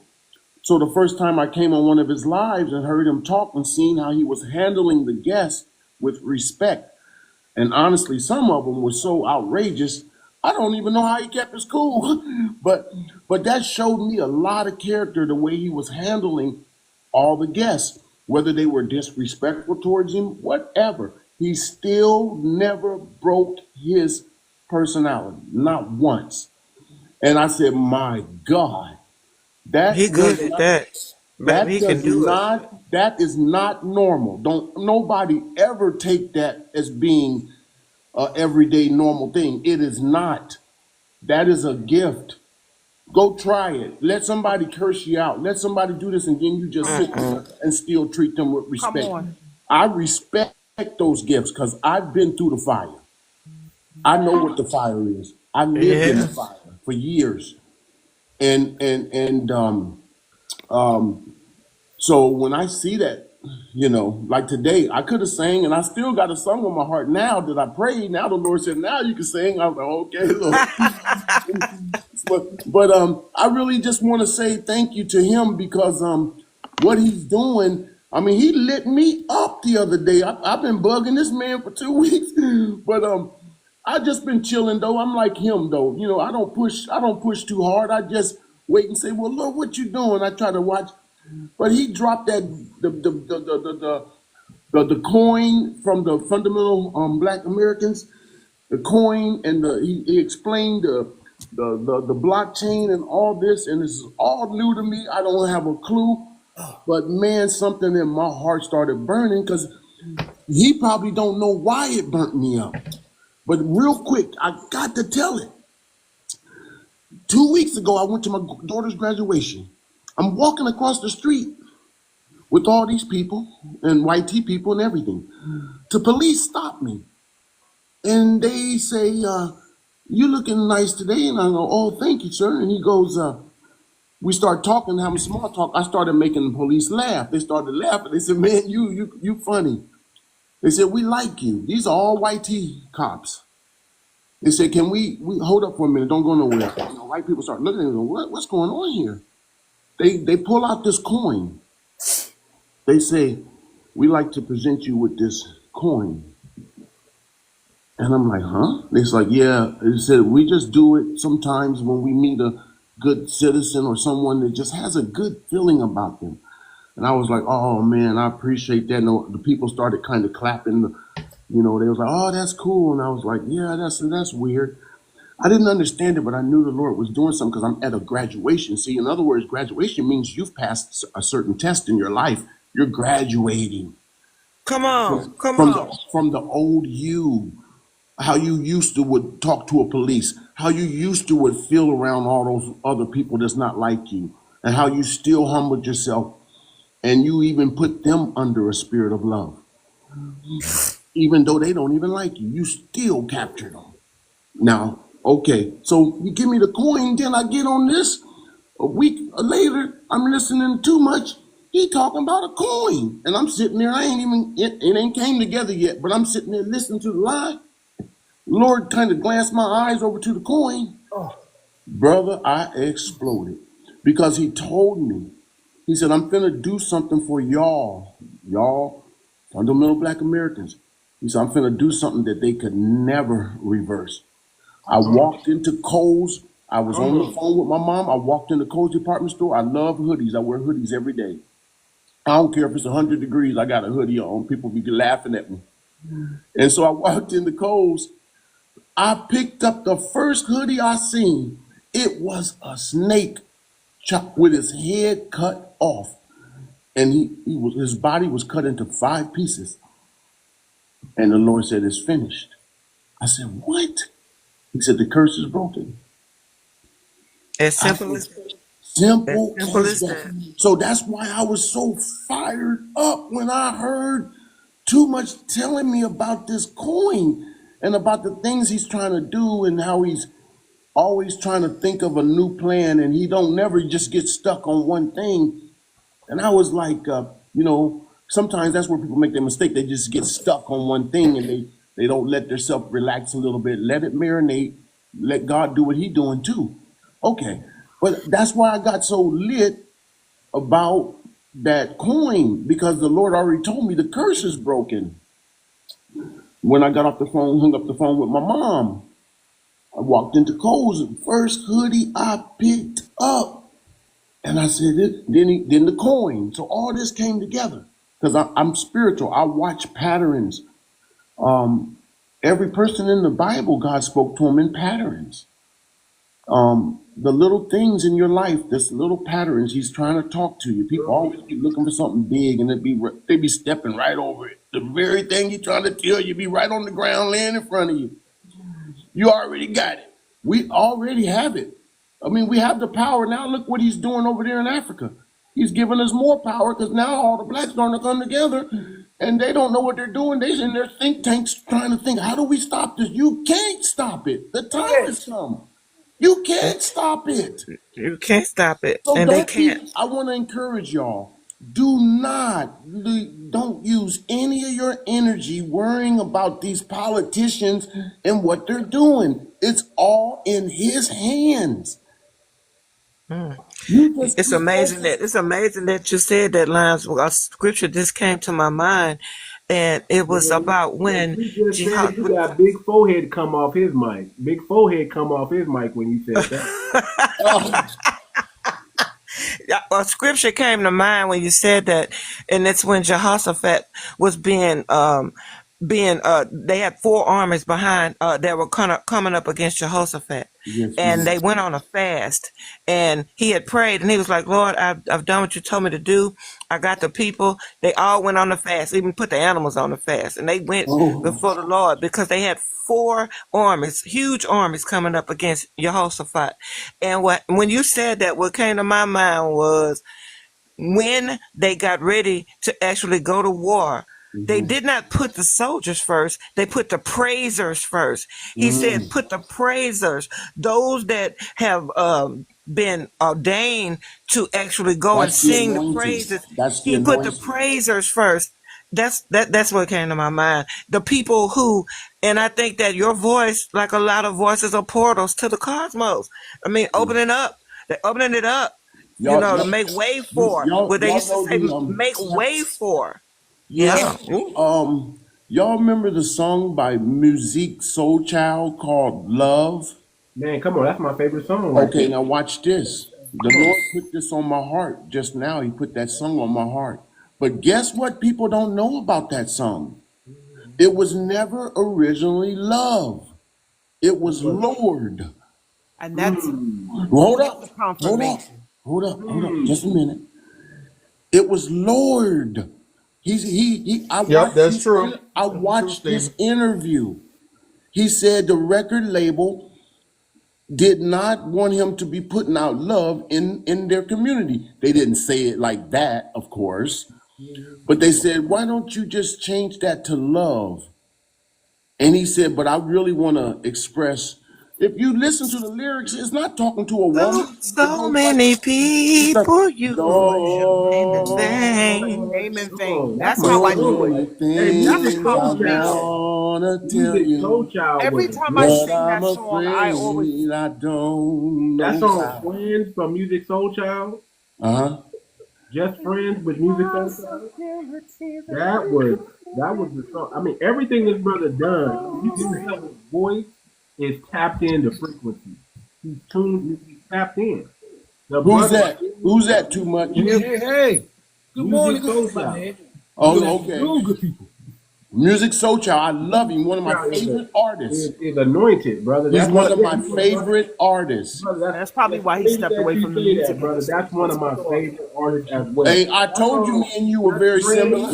the first time I came on one of his lives and heard him talk and seen how he was handling the guests with respect, and honestly, some of them were so outrageous. I don't even know how he kept his cool, but that showed me a lot of character the way he was handling all the guests, whether they were disrespectful towards him, whatever. He still never broke his personality, not once. And I said, my God, He that good does at not that. Baby, he can do it. that is not normal. Don't nobody ever take that as being a everyday normal thing. It is not. That is a gift. Go try it. Let somebody curse you out. Let somebody do this, and then you just sit there and still treat them with Come respect. on. I respect those gifts because I've been through the fire. I know what the fire is. I lived in the Yeah. fire for years, and so when I see that, like today, I could have sang, and I still got a song on my heart now that I prayed. Now the Lord said, "Now you can sing." I was like, "Okay, Lord." But I really just want to say thank you to him because what he's doing. I mean, he lit me up the other day. I've been bugging this man for 2 weeks, but I just been chilling though. I'm like him though. I don't push. I don't push too hard. I just wait and say, "Well, Lord, what you doing?" I try to watch, but he dropped that the coin from the fundamental Black Americans, the coin, and he explained the blockchain and all this, and this is all new to me. I don't have a clue, but man, something in my heart started burning because he probably don't know why it burnt me up. But real quick, I got to tell it. 2 weeks ago, I went to my daughter's graduation. I'm walking across the street with all these people and white tea people and everything. The police stopped me and they say, "You looking nice today." And I go, "Oh, thank you, sir." And he goes, we start talking, having small talk. I started making the police laugh. They started laughing. They said, "Man, you funny." They said, "We like you." These are all white tea cops. They said, "Can we hold up for a minute? Don't go nowhere." White people start looking at me and go, what's going on here? They pull out this coin. They say, "We like to present you with this coin." And I'm like, "Huh?" It's like, "Yeah." They said, "We just do it sometimes when we meet a good citizen or someone that just has a good feeling about them." And I was like, "Oh man, I appreciate that." And the people started kind of clapping. They was like, "Oh, that's cool." And I was like, "Yeah, that's weird." I didn't understand it, but I knew the Lord was doing something because I'm at a graduation. See, in other words, graduation means you've passed a certain test in your life. You're graduating Come on. Come from on. the old you, how you used to would talk to a police, how you used to would feel around all those other people that's not like you, and how you still humbled yourself, and you even put them under a spirit of love, even though they don't even like you. You still captured them. Now, okay, so you give me the coin, then I get on this. A week later, I'm listening too much. He talking about a coin, and I'm sitting there. I ain't even it ain't came together yet, but I'm sitting there listening to the line. Lord kind of glanced my eyes over to the coin. Brother, I exploded because he told me. He said, "I'm finna do something for y'all, fundamental Black Americans." He said, "I'm finna do something that they could never reverse." I walked into Kohl's. I was on the phone with my mom. I walked into Kohl's department store. I love hoodies. I wear hoodies every day. I don't care if it's 100 degrees. I got a hoodie on. People be laughing at me. And so I walked into Kohl's. I picked up the first hoodie I seen. It was a snake with his head cut off, and his body was cut into 5 pieces. And the Lord said, "It's finished." I said, "What?" He said, "The curse is broken." As I simple said, as simple simple as as that. that. So that's why I was so fired up when I heard Too Much telling me about this coin and about the things he's trying to do and how he's always trying to think of a new plan and he don't never just get stuck on one thing. And I was like, sometimes that's where people make their mistake. They just get stuck on one thing and They don't let themselves relax a little bit, let it marinate, let God do what He doing too. Okay, but that's why I got so lit about that coin because the Lord already told me the curse is broken. When I got off the phone, hung up the phone with my mom, I walked into Kohl's, first hoodie I picked up, and I said, then the coin. So all this came together because I'm spiritual. I watch patterns. Every person in the Bible, God spoke to them in patterns. The little things in your life, this little patterns, He's trying to talk to you. People always be looking for something big, and they be stepping right over it. The very thing He's trying to tell you be right on the ground, laying in front of you. You already got it. We already have it. I mean, we have the power now. Look what He's doing over there in Africa. He's giving us more power because now all the blacks are going to come together, and they don't know what they're doing. They're in their think tanks trying to think, how do we stop this? You can't stop it. The time has come. You can't stop it. You can't stop it, So and they can't. I want to encourage y'all. Don't use any of your energy worrying about these politicians and what they're doing. It's all in His hands. You just It's amazing that you said that, Lines. A scripture just came to my mind, and it was about when He just said jihad. you got big forehead come off his mic. Big forehead come off his mic when you said that. A scripture came to mind when you said that, and it's when Jehoshaphat was they had four armies behind that were coming up against Jehoshaphat. Yes, And they went on a fast, and he had prayed, and he was like, Lord, I've done what you told me to do. I got the people. They all went on the fast, even put the animals on the fast, and they went before the Lord because they had four armies, huge armies coming up against Jehoshaphat. And when you said that, what came to my mind was when they got ready to actually go to war, they did not put the soldiers first. They put the praisers first. He said, put the praisers, those that have been ordained to actually go and sing the praises. He put the praisers first. That's what came to my mind. The people who, and I think that your voice, like a lot of voices, are portals to the cosmos. I mean, opening it up, to make way for. What they used to say, make way for. Yeah. Y'all remember the song by Musique Soul Child called Love? Man, come on, that's my favorite song. Okay, now watch this. The Lord put this on my heart just now. He put that song on my heart. But guess what people don't know about that song? It was never originally love. It was Lord. And that's Hold up. the confirmation. Hold up. Just a minute. It was Lord. That's true. I watched this interview. He said the record label did not want him to be putting out love in their community. They didn't say it like that, of course. But they said, why don't you just change that to love? And he said, but I really want to express. If you listen to the lyrics, it's not talking to a woman. So many people use your name in vain. Name in vain. That's That's how I my knew song. it. Hey, That's Music a Soul confirmation. Child. Tell Music Soul you, Child. Every was time I good. sing that song, I always I don't know. That song, Friends from Music Soul Child. Just Friends with Music Soul Child. That was the song. I mean, everything this brother done, you can tell his voice is tapped into frequency. He's tuned, he's tapped in. Who's that? Too much? Hey. Good morning. Soul Child. Oh, okay. Good people. Music Soul Child. I love him. One of my favorite artists. Is anointed, brother. He's one of my favorite artists. Brother, That's probably why he stepped away from the music. brother. That's one of my favorite artists as well. Hey, I told you me and you were very similar.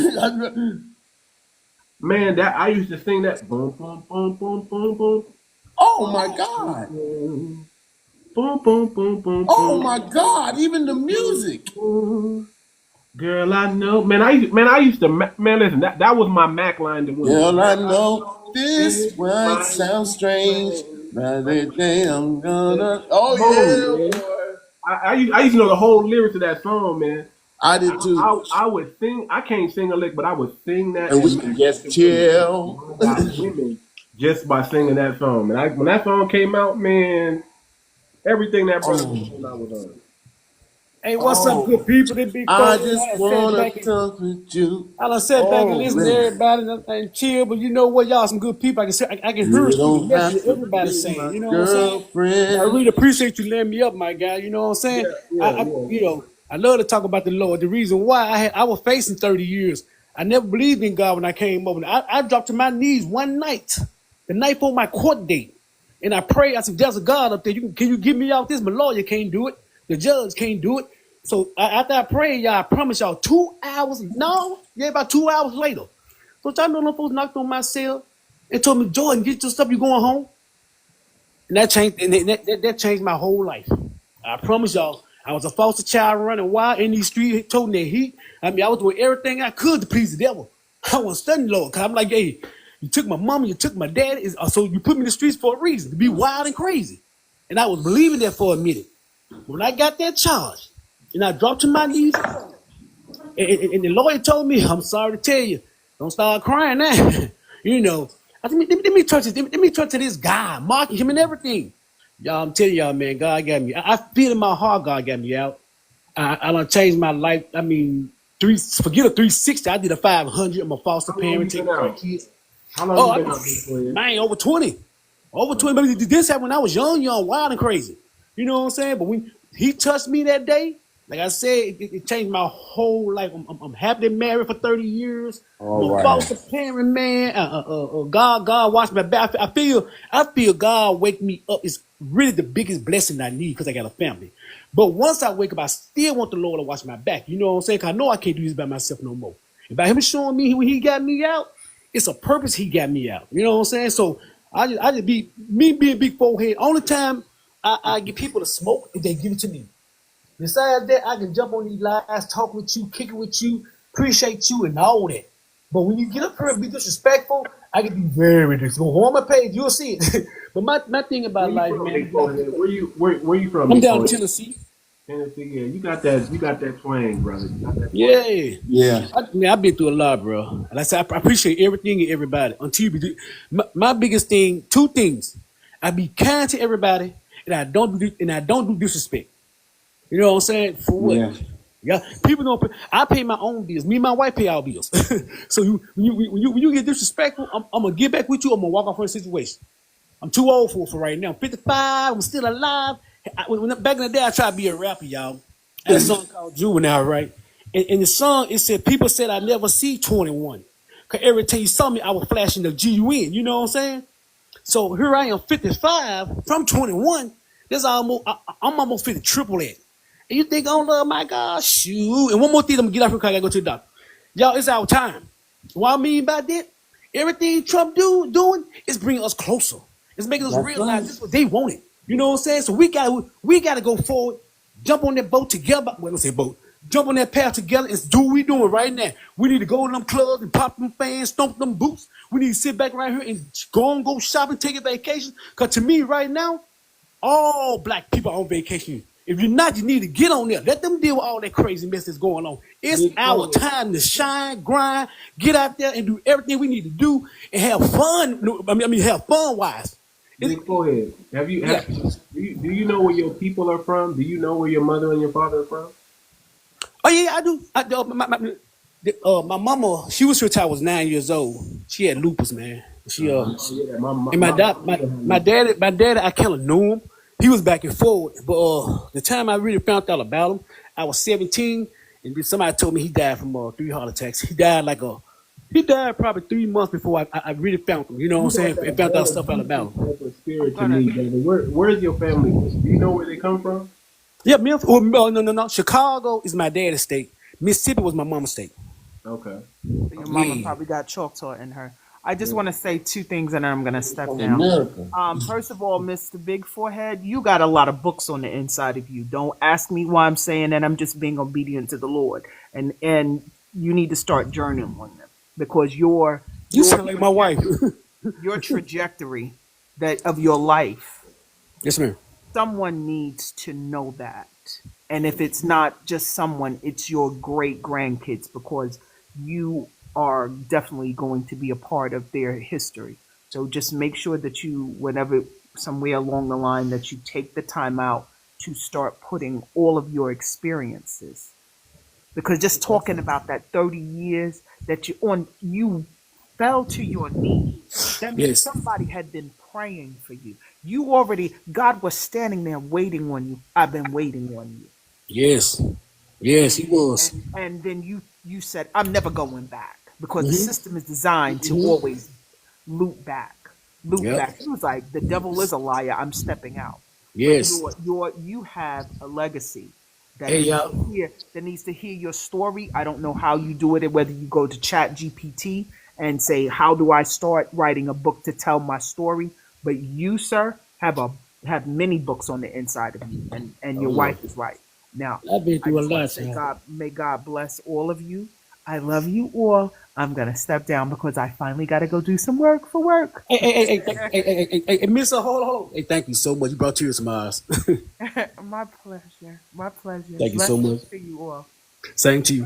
Man, that I used to sing that. Boom, boom, boom, boom, boom, boom. Oh my God. Boom, boom, boom, boom. Oh my God. Even the music. Girl, I know. Man, I used to. Man, listen. That was my Mac line to win. Girl, I know this might sound strange, but they think I'm gonna. Oh yeah. I used to know the whole lyrics of that song, man. I did too. I would sing. I can't sing a lick, but I would sing that And we and can make just women. chill. I got women just by singing that song. And when that song came out, man, everything that brother Oh, came out was on. Hey, what's up, oh, good people? This big I forehead. just wanna talk with you. I done sat back and Oh listened to man, everybody and chill, but you know what? Y'all some good people. I can hear you through the don't message have that to everybody's be saying. my You know what I'm saying? I girlfriend. really appreciate you letting me up, my guy. You know what I'm saying? You know, I love to talk about the Lord. The reason why I was facing 30 years. I never believed in God when I came over. I dropped to my knees one night, the night for my court date. And I prayed. I said, "There's a God up there. Can you get me out this? My lawyer can't do it. The judge can't do it." So after I prayed, y'all, I promise y'all, 2 hours. No, yeah, about 2 hours later. So y'all know them folks knocked on my cell and told me, "Jordan, get your stuff. You going home?" And that changed. And that changed my whole life. I promise y'all, I was a foster child running wild in these streets, toting that heat. I mean, I was doing everything I could to please the devil. I was studying Lord, cause I'm like, hey, you took my mama, you took my dad, so you put me in the streets for a reason, to be wild and crazy. And I was believing that for a minute. When I got that charge, and I dropped to my knees, and the lawyer told me, "I'm sorry to tell you, don't start crying now." You know, I said, let me touch this. Let me touch to this guy, mocking him and everything. Y'all, I'm telling y'all, man, God got me. I feel in my heart, God got me out. I done changed my life. I mean, forget a 360. I did a 500. I'm a foster How long parent, you been taking care of out? kids. How long Oh, you been out this for? man, over 20. Over 20. But this happened when I was young, wild and crazy. You know what I'm saying? But when he touched me that day, like I said, it changed my whole life. I'm happily married for 30 years. I'm All a right. foster parent, man. God watched my back. I feel God wake me up is really the biggest blessing I need because I got a family. But once I wake up, I still want the Lord to watch my back. You know what I'm saying? Because I know I can't do this by myself no more. And by him showing me when he got me out, it's a purpose he got me out. You know what I'm saying? So I just be me being big forehead. Only time I get people to smoke if they give it to me. Besides that, I can jump on these lives, talk with you, kick it with you, appreciate you, and all that. But when you get up here and be disrespectful, I can be very disrespectful. Go on my page, you'll see it. But my thing Where about you life, from, man, Big Forehead? Where you from, I'm Big down in Forehead? Tennessee. Tennessee. Yeah, you got that twang, brother. You got that twang. Yeah. Yeah, I've been through a lot, bro. And I said, I appreciate everything and everybody. Until you be, my biggest thing, two things. I be kind to everybody, and I don't do disrespect. You know what I'm saying? For what? yeah. Yeah, people don't. I pay my own bills. Me and my wife pay our bills. So when you get disrespectful, I'm gonna get back with you. I'm gonna walk off from the situation. I'm too old for right now. I'm 55. I'm still alive. Back in the day, I tried to be a rapper, y'all. I had a song called Juvenile, right? And in the song, it said, people said I never see 21. Because every time you saw me, I was flashing the GUN. You know what I'm saying? So here I am, 55 from 21. I'm almost 50, triple that. And you think I don't love my God? Shoot. And one more thing, I'm gonna get off here because I gotta go to the doctor. Y'all, it's our time. What I mean by that, everything Trump doing is bringing us closer. It's making us That's realize right. this is what they wanted. You know what I'm saying? So we gotta go forward, jump on that boat together. Well, let's say boat. Jump on that path together and do what we doing right now. We need to go to them clubs and pop them fans, stomp them boots. We need to sit back right here and go shopping, take a vacation. Cause to me right now, all black people are on vacation. If you're not, you need to get on there. Let them deal with all that crazy mess that's going on. It's Big our Forehead. time to shine, grind, get out there and do everything we need to do and have fun. Have fun wise. Big Forehead. Yeah. Do you know where your people are from? Do you know where your mother and your father are from? Oh yeah, I do. My mama, she was here till I was 9 years old. She had lupus, man. She Yeah, and my dad, I kind of knew him. He was back and forward, but the time I really found out about him, I was 17, and then somebody told me he died from 3 heart attacks. He died probably 3 months before I really found him. You know what I'm saying? And found out stuff out about him. Type of spirit to me, brother. Where's your family? Do you know where they come from? Yeah, Memphis. Oh, no. Chicago is my dad's state. Mississippi was my mama's state. Okay. Your mama Yeah. probably got Choctaw in her. I just want to say two things and then I'm going to step down. America. First of all, Mr. Big Forehead, you got a lot of books on the inside of you. Don't ask me why I'm saying that. I'm just being obedient to the Lord. And you need to start journaling on them because You sound like my wife. your trajectory of your life, Yes, ma'am. someone needs to know that. And if it's not just someone, it's your great grandkids, because you are definitely going to be a part of their history. So just make sure that you, whenever somewhere along the line, that you take the time out to start putting all of your experiences. Because just talking about that 30 years that you fell to your knees, that means Yes. somebody had been praying for you. You already, God was standing there waiting on you. I've been waiting on you. Yes. Yes, and he was. and then you said, I'm never going back, because the Mm-hmm. system is designed to Mm-hmm. always loop back, loop Yep. back. He was like, the devil is a liar, I'm stepping out. But Yes. you have a legacy that Hey, needs y'all. to hear your story. I don't know how you do it, whether you go to Chat GPT and say, how do I start writing a book to tell my story? But you, sir, have many books on the inside of you, and Oh your yeah. wife is right. Now, I've been I through a just want to lot, say, y'all. May God bless all of you. I love you all. I'm gonna step down because I finally got to go do some work for work. Hey, Miss, hold on. Hey, thank you so much. You brought tears to my eyes. My pleasure. My pleasure. Thank you so much. Blessings to you all. Same to you.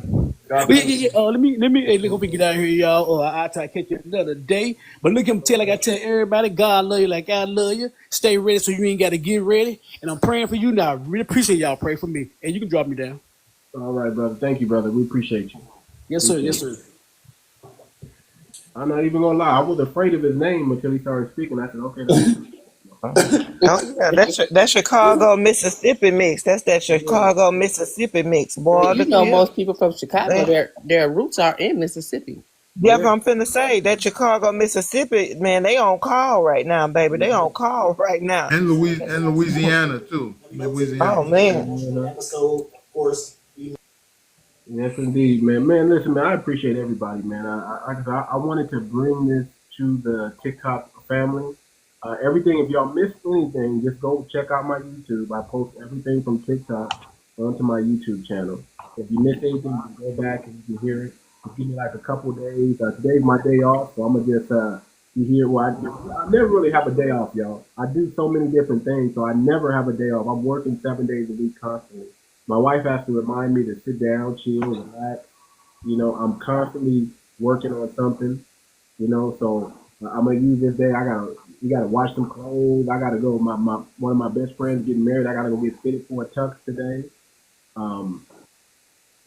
God Well, bless. let me. Hey, look, hope we get out here, y'all. Or I'll try to catch you another day. But look, I'm tell like I tell everybody, God love you like I love you. Stay ready so you ain't got to get ready. And I'm praying for you now. I really appreciate y'all pray for me. And you can drop me down. All right, brother. Thank you, brother. We appreciate you. Yes, sir. Yes, sir. I'm not even gonna lie. I was afraid of his name until he started speaking. I said, okay, that's Oh yeah, that's Chicago, Mississippi mix. That's that Chicago, Mississippi mix, boy. You Look know, here. most people from Chicago, Man. their roots are in Mississippi. Yeah, but I'm finna say that Chicago, Mississippi, man, they on call right now, baby. They on call right now. And Louisiana too. Oh Louisiana. man. yes, indeed, man. Man, listen, man. I appreciate everybody, man. I wanted to bring this to the TikTok family. Everything. If y'all missed anything, just go check out my YouTube. I post everything from TikTok onto my YouTube channel. If you missed anything, you can go back and you can hear it. Just give me like a couple days. Today's my day off, so I'm gonna just be here. Well, I never really have a day off, y'all. I do so many different things, so I never have a day off. I'm working 7 days a week constantly. My wife has to remind me to sit down, chill, relax. I'm constantly working on something. So I'm gonna use this day. We gotta wash some clothes. I gotta go. My one of my best friends getting married. I gotta go get fitted for a tux today. Um,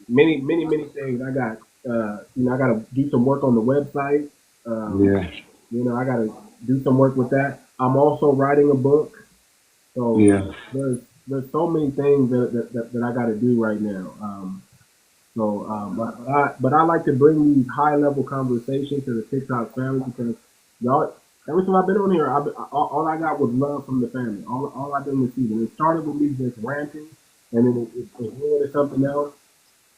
many things. I gotta do some work on the website. Yeah, I gotta do some work with that. I'm also writing a book. So yeah. there's so many things that I got to do right now. But I like to bring these high level conversations to the TikTok family because y'all. Every time I've been on here, all I got was love from the family. All I did was see them. It started with me just ranting, and then it grew into something else.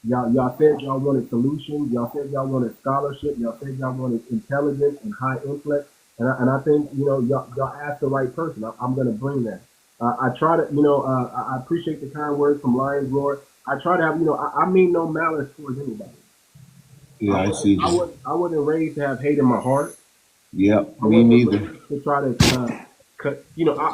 Y'all said y'all wanted solutions. Y'all said y'all wanted scholarship. Y'all said y'all wanted intelligence and high intellect. And I think y'all asked the right person. I'm gonna bring that. I try to I appreciate the kind words from Lions Roar. I try to have I mean no malice towards anybody. Yeah, I see. I wasn't raised to have hate in my heart. Yep, I me wasn't neither. raised to try to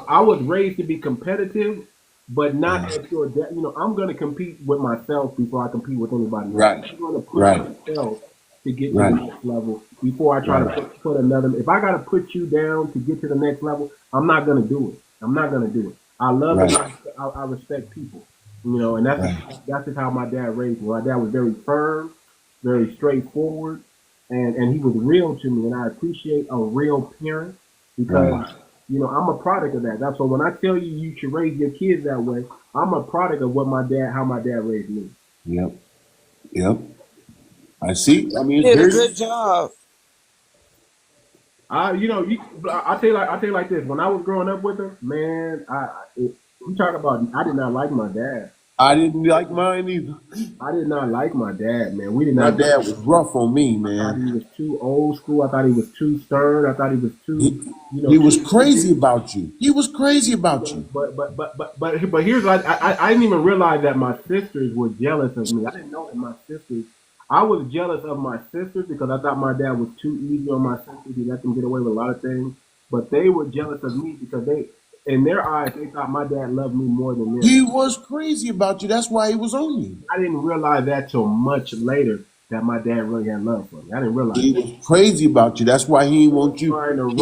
I was raised to be competitive, but not at your death. I'm going to compete with myself before I compete with anybody else. Right, I'm going to push right, myself to get to the right, next level before I try to right, put another. If I got to put you down to get to the next level, I'm not going to do it. I'm not going to do it. I love and right, I respect people. And right, that's just how my dad raised me. My dad was very firm, very straightforward, and he was real to me. And I appreciate a real parent because right. I'm a product of that. That's why when I tell you you should raise your kids that way, I'm a product of how my dad raised me. Yep, yep. I see. I mean, it's Did a very. good job. I tell you like this. When I was growing up with him, man, you talk about. I did not like my dad. I didn't like mine either. I did not like my dad, man. We did My not get. dad was rough on me, I thought he man. was too old school. I thought he was too stern. I thought he was He, too, he was too rigid. crazy about you. He was crazy about you. But here's what I didn't even realize that my sisters were jealous of me. I didn't know that my sisters. I was jealous of my sisters because I thought my dad was too easy on my sisters. He let them get away with a lot of things. But they were jealous of me because in their eyes, they thought my dad loved me more than them. He was crazy about you. That's why he was on you. I didn't realize that till much later that my dad really had love for me. I didn't realize He that. was crazy about you. That's why he didn't want you. I was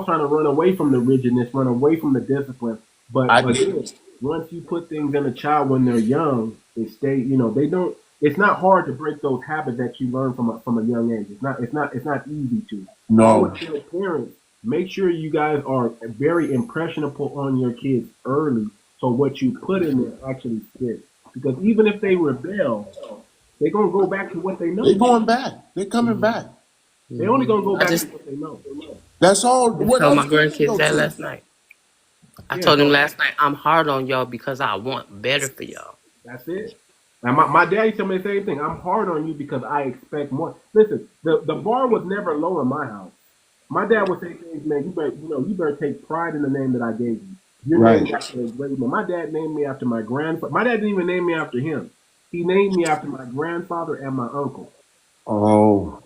trying to run away from the rigidness, run away from the discipline. But I again, once you put things in a child when they're young, they don't. It's not hard to break those habits that you learn from a young age. It's not easy to. I no. always tell parents, make sure you guys are very impressionable on your kids early, so what you put in there actually sticks. Because even if they rebel, they're gonna go back to what they know. They're going back. They're coming back. They only gonna go I back just to what they know. That's all. What told else my can you grandkids go that to? last night. I Yeah, told them so last night, I'm hard on y'all because I want better for y'all. that's it. And my dad used to tell me the same thing. I'm hard on you because I expect more. Listen, the bar was never low in my house. My dad would say things, man, you better take pride in the name that I gave you. Your name Right. after a great man. My dad named me after my grandfather. My dad didn't even name me after him. He named me after my grandfather and my uncle. Oh.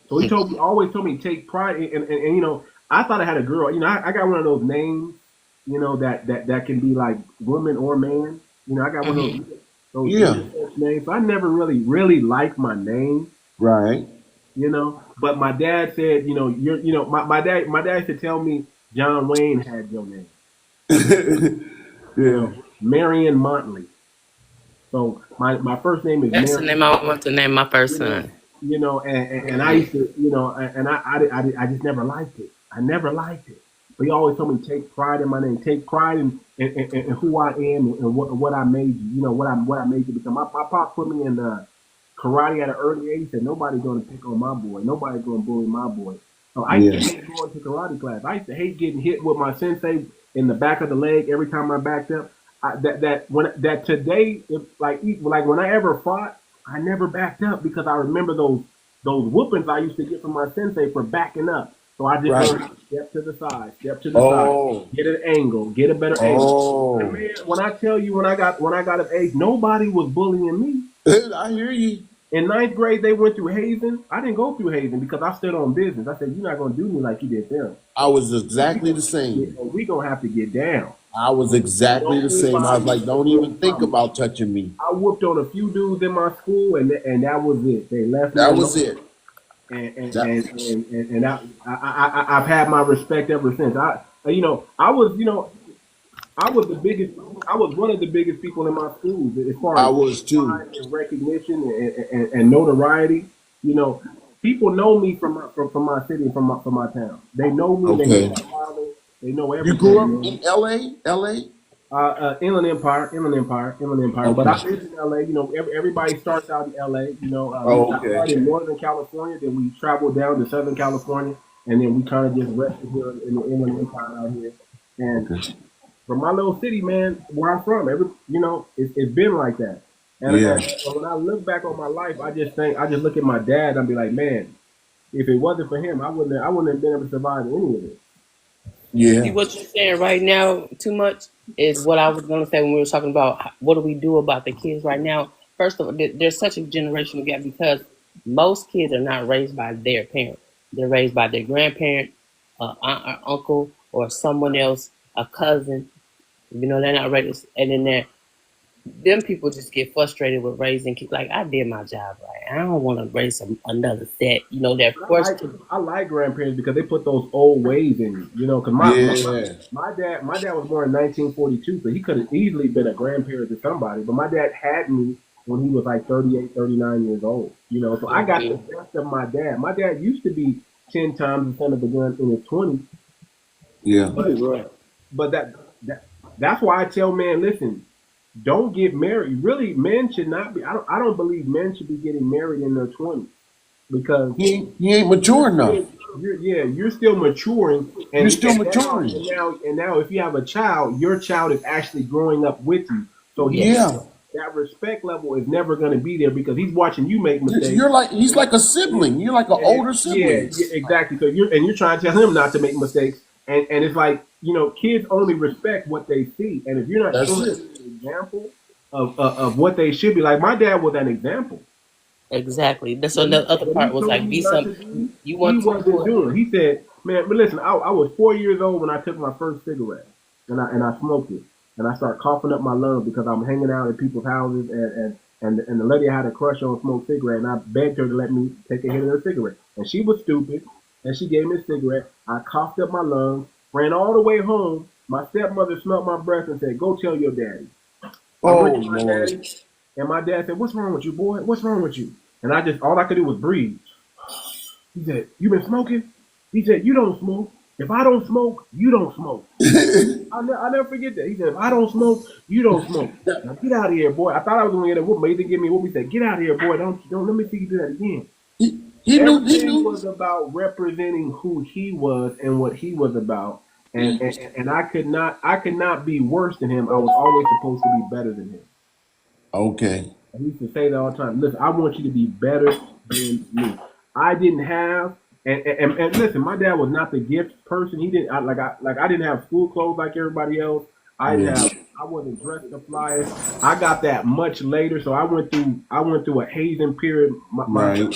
So he always told me to take pride and I thought I had a girl. I got one of those names, that can be like woman or man. I got one of those Yeah. names. So I never really liked my name, Right. But my dad said, my dad used to tell me John Wayne had your name, Yeah. Marion Montley. So my first name is That's the Marion. name I want to name my first son. And I used to, and I just never liked it. I never liked it. But he always told me take pride in my name, take pride in who I am and what I made you, what I made you become. My pop put me in karate at an early age. Said nobody's going to pick on my boy, nobody's going to bully my boy. So I used to hate going to karate class. I used to hate getting hit with my sensei in the back of the leg every time I backed up. Today, like when I ever fought, I never backed up because I remember those whoopings I used to get from my sensei for backing up. So I just learned step to the side, get an angle, get a better angle. And man, when I tell you when I got of age, nobody was bullying me. I hear you. In ninth grade, they went through hazing. I didn't go through hazing because I stood on business. I said, "You're not gonna do me like you did them." I was exactly the same. We gonna have to get down. I was exactly the same. I was like, don't even think about touching me. I whooped on a few dudes in my school, and that was it. They left me. That was it. And I've had my respect ever since. I was the biggest. I was one of the biggest people in my school as far as I was too. pride and recognition and notoriety. People know me from my city, from my town. They know me. They know my father. They know everything. You grew up in L.A.? Inland Empire. Okay. But I lived in LA. Everybody starts out in LA. We started in Northern California, then we traveled down to Southern California, and then we kind of just rested here in the Inland Empire out here. And from my little city, man, where I'm from, it's been like that. And when I look back on my life, I just look at my dad and be like, man, if it wasn't for him, I wouldn't have been able to survive any of this. Yeah. See, what you're saying right now, too much, is what I was going to say when we were talking about what do we do about the kids right now. First of all, there's such a generational gap because most kids are not raised by their parents. They're raised by their grandparent, aunt or uncle, or someone else, a cousin. They're not raised. And then them people just get frustrated with raising kids. Like, I did my job right. I don't want to raise another set. They're forced to. I like grandparents because they put those old ways in you. Because my dad was born in 1942, so he could have easily been a grandparent to somebody. But my dad had me when he was like 38, 39 years old. So I got the best of my dad. My dad used to be 10 times the son of a gun in his 20s. Yeah. But that's why I tell men, listen. Don't get married. Really, men should not be. I don't believe men should be getting married in their 20s because he ain't mature enough. You're still maturing, and you're still maturing. And now, if you have a child, your child is actually growing up with you. So that respect level is never going to be there because he's watching you make mistakes. He's like a sibling. You're like an older sibling. Yeah, exactly. So you're trying to tell him not to make mistakes, and it's like kids only respect what they see, and if you're not showing an example of what they should be like, my dad was an example. Exactly. That's so What he, the other what he part was told like, me be not some. to do, You he want to wasn't do doing. He said, "Man, but listen, I was 4 years old when I took my first cigarette, and I smoked it, and I started coughing up my lungs because I'm hanging out at people's houses, and the lady I had a crush on smoked cigarette, and I begged her to let me take a hit of her cigarette, and she was stupid, and she gave me a cigarette. I coughed up my lungs, ran all the way home. My stepmother smelled my breath and said, 'Go tell your daddy.' I Oh went to my Lord. daddy, and my dad said, 'What's wrong with you, boy? What's wrong with you?' And I just all I could do was breathe. He said, 'You been smoking?' He said, 'You don't smoke. If I don't smoke, you don't smoke.' I'll never forget that. He said, 'If I don't smoke, you don't smoke. Now get out of here, boy.' I thought I was going to get a whoop, but he didn't give me a whoop. He said, 'Get out of here, boy. Don't let me see you do that again.' He knew. He Everything knew. was about representing who he was and what he was about. And I could not be worse than him. I was always supposed to be better than him. Okay. I used to say that all the time. Listen, I want you to be better than me. I didn't have, and listen, my dad was not the gift person. He didn't I didn't have school clothes like everybody else. I didn't Yeah. have. I wasn't dressed the flyest. I got that much later, so I went through a hazing period Right. myself,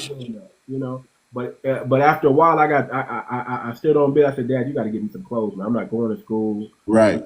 you know. But after a while, I stood on bed. I said, "Dad, you got to get me some clothes, man. I'm not going to school. Right.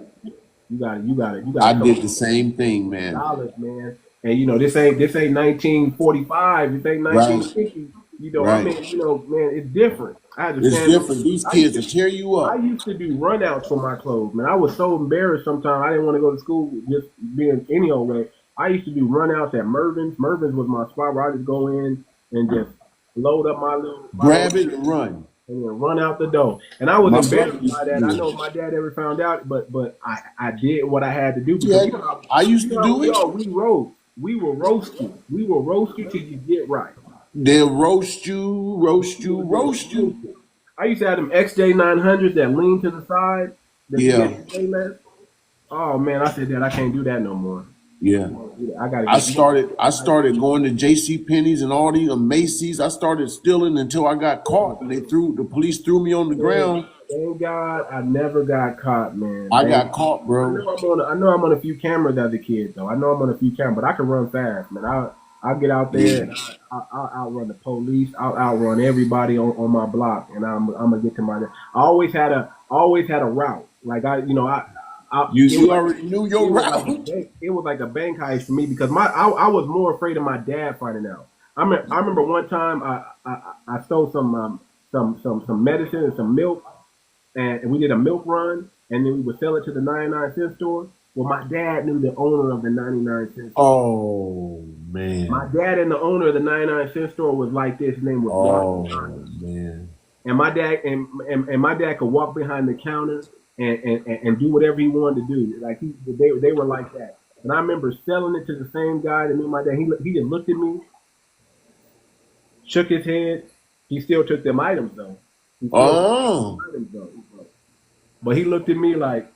You got to I come did up the with same thing, man. dollars, man. And this ain't 1945. This ain't Right. 1950. I Right. mean, man, it's different. I It's understand. different. These I used kids to will tear you I up. used to do runouts for my clothes, man. I was so embarrassed sometimes. I didn't want to go to school just being any old way. I used to do runouts at Mervin's. Mervin's was my spot where I just go in and just load up my little Grab it and run. and then run out the door. And I was My brother embarrassed used by to that. I do know it. if my dad ever found out, but I did what I had to do because Yeah, I used to do we it. are we roast. We will roast you. We will roast you till you get right. They'll roast you, roast We you, will just roast you. roast you. I used to have them XJ900s that lean to the side that you Yeah, get way less. Oh man, I said that I can't do that no more. yeah. I gotta I get started I started going to J.C. Penney's and all these Macy's. I started stealing until I got caught and the police threw me on the man. ground. Thank God I never got caught, man. I Thank got caught, I bro. know I'm on a few cameras as a kid though. I know I'm on a few cameras, but I can run fast, man. I'll get out there Yeah. and I'll outrun the police. I'll outrun everybody on my block, and I'm gonna get to my. I always had a route. Like it was You like already knew it your was like a route. bank. It was like a bank heist for me because I was more afraid of my dad finding out. I remember one time I stole some medicine and some milk, and we did a milk run, and then we would sell it to the 99-cent store. Well, my dad knew the owner of the 99-cent store. Oh My man. dad and the owner of the 99-cent store was like this. His name was Rocky Oh Johnson. man. And my dad could walk behind the counter and do whatever he wanted to do. Like they were like that. And I remember selling it to the same guy that knew my dad. He just looked at me, shook his head. He still took them items though. He still took Oh. them items though. But he looked at me like,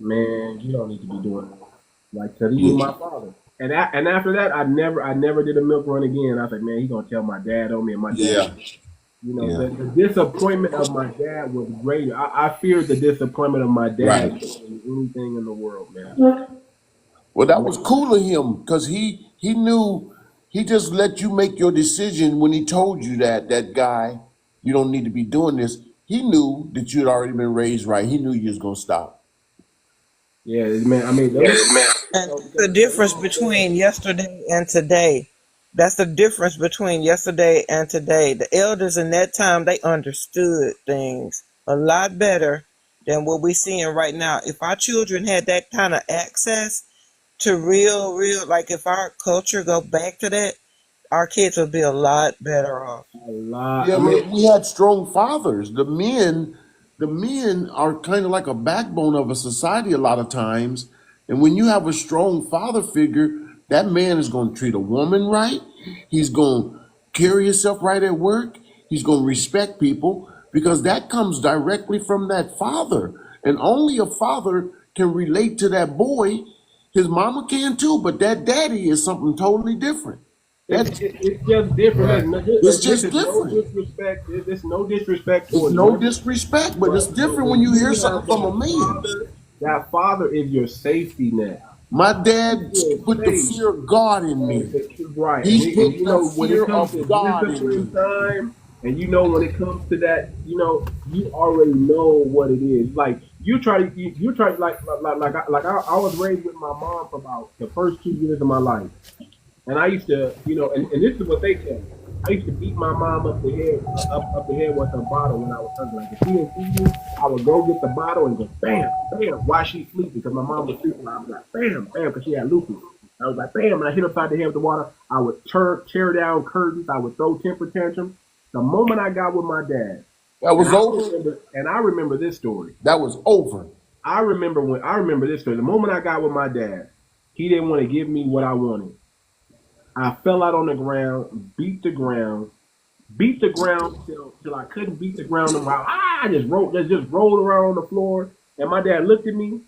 man, you don't need to be doing this. Like, cause he knew Yeah. my father. And after that, I never did a milk run again. I was like, man, he gonna tell my dad on me, and my dad. Yeah. Yeah. The disappointment of my dad was greater. I feared the disappointment of my dad Right. than anything in the world, man. Well, that was cool of him because he knew he just let you make your decision when he told you that guy, you don't need to be doing this. He knew that you had already been raised right. He knew you was gonna stop. Yeah, man. I mean, And the difference between yesterday and today. That's the difference between yesterday and today. The elders in that time, they understood things a lot better than what we're seeing right now. If our children had that kind of access to real, like if our culture go back to that, our kids would be a lot better off. a lot. Yeah, I mean, we had strong fathers. The men are kind of like a backbone of a society a lot of times. And when you have a strong father figure, that man is going to treat a woman right. He's going to carry himself right at work. He's going to respect people because that comes directly from that father. And only a father can relate to that boy. His mama can too, but that daddy is something totally different. That it's just different. Right. it's This just is no different. disrespect. It's no disrespect It's towards no women, disrespect, but it's but different when when you hear you something have from a man. that father is your safety net. My dad put the Faith. fear of God in me. Right, He's and put you the know when it fear comes of to God in discipline me. time, and you know when it comes to that, you already know what it is. Like you try I was raised with my mom for about the first 2 years of my life. And I used to, and this is what they tell me. I used to beat my mom up the head, up the head with a bottle when I was hungry. Like if she didn't feed me, I would go get the bottle and go bam, bam, while she sleeping because my mom was sleeping. I was like bam, bam, because she had lupus. I was like bam, and I hit her upside the head with the water. I would tear down curtains. I would throw temper tantrums. The moment I got with my dad, That was over. I remember this story. That was over. I remember this story. The moment I got with my dad, he didn't want to give me what I wanted. I fell out on the ground, beat the ground till I couldn't beat the ground no more. I just rolled around on the floor, and my dad looked at me,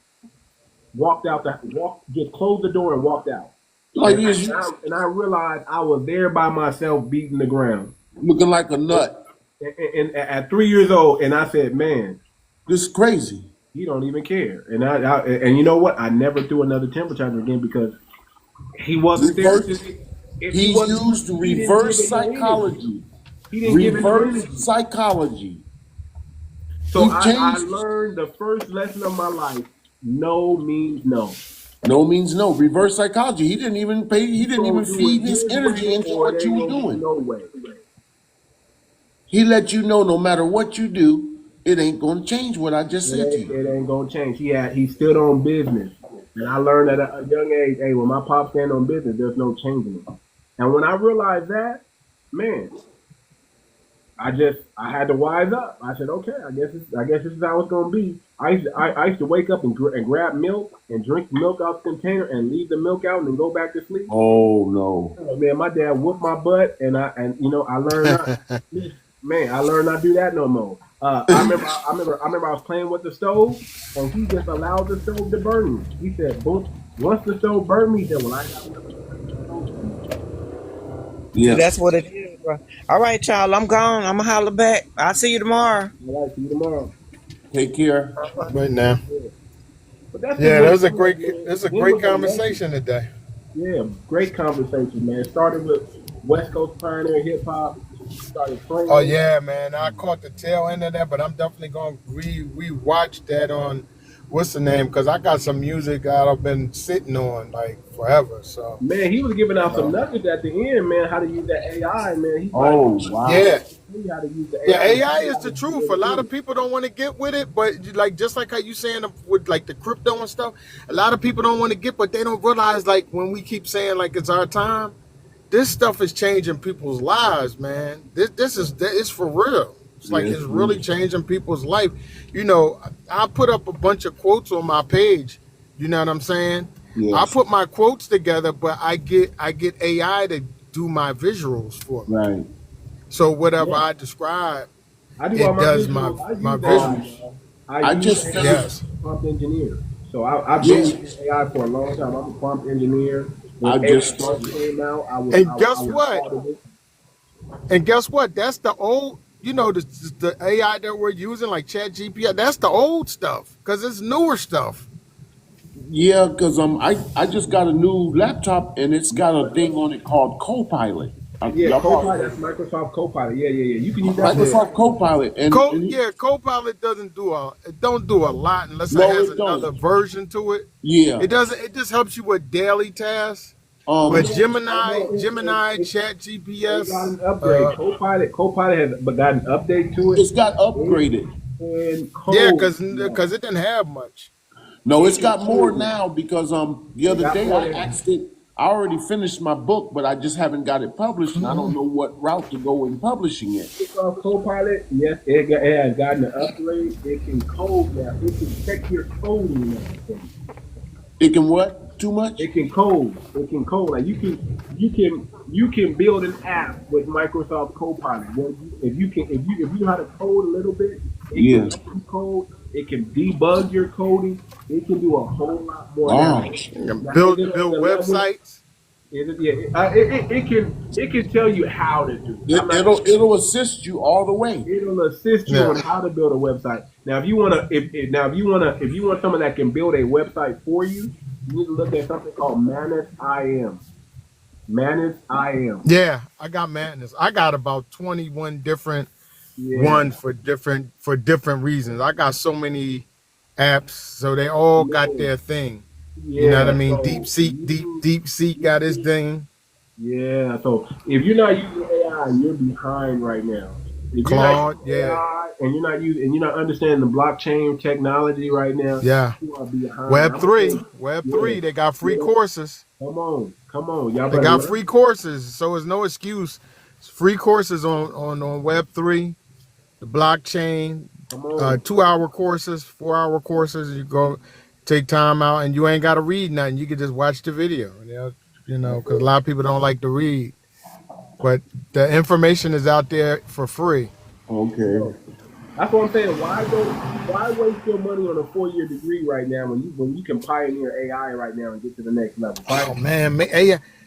just closed the door and walked out. Like And I realized I was there by myself beating the ground, looking like a nut. and at 3 years old, and I said, "Man, this is crazy." he don't even care." And you know what? I never threw another temper tantrum again because he wasn't there. He used reverse psychology. He didn't give it no energy. Reverse psychology. So I learned the first lesson of my life: no means no. No means no. Reverse psychology. He didn't even feed his energy into what you were doing. No way. He let you know no matter what you do, it ain't gonna change what I just said to you. It ain't gonna change. He stood on business. And I learned at a young age, hey, when my pop stand on business, there's no changing it. And when I realized that, man, I had to wise up. I said, okay, I guess this is how it's gonna be. I used to wake up and grab milk and drink milk out the container and leave the milk out and then go back to sleep. Oh no! Oh, man, my dad whooped my butt, and I learned not. Man, I learned not to do that no more. I remember I was playing with the stove, and he just allowed the stove to burn me. He said, "Boom! Once the stove burned me, then I got another." Yeah, that's what it is, bro. All right, y'all. I'm gone. I'm gonna holler back. I'll see you tomorrow. All right, see you tomorrow. Take care. Right now. But that's That was a great conversation today. Yeah, great conversation, man. Started with Westcoast pioneer hip hop. Started playing. Oh yeah, man. I caught the tail end of that, but I'm definitely gonna re-watch that on what's the name? Because I got some music that I've been sitting on like forever. So man, he was giving out some nuggets at the end, man. How to use that AI, man. Wow! Yeah. How to use the AI. Yeah, AI is the truth. A lot of people don't want to get with it, but just like how you saying with like the crypto and stuff, a lot of people don't want to get, but they don't realize like when we keep saying like it's our time, this stuff is changing people's lives, man. It's for real. It's like it's really changing people's life. I put up a bunch of quotes on my page. You know what I'm saying? Yes. I put my quotes together, but I get AI to do my visuals for me. Right. So whatever I describe, it does my visuals. I just prompt engineer. So I've been using AI for a long time. I'm a prompt engineer. When guess what? That's the old. The AI that we're using, like ChatGPT. That's the old stuff because it's newer stuff. Yeah, because I just got a new laptop and it's got a thing on it called Copilot. Copilot. That's Microsoft Copilot. Yeah. You can use that. Microsoft Copilot. Copilot don't do a lot unless it has another version to it. Yeah, it doesn't. It just helps you with daily tasks. But Gemini, ChatGPT got an upgrade. Copilot has got an update to it. It's got upgraded. Because it didn't have much. No, it's got more now because the other day I asked it. I already finished my book, but I just haven't got it published, and I don't know what route to go in publishing it. Copilot, yes, it has gotten an upgrade. It can code now. It can check your coding now. It can what? Too much? It can code. Like you can build an app with Microsoft Copilot. If you know how to code a little bit, it can code. It can debug your coding. It can do a whole lot more. Wow. Build websites. It can tell you how to do it. It'll assist you all the way. It'll assist you on how to build a website. Now, if you want someone that can build a website for you, You need to look at something called Manus IM. Manus IM. Yeah, I got Madness. I got about 21 different Yeah. ones for different reasons. I got so many apps, so they all got Yeah. their thing. You know what I Yeah. mean? So Deep Seek got his thing. yeah. So if you're not using AI, you're behind right now. If you're not Claude, using yeah, AI and you're not understanding the blockchain technology right now, yeah. you are behind. Web I'm gonna three, say, Web yeah, three. They got free yeah. courses. Come on. Y'all They better got learn. free courses, so it's no excuse. It's free courses on Web three, the blockchain. Come on. 2 hour courses, 4 hour courses. You go take time out, and you ain't got to read nothing. You can just watch the video. You know, because a lot of people don't like to read, but the information is out there for free. Okay. That's what I'm saying. Why waste your money on a 4-year degree right now when you can pioneer AI right now and get to the next level? Oh man,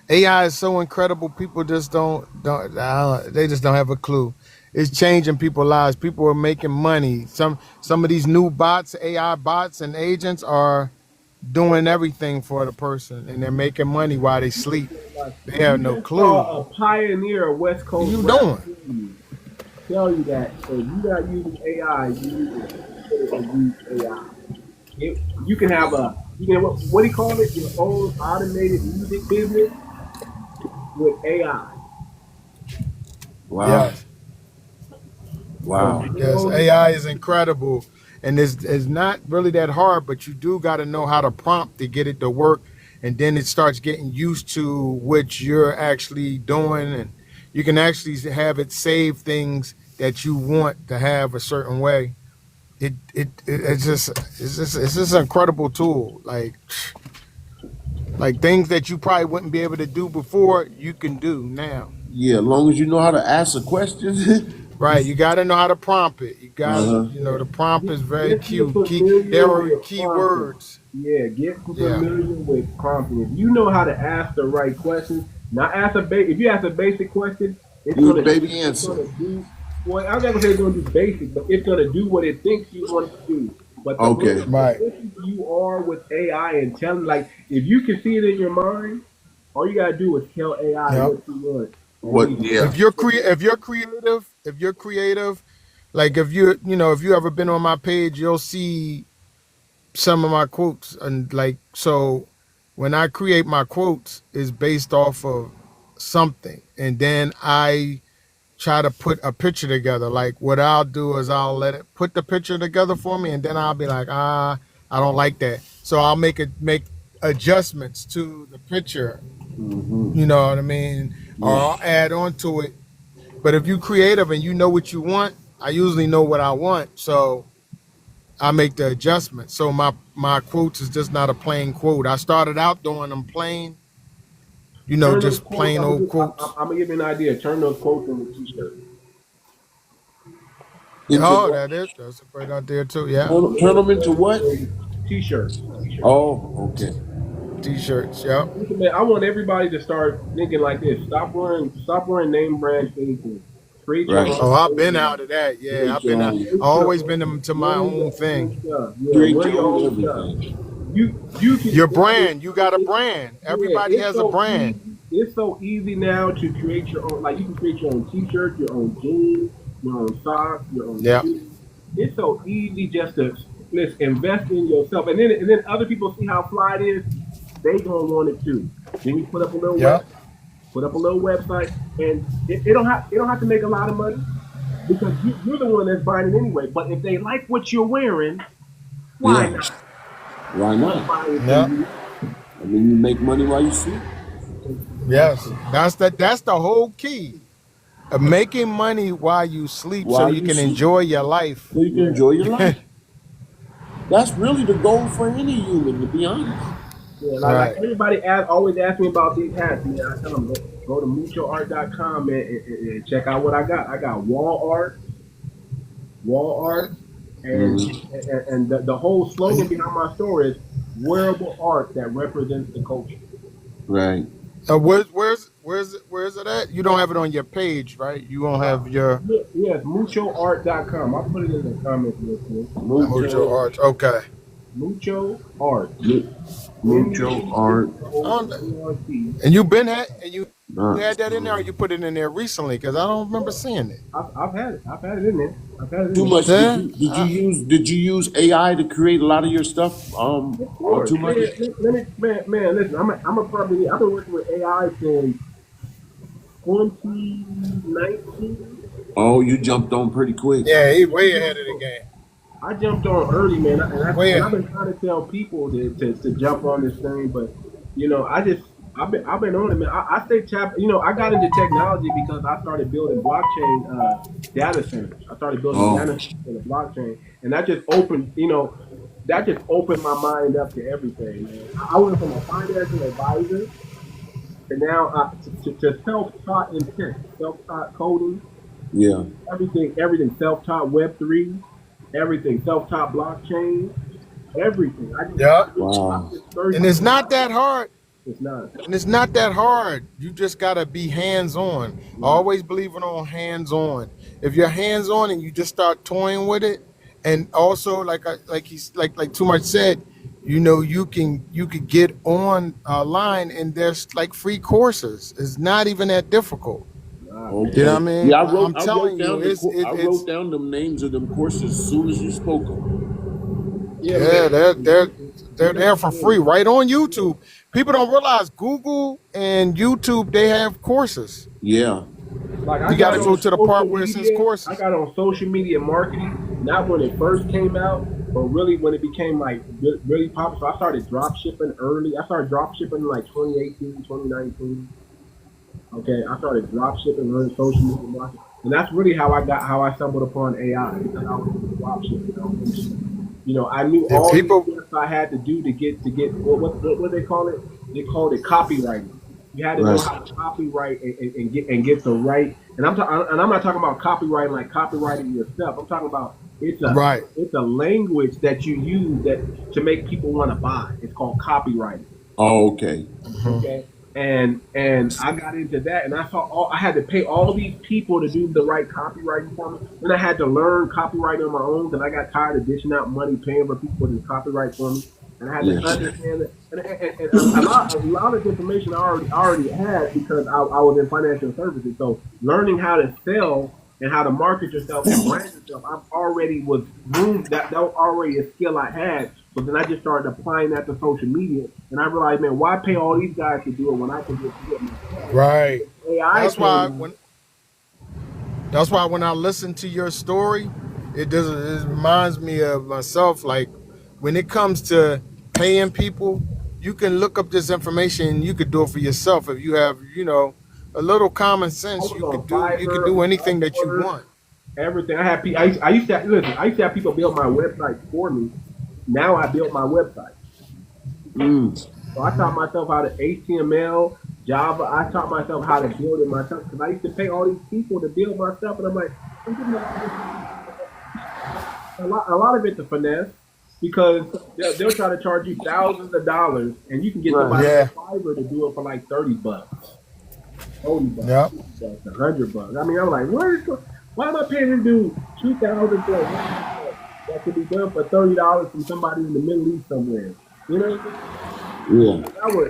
AI is so incredible. People just don't they just don't have a clue. It's changing people's lives. People are making money. Some of these new bots, AI bots and agents are doing everything for the person, and they're making money while they sleep. They have You no just clue. saw a pioneer of West What Coast you rap doing? tell you that if you're not using AI, you need to consider and use AI. You can have what do you call it? Your own automated music business with AI. Wow. Yes. So Wow. you Yes, know, AI is incredible, and it's not really that hard, but you do got to know how to prompt to get it to work, and then it starts getting used to what you're actually doing, and you can actually have it save things that you want to have a certain way. It's just an incredible tool. Like things that you probably wouldn't be able to do before, you can do now. Yeah, as long as you know how to ask a question. Right, you got to know how to prompt it. You got to, Uh-huh. the prompt is very get cute. familiar There are with key prompting. words. Yeah, get Yeah. familiar with prompting. If you know how to ask the right questions, not ask if you ask a basic question, Do the baby it's answer. gonna do. Well, I'm not gonna say it's gonna do basic, but it's gonna do what it thinks you want it to do. But the more Okay. Right. specific you are with AI and telling, like, if you can see it in your mind, all you gotta do is tell AI Yep. what you want, and What? then Yeah. If you're creative, like if you ever been on my page, you'll see some of my quotes, and like so when I create my quotes is based off of something, and then I try to put a picture together. Like what I'll do is I'll let it put the picture together for me, and then I'll be like, I don't like that. So I'll make adjustments to the picture. Mm-hmm. You know what I mean? Or Yeah. I'll add on to it. But if you're creative and you know what you want, I usually know what I want. So I make the adjustment. So my quotes is just not a plain quote. I started out doing them plain, turn those just quotes. plain old quotes. I'm gonna give you an idea. Turn those quotes into t-shirts. Into Oh, what? that's a great idea too. Yeah. Turn them into what? T-shirts. Oh, okay. T-shirts. Yep. Listen, man, I want everybody to start thinking like this. Stop wearing name brand things. Create your Right. own Oh, I've been thing. out of that. Yeah, Create I've your been out. I own. always been to my Wear own your own thing. stuff. Yeah, Create wear your your own own stuff. everything. You can. Your brand. You got a brand. Everybody It's has a so easy. brand. It's so easy now to create your own. Like you can create your own T-shirt, your own jeans, your own socks, your own Yeah. shoes. It's so easy just to let's invest in yourself, and then other people see how fly it is. They gonna want it too. Then you Yep. put up a little website, and it don't have to make a lot of money because you're the one that's buying it anyway. But if they like what you're wearing, why Yeah. not? Why They'll not? buy it from Yep. you. I mean, you make money while you sleep. Yes. That's the whole key. Making money while you sleep so While you you can sleep, enjoy your life. so you can Yeah. enjoy your life. That's really the goal for any human, to be honest. Yeah, like Right. everybody always ask me about these hats, man. I tell them go to muchoart.com, man, and check out what I got. I got wall art, and Hmm. the whole slogan behind my store is wearable art that represents the culture. Right. Where's it at? You don't have it on your page, right? You won't have your Yeah, it's muchoart.com. I'll put it in the comments real quick. Mucho. Mojo Arts. Okay. Mucho Art. Mucho art. MUCHOART. And you been had and you Not had that in there, or you put it in there recently? Because I don't remember seeing it. I've had it. I've had it in there. I've had it too in there. much. Yeah. Did you use AI to create a lot of your stuff? Of course, Too man. much. Let me, man. Listen, I'm a probably. I've been working with AI since 2019. Oh, you jumped on pretty quick. Yeah, he way ahead of the game. I jumped on early, man, Way and I've ahead. been trying to tell people to jump on this thing, but I've been on it, man. I stay tapped. I got into technology because I started building blockchain data centers. I started building Oh, data centers in the blockchain, and that just opened my mind up to everything, man. I went from a financial advisor to now to self-taught intent, self-taught coding, yeah. everything self-taught Web3, everything self-taught blockchain, everything. Yep. Wow. And it's not that hard. It's not. And it's not that hard. You just gotta be hands on. I Right. always believe in on hands on. If you're hands on and you just start toying with it, and also like Too Much said, you could get on line and there's like free courses. It's not even that difficult. Nah, man. You know Okay. what I mean? Yeah, I'm I wrote telling you, down I it's wrote down the names of them courses as soon as you spoke them. Yeah, yeah, man. they're there for free right on YouTube. People don't realize Google and YouTube they have courses. Yeah. Like I You got got to on go to the social part where it says media. I courses. got on social media marketing, not when it first came out, but really when it became like really popular. So I started drop shipping early. I started drop shipping in like 2018, 2019. Okay, I started drop shipping, learning social media marketing, and that's really how I stumbled upon AI because I was doing drop shipping. I knew And all these people, steps I had to do to get what they call it. They called it copywriting. You had to know Right. how to copyright and get the right. And I'm not talking about copywriting like copywriting yourself. I'm talking about right? it's a language that you use that to make people want to buy. It's called copywriting. Oh, okay. Okay. And I got into that, and I had to pay all these people to do the right copywriting for me. Then I had to learn copywriting on my own because I got tired of dishing out money paying for people to copyright for me. And I had to Yes. understand it. And a lot of information I already had because I was in financial services. So learning how to sell and how to market yourself and brand yourself, that was already a skill I had. So then I just started applying that to social media, and I realized, man, why pay all these guys to do it when I can just do it myself? Right. AI That's why came. when I listen to your story, it reminds me of myself. Like when it comes to paying people, you can look up this information and you could do it for yourself if you have, a little common I sense. was You on could Fiverr, do anything that you Upwork, want. everything. I had people. I used to listen. I used to have people build my website for me. Now I build my website. Mm. So I taught myself how to HTML, Java. I taught myself how to build it myself because I used to pay all these people to build my stuff, and I'm like, I'm getting a lot of it's a finesse because they'll try to charge you thousands of dollars, and you can get somebody Yeah. on Fiverr to do it for like $30, $40, Yep. $100. I mean, I'm like, why am I paying to do 2,000 for a website that could be done for $30 from somebody in the Middle East somewhere? You know, Yeah.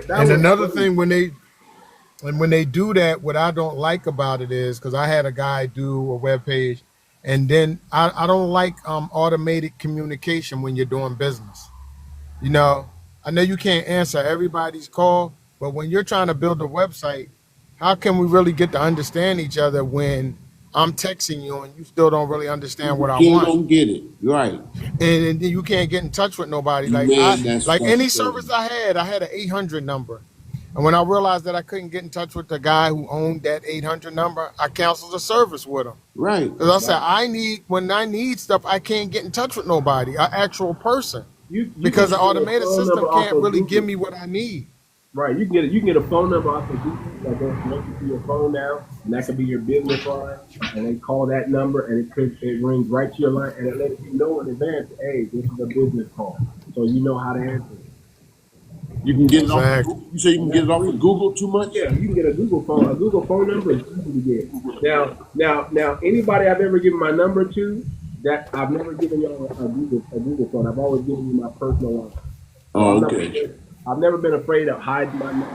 that And was another crazy. thing when they do that, what I don't like about it is because I had a guy do a web page, and then I don't like automated communication when you're doing business. I know you can't answer everybody's call, but when you're trying to build a website, how can we really get to understand each other when I'm texting you and you still don't really understand You what I still want? don't get it. Right. And then you can't get in touch with nobody. Man, that's Like any frustrating. service I had an 800 number. And when I realized that I couldn't get in touch with the guy who owned that 800 number, I canceled the service with him. Right. Because I said, when I need stuff, I can't get in touch with nobody, an actual person. You Because can the get a automated phone system number off can't of really give Google. me what I need. Right, you can get a phone number off of Google that goes directly to your phone now, and that could be your business line. And they call that number, and it rings right to your line, and it lets you know in advance, hey, this is a business call, so you know how to answer it. You can get it off. Exactly. You say you can And get that's it off free. of Google too much? Yeah, you can get a Google phone. A Google phone number is easy to get. Now, anybody I've ever given my number to, that I've never given y'all a Google phone. I've always given you my personal one. So Oh, okay. I've never been afraid of hiding my name,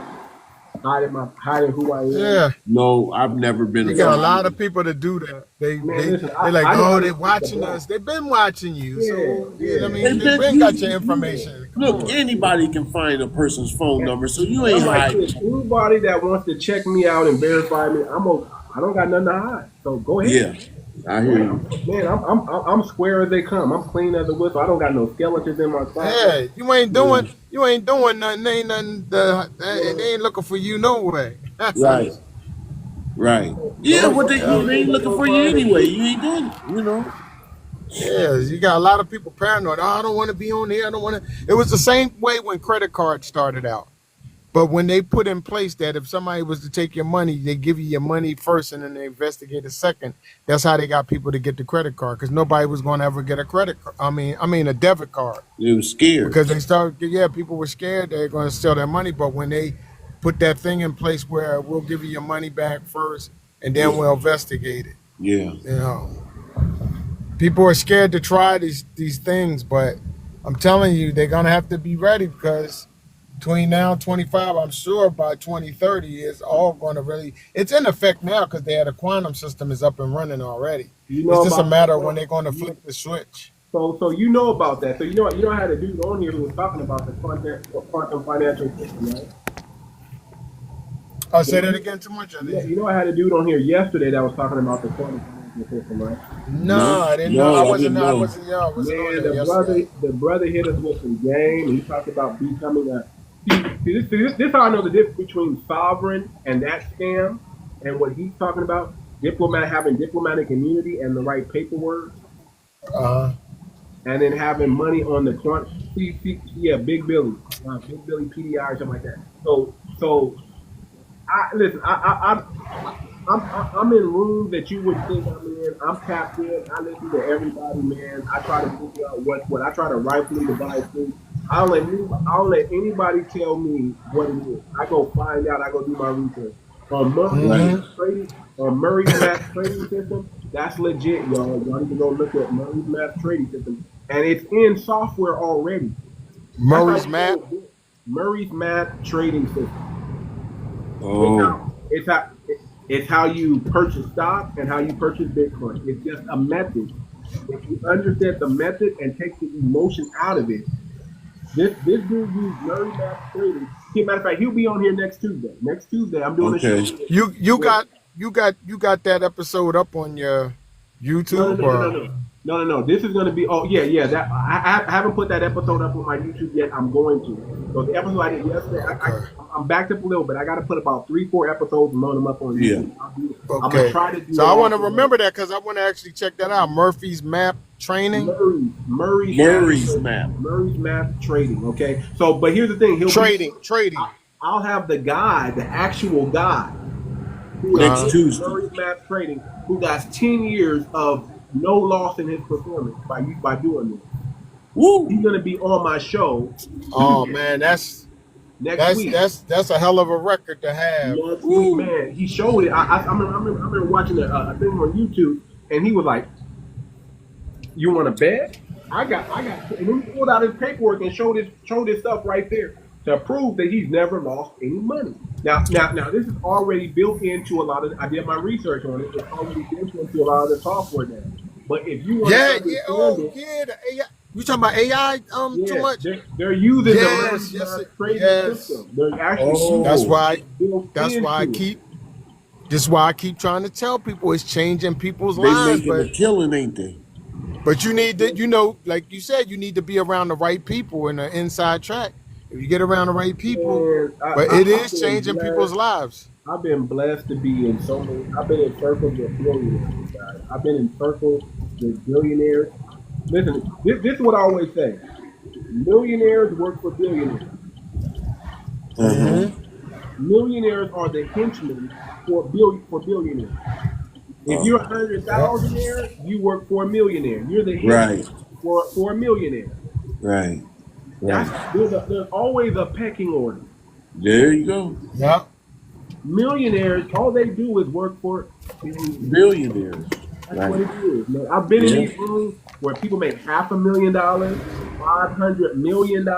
hiding who I am. Yeah. No, I've never been You got a afraid. lot of people that do that. Man, listen, They're like, I didn't oh, want they're to speak the watching black. us. They've been watching you. Yeah, So you know what I yeah. mean? And They've then been got your information. Come look, on. anybody can find a person's phone And, number, so you and ain't I'm like this. hiding. Anybody that wants to check me out and verify me, I don't got nothing to hide. So go ahead. Yeah, I hear you. Man, I'm square as they come. I'm clean as a whistle. I don't got no skeletons in my closet. Yeah, you ain't Yeah, doing nothing. Ain't nothing. They ain't looking for you no way. right, right. Yeah, Don't what they, ever they think ain't they looking gonna for you find anyway. it. You ain't doing it, you know. Yeah, you got a lot of people paranoid. Oh, I don't want to be on here. I don't want to. It was the same way when credit cards started out. But when they put in place that if somebody was to take your money, they give you your money first and then they investigate a second. That's how they got people to get the credit card because nobody was going to ever get a credit card. I mean a debit card They was scared. because they started. Yeah, people were scared they're going to steal their money. But when they put that thing in place where we'll give you your money back first and then Yeah, we'll investigate it, yeah. you know, people are scared to try these things. But I'm telling you, they're going to have to be ready because between now and 25, I'm sure by 2030, it's all going to really, it's in effect now because they had a quantum system is up and running already. You It's know just a about that, matter of bro? when they're going to flip the switch. So you know about that. So you know I had a dude on here who was talking about the quantum financial system, right? I'll say that again too much. Yeah, you know I had a dude on here yesterday that was talking about the quantum financial system, right? No, No, I didn't know. no, I didn't I know. wasn't, yeah, I wasn't on Man, there yesterday. the brother hit us with some game. He talked about becoming a. This how I know the difference between sovereign and that scam, and what he's talking about. Having diplomatic immunity and the right paperwork, Uh, and then having money on the front. Yeah, Big Billy PDI or something like that. So I listen. I'm in rooms that you would think I'm in. I'm tapped in. I listen to everybody, man. I try to figure out what I try to rightfully divide things. I don't let anybody tell me what it is. I go find out. I go do my research. Right. Murray's math trading system, that's legit, y'all. Y'all need to go look at Murray's math trading system, and it's in software already. That's how Murray's you map. know Murray's math trading system. Oh, It's how you purchase stock and how you purchase Bitcoin. It's just a method. If you understand the method and take the emotion out of it, this dude used Murray math trading. Matter of fact, he'll be on here next Tuesday. Next Tuesday, I'm doing a show. okay. You with- got that episode up on your YouTube No. This is going to be. Oh yeah. That I haven't put that episode up on my YouTube yet. I'm going to. So the episode I did yesterday, I'm backed up a little bit. I got to put about 3-4 episodes and load them up on YouTube. I'm gonna try to do. So I want to remember that because I want to actually check that out. Murphy's map training. Murray's math trading. Okay. So, but here's the thing. Trading. I'll have the guy, the actual guy, who Next is Tuesday. Murray's math trading, who got 10 years of no loss in his performance by doing this. Woo! He's gonna be on my show. Oh man, next week. That's a hell of a record to have. Next week, man. He showed it. I remember watching a thing on YouTube, and he was like, "You want to bet?" I got, and then he pulled out his paperwork and showed his stuff right there to prove that he's never lost any money. Now, this is already built into a lot of. I did my research on it. It's already built into a lot of the software now. But if you want to understand the AI. You talking about AI? Too much. They're using Yes, the trading system. They're actually That's why I keep trying to tell people it's changing people's They lives. making a killing, ain't they? But you need to, like you said, you need to be around the right people in the inside track. If you get around the right people, but it is changing people's lives. I've been blessed to be in so many. I've been in circles with billionaires, guys. I've been in circles with billionaires. Listen, this is what I always say. Millionaires work for billionaires. Millionaires are the henchmen for billionaires. If you're a 100,000aire, you work for a millionaire. You're the henchman for a millionaire. Right. There's always a pecking order. There you go. Yeah. Millionaires, all they do is work for billionaires. That's Right. what it is, man. I've been in Yeah. these rooms where people make $500,000, $500 million.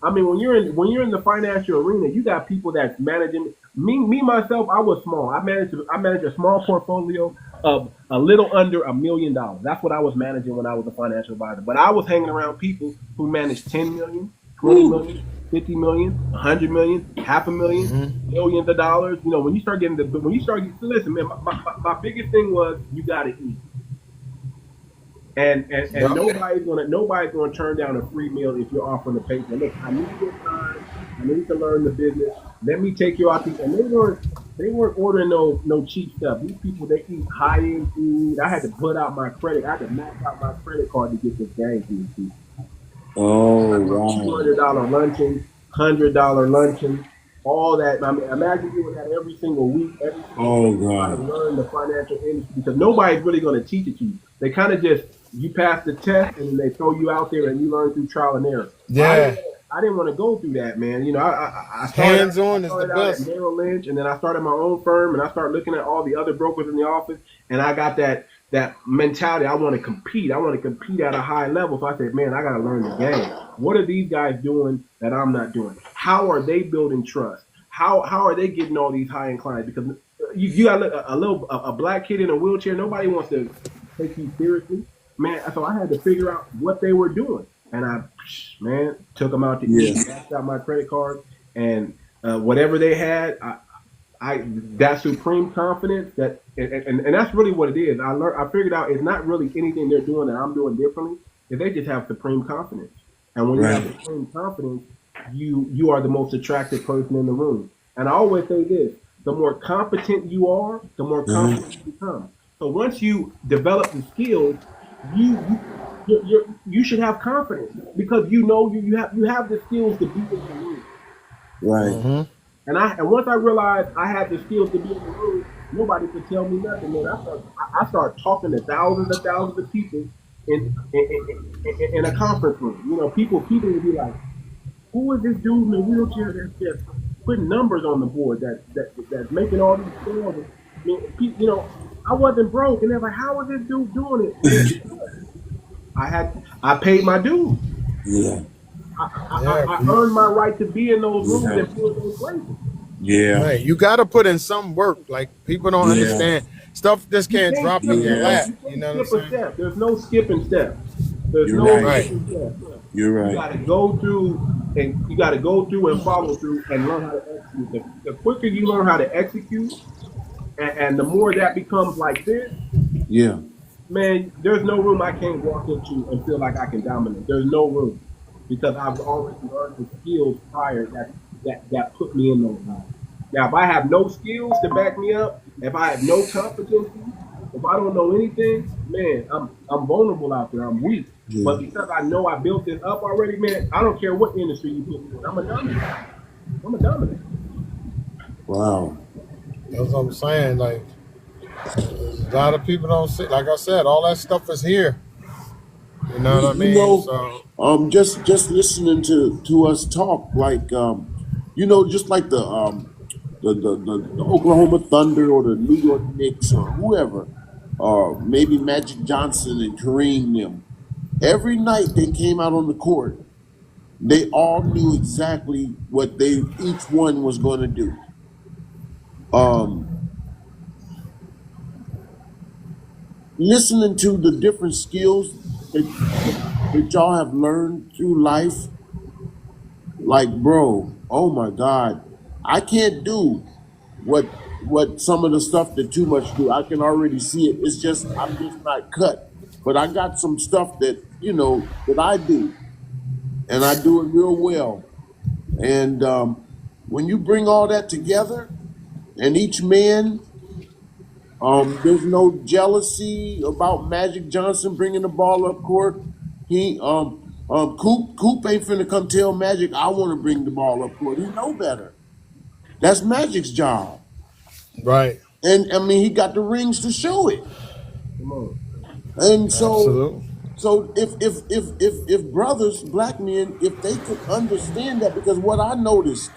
I mean, when you're in the financial arena, you got people that's managing. Me myself, I was small. I managed a small portfolio of a little under $1 million. That's what I was managing when I was a financial advisor. But I was hanging around people who managed 10 million, 20 Woo. million, 50 million, 100 million, half a million, millions of dollars. When you start getting listen, man, my biggest thing was you got to eat. And Yep. nobody's gonna turn down a free meal if you're offering to pay for it. Look, I need your time. I need to learn the business. Let me take you out to, and they weren't ordering no cheap stuff. These people, they eat high end food. I had to put out my credit. I had to max out my credit card to get this game to these people. Oh, Talking about wow. $200 luncheon, $100 luncheon, all that. I mean, imagine doing that every single week, every single Oh, day, trying to God. learn the financial industry because nobody's really going to teach it to you. They kind of just you pass the test and then they throw you out there and you learn through trial and error. But Yeah. I didn't want to go through that, man. I started Hands I on is the started out at best. Merrill Lynch, and then I started my own firm, and I started looking at all the other brokers in the office, and I got that mentality. I want to compete. I want to compete at a high level. So I said, man, I got to learn the game. What are these guys doing that I'm not doing? How are they building trust? How are they getting all these high end clients? Because you got a black kid in a wheelchair. Nobody wants to take you seriously, man. So I had to figure out what they were doing, and man, took them out to eat, Yeah. maxed out my credit card, and whatever they had, I that supreme confidence and that's really what it is. I figured out it's not really anything they're doing that I'm doing differently. Is they just have supreme confidence, and when you have Right. supreme confidence, you are the most attractive person in the room. And I always say this: the more competent you are, the more Uh-huh. confident you become. So once you develop the skills, you should have confidence because you have the skills to be in the room. Right. Mm-hmm. And once I realized I had the skills to be in the room, nobody could tell me nothing. Man, I start talking to thousands of people in a conference room. People would be like, "Who is this dude in the wheelchair that's just putting numbers on the board that's making all these sales?" I mean, I wasn't broke, and they're like, "How is this dude doing it?" Man, I paid my dues. Yeah. Yeah. I earned my right to be in those rooms Yeah. and be in those places. Yeah. Right. You got to put in some work. Like people don't Yeah. understand stuff. Just You can't can't drop skip in a your Yeah. step. lap. You You can't know what I'm skip a saying? step. There's no skipping steps. There's You're no right. Right. skipping steps. You're You right. got to go through and follow through and learn how to execute. The quicker you learn how to execute, and the more that becomes like this, Yeah. man, there's no room I can't walk into and feel like I can dominate. There's no room because I've already learned the skills prior that put me in those rooms. Now, if I have no skills to back me up, if I have no competency, if I don't know anything, man, I'm vulnerable out there. I'm weak. Yeah. But because I know I built this up already, man, I don't care what industry you put me in. I'm a dominant. I'm a dominant. Wow. That's what I'm saying. Like a lot of people don't see. Like I said, all that stuff is here. You know what I You mean? know, So just listening to us talk, like just like the Oklahoma Thunder or the New York Knicks or whoever, or maybe Magic Johnson and Kareem them. Every night they came out on the court, they all knew exactly what they each one was going to do. Um, Listening to the different skills that, that y'all have learned through life, like bro, oh my God, I can't do what some of the stuff that Too Much do. I can already see it. It's just I'm just not cut. But I got some stuff that that I do, and I do it real well. And when you bring all that together, and each man, there's no jealousy about Magic Johnson bringing the ball up court. He Coop ain't finna come tell Magic I want to bring the ball up court. He know better. That's Magic's job. right. And I mean, he got the rings to show it. Come on. And Absolutely. so if brothers, black men, if they could understand that, because what I noticed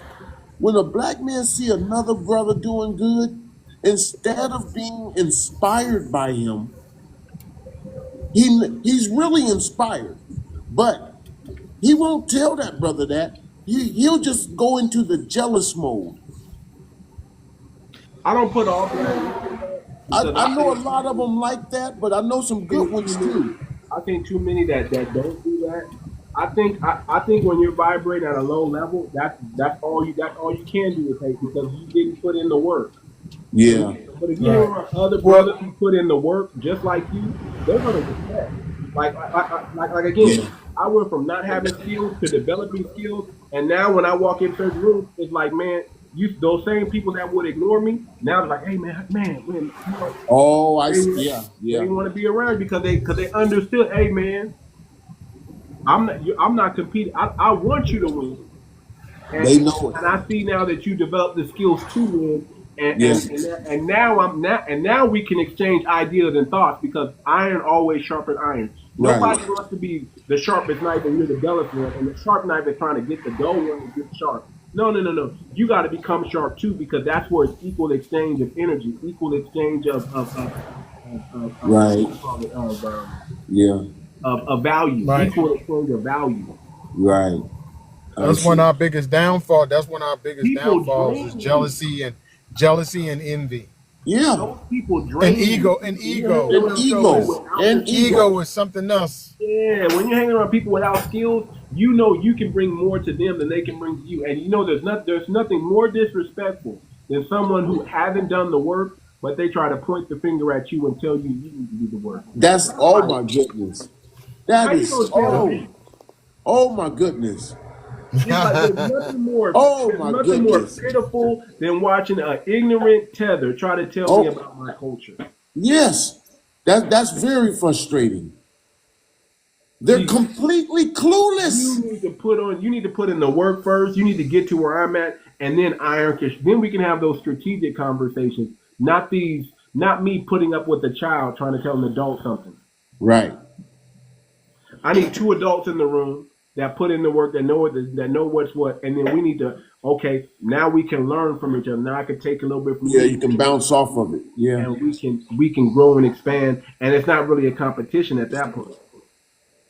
when a black man see another brother doing good, instead of being inspired by him, he's really inspired, but he won't tell that brother that. He'll just go into the jealous mode. I don't put all blame on that because I know a lot of them like that, but I know some good think too ones many. too. I think too many that don't do that. I think when you're vibrating at a low level, that's all you can do is hate because you didn't put in the work. Yeah, But if you hang Right. around other Well, brothers who put in the work just like you, they're gonna respect. Like again, yeah, I went from not having skills to developing skills, and now when I walk in certain rooms, it's like, man, you those same people that would ignore me now they're like, hey man, you know, oh, they yeah, they yeah, want to be around because they understood, hey man, I'm not competing. I want you to win, they and know it. and I see now that you develop the skills to win, Yeah, and now now we can exchange ideas and thoughts because iron always sharpens iron. right, Nobody wants to be the sharpest knife and you're the dullest one, and the sharp knife is trying to get the dull one to get sharp. No. You got to become sharp too because that's where it's equal exchange of energy, equal exchange of right, what do you call it yeah, of value, right. equal exchange of value. right. I That's one see. of our biggest downfall. That's one of our biggest People downfalls is drain you. jealousy and envy. Yeah, Those people And drain you. ego and When you're hanging ego. and around Ego people ego, is without the and skills, ego. ego is something else. yeah, when you're hanging around people without skills, you know you can bring more to them than they can bring to you. And you know there's nothing more disrespectful than someone who hasn't done the work, but they try to point the finger at you and tell you you need to do the work. That's I'm oh like, my goodness. how That you is gonna tell me? oh my goodness. It's like Oh there's my nothing more goodness. pitiful than watching an ignorant tether try to tell me Oh about my culture. yes. That's very frustrating. They're See, completely clueless. you need to put in the work first. You need to get to where I'm at, and then iron fish. Then we can have those strategic conversations. Not me putting up with the child trying to tell an adult something. Right. I need two adults in the room that put in the work, that know what's what, and then we need to. Okay, now we can learn from each other. Now I can take a little bit from Yeah, you, you can bounce off of it. Yeah. and we can grow and expand. And it's not really a competition at that point.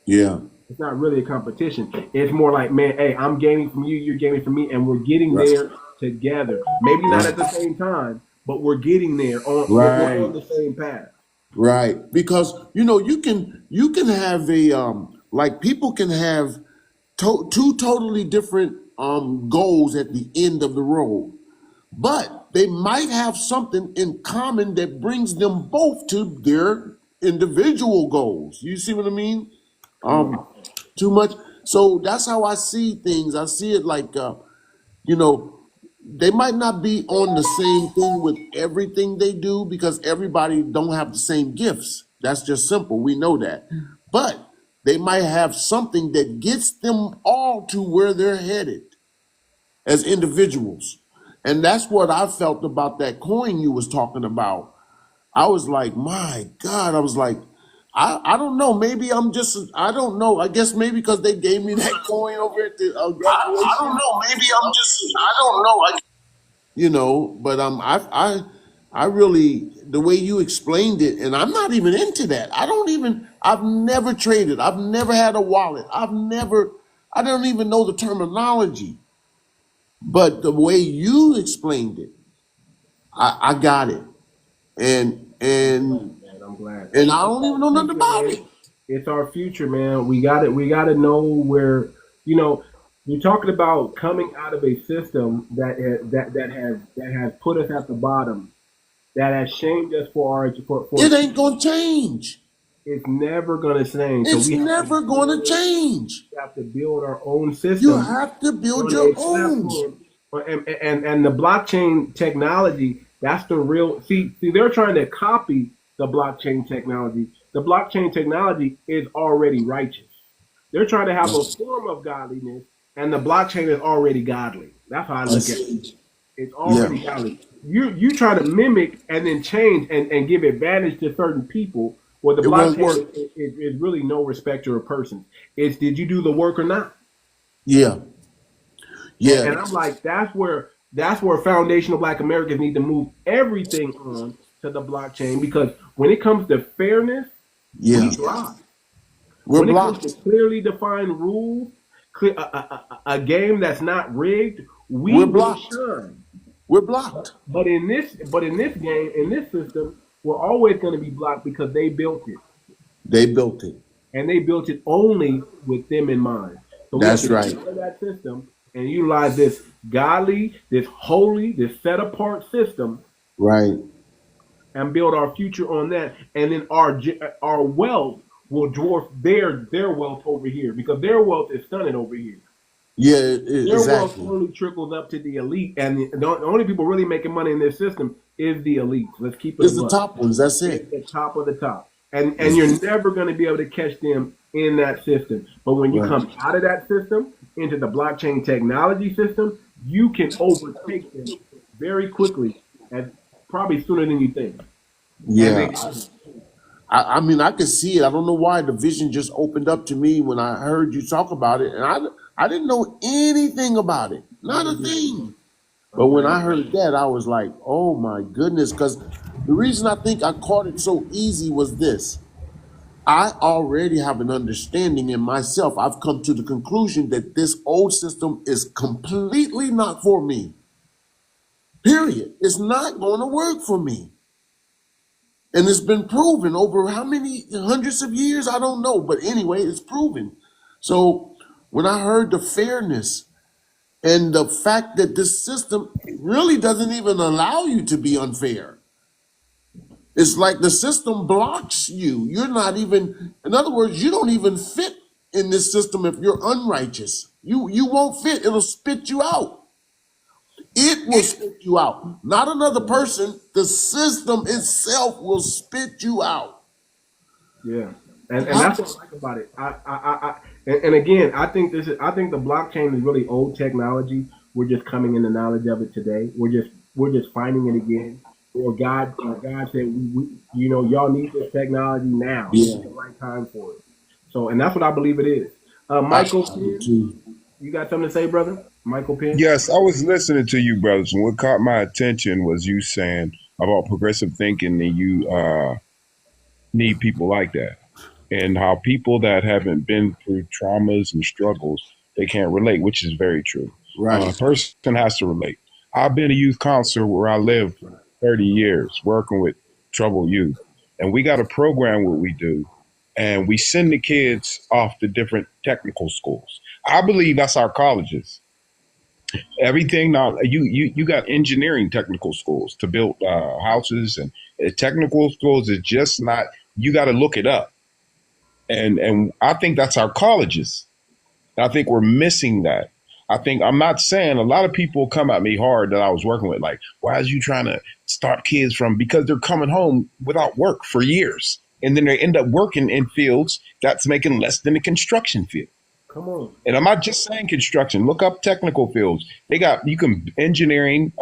Yeah. It's not really a competition. It's more like, man, hey, I'm gaining from you, you're gaining from me, and we're getting Right. there together. Maybe not at the Right. same time, but we're getting there. We're Right. on the same path. Right. Because you can have a like people can have two totally different goals at the end of the road. But they might have something in common that brings them both to their individual goals. You see what I mean? Um, too much. So that's how I see things. I see it like, you know, they might not be on the same thing with everything they do because everybody don't have the same gifts. That's just simple. We know that. But they might have something that gets them all to where they're headed as individuals. And that's what I felt about that coin you was talking about. I was like, my God, I was like, I don't know. Maybe I'm just, I don't know. I guess maybe because they gave me that coin over at the I don't graduation. know. Maybe I'm just. I don't know. You know, but I really, the way you explained it, and I'm not even into that. I've never traded. I've never had a wallet. I don't even know the terminology. But the way you explained it, I got it. I'm glad, man. I'm glad. And I It's don't even our know nothing future, about man. it. It's our future, man. We got to know where. You know, you're talking about coming out of a system that has put us at the bottom, that has shamed us for It ain't gonna change. it's never gonna change. So It's never gonna change. we have to build our own You system have to build on your a own. platform. And the blockchain technology, that's the real see they're trying to copy the blockchain technology. The blockchain technology is already righteous. They're trying to have a form of godliness, and the blockchain is already godly. That's how I I look at it. see. It's Yeah. already godly. You try to mimic and then change and give advantage to certain people. Well, the It won't blockchain work. is really no respecter of persons. It's did you do the work or not? Yeah. And Yeah. I'm like, that's where foundational Black Americans need to move everything on to the blockchain because when it comes to fairness, Yeah. we block. We're When it comes to blocked. clearly defined rules, a game that's not rigged, we We're will blocked. shine. We're blocked. But in this game, in this system, we're always going to be blocked because they built it, They built it. and they built it only with them in mind. So we have That's to get right. out of that system and utilize this godly, this holy, this set apart system, Right. and build our future on that. And then our wealth will dwarf their wealth over here because their wealth is stunted over here. Yeah, Their wealth exactly. only trickles up to the elite, and the only people really making money in this system is the elites. Let's keep it a It's the buck. top ones. That's It's it. the top of the top, and you're never going to be able to catch them in that system. But when you Right. come out of that system into the blockchain technology system, you can overtake them very quickly, and probably sooner than you think. Yeah. I mean, I could see it. I don't know why the vision just opened up to me when I heard you talk about it, and I didn't know anything about it, not a thing. But when I heard that, I was like, oh my goodness, because the reason I think I caught it so easy was this. I already have an understanding in myself. I've come to the conclusion that this old system is completely not for me. Period. It's not going to work for me. And it's been proven over how many hundreds of years? I don't know. But anyway, it's proven. So when I heard the fairness and the fact that this system really doesn't even allow you to be unfair, it's like the system blocks you. You're not even, in other words, you don't even fit in this system if you're unrighteous. You won't fit. It'll spit you out. It will spit you out. Not another person. The system itself will spit you out. Yeah, and that's what I like about it. And again, I think the blockchain is really old technology. We're just coming into knowledge of it today. We're just finding it again. Or God said, y'all need this technology now. Yeah. It's the right time for it. So, and that's what I believe it is. I Michael do Penn, too. you got something to say, brother? Michael Penn. Yes, I was listening to you, brothers, and what caught my attention was you saying about progressive thinking, and you need people like that, and how people that haven't been through traumas and struggles, they can't relate, which is very true. A Right. person has to relate. I've been a youth counselor where I lived 30 years working with troubled youth, and we got a program what we do, and we send the kids off to different technical schools. I believe that's our colleges. Everything now, you got engineering technical schools to build houses, and technical schools is just not. You got to look it up, and I think that's our colleges. I think we're missing that. I think I'm not saying a lot of people come at me hard that I was working with, like, why is you trying to stop kids from, because they're coming home without work for years, and then they end up working in fields that's making less than a construction field. Come on. And I'm not just saying construction. Look up technical fields. You can engineering,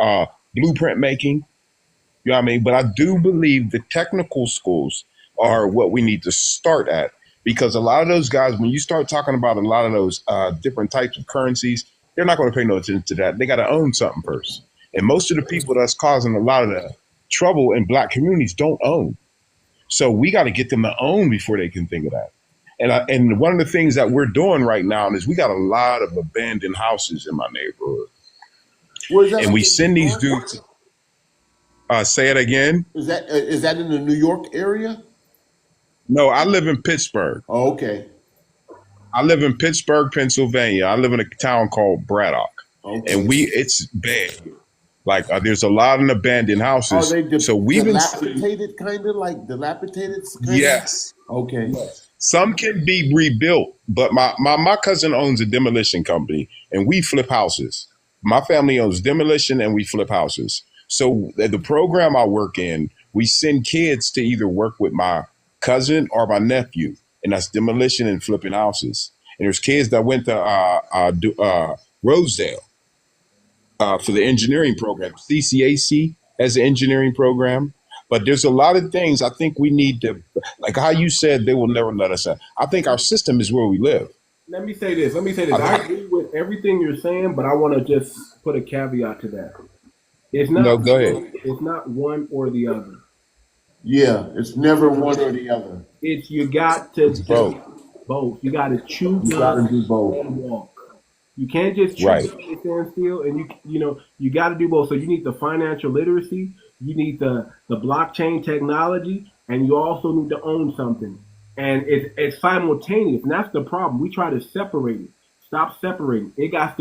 blueprint making. You know what I mean? But I do believe the technical schools are what we need to start at, because a lot of those guys, when you start talking about a lot of those different types of currencies, they're not going to pay no attention to that. They got to own something first. And most of the people that's causing a lot of the trouble in black communities don't own. So we got to get them to own before they can think of that. And one of the things that we're doing right now is we got a lot of abandoned houses in my neighborhood. Where's that? And we send these dudes. Say it again. Is that in the New York area? No, I live in Pittsburgh. Oh, okay. I live in Pittsburgh, Pennsylvania. I live in a town called Braddock. Okay. And it's bad. Like there's a lot of abandoned Are houses. they So we've been. dilapidated, kind of like dilapidated? Yes. Okay. Some can be rebuilt, but my cousin owns a demolition company, and we flip houses. My family owns demolition, and we flip houses. So the program I work in, we send kids to either work with my cousin or my nephew, and that's demolition and flipping houses. And there's kids that went to Rosedale for the engineering program. CCAC has an engineering program. But there's a lot of things I think we need to, like how you said, they will never let us out. I think our system is where we live. Let me say this. I agree with everything you're saying, but I want to just put a caveat to that. It's not. No, go ahead. It's not one or the other. Yeah, it's never one or the other. It's you got to It's do both. both. You got to chew You got to gum do both. and walk. You can't just chew Right. gum and stand still, and you got to do both. So you need the financial literacy, you need the blockchain technology, and you also need to own something. And it's simultaneous, and that's the problem. We try to separate it. Stop separating. It got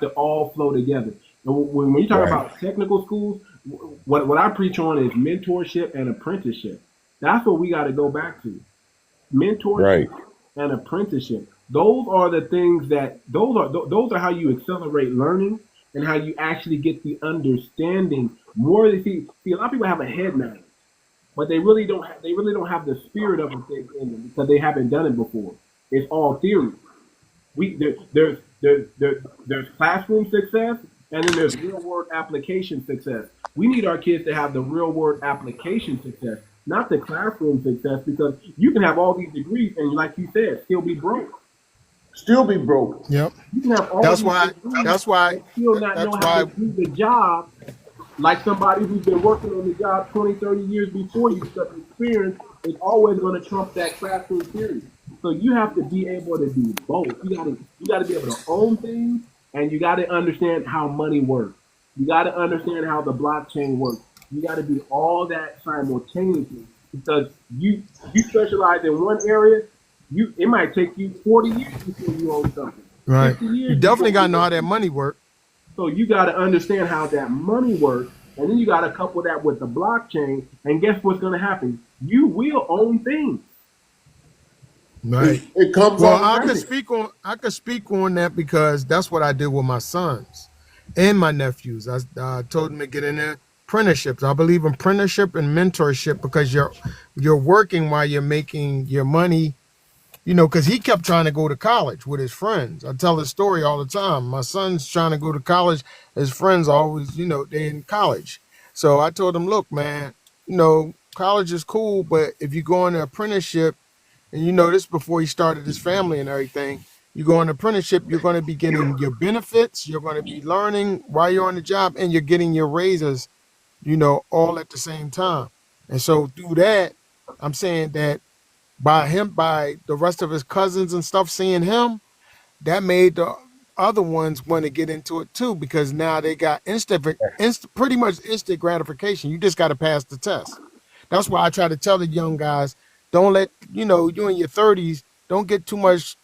to all flow together. And when you talk Right. about technical schools, what I preach on is mentorship and apprenticeship. That's what we got to go back to. Mentorship Right. and apprenticeship. Those are the things that those are how you accelerate learning and how you actually get the understanding more. See, a lot of people have a head knowledge, but they really don't have the spirit of a thing in them because they haven't done it before. It's all theory. There's classroom success and then there's real world application success. We need our kids to have the real world application success, not the classroom success, because you can have all these degrees and, like you said, still be broke. Still be broke. Yep. You can have all That's these why. degrees That's why. and still not know That's how to why. do the job like somebody who's been working on the job 20, 30 years before you. Because experience is always going to trump that classroom theory. So you have to be able to do both. You got to be able to own things, and you got to understand how money works. You got to understand how the blockchain works. You got to do all that simultaneously because you specialize in one area. It might take you 40 years before you own something. Right. 50 You years definitely before got to you know how own that something. money work. So you got to understand how that money works, and then you got to couple that with the blockchain. And guess what's going to happen? You will own things. Right. It comes Well, I could automatic. speak on that because that's what I did with my sons and my nephews. I told them to get in there apprenticeships. I believe in apprenticeship and mentorship because you're working while you're making your money. Because he kept trying to go to college with his friends. I tell his story all the time. My son's trying to go to college. His friends always, they're in college. So I told him, look, man, college is cool, but if you go into apprenticeship, and this before he started his family and everything, you go on apprenticeship, you're going to be getting your benefits, you're going to be learning while you're on the job, and you're getting your raises, all at the same time. And so through that, I'm saying that by the rest of his cousins and stuff seeing him, that made the other ones want to get into it too because now they got pretty much instant gratification. You just got to pass the test. That's why I try to tell the young guys, don't let you in your 30s, don't get too much,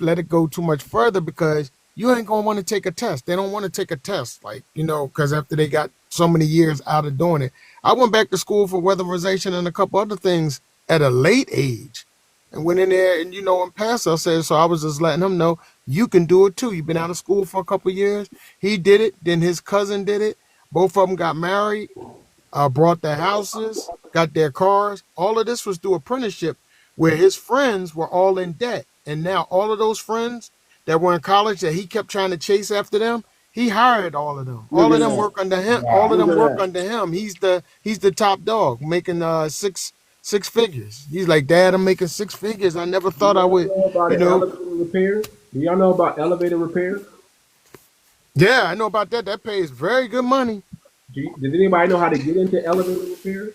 let it go too much further because you ain't gonna want to take a test. They don't want to take a test, like because after they got so many years out of doing it. I went back to school for weatherization and a couple other things at a late age, and went in there and passed. I said so. I was just letting him know you can do it too. You've been out of school for a couple years. He did it. Then his cousin did it. Both of them got married, brought their houses, got their cars. All of this was through apprenticeship, where his friends were all in debt, and now all of those friends that were in college that he kept trying to chase after them, he hired all of them. Look All at of them that. work under him. All of Wow. Look them at work that. under him. He's the top dog, making six figures. He's like, Dad, I'm making six figures. I never Do thought I y'all would, know about you an know. elevator repair? Do y'all know about elevator repair? Yeah, I know about that. That pays very good money. Does anybody know how to get into elevator repair?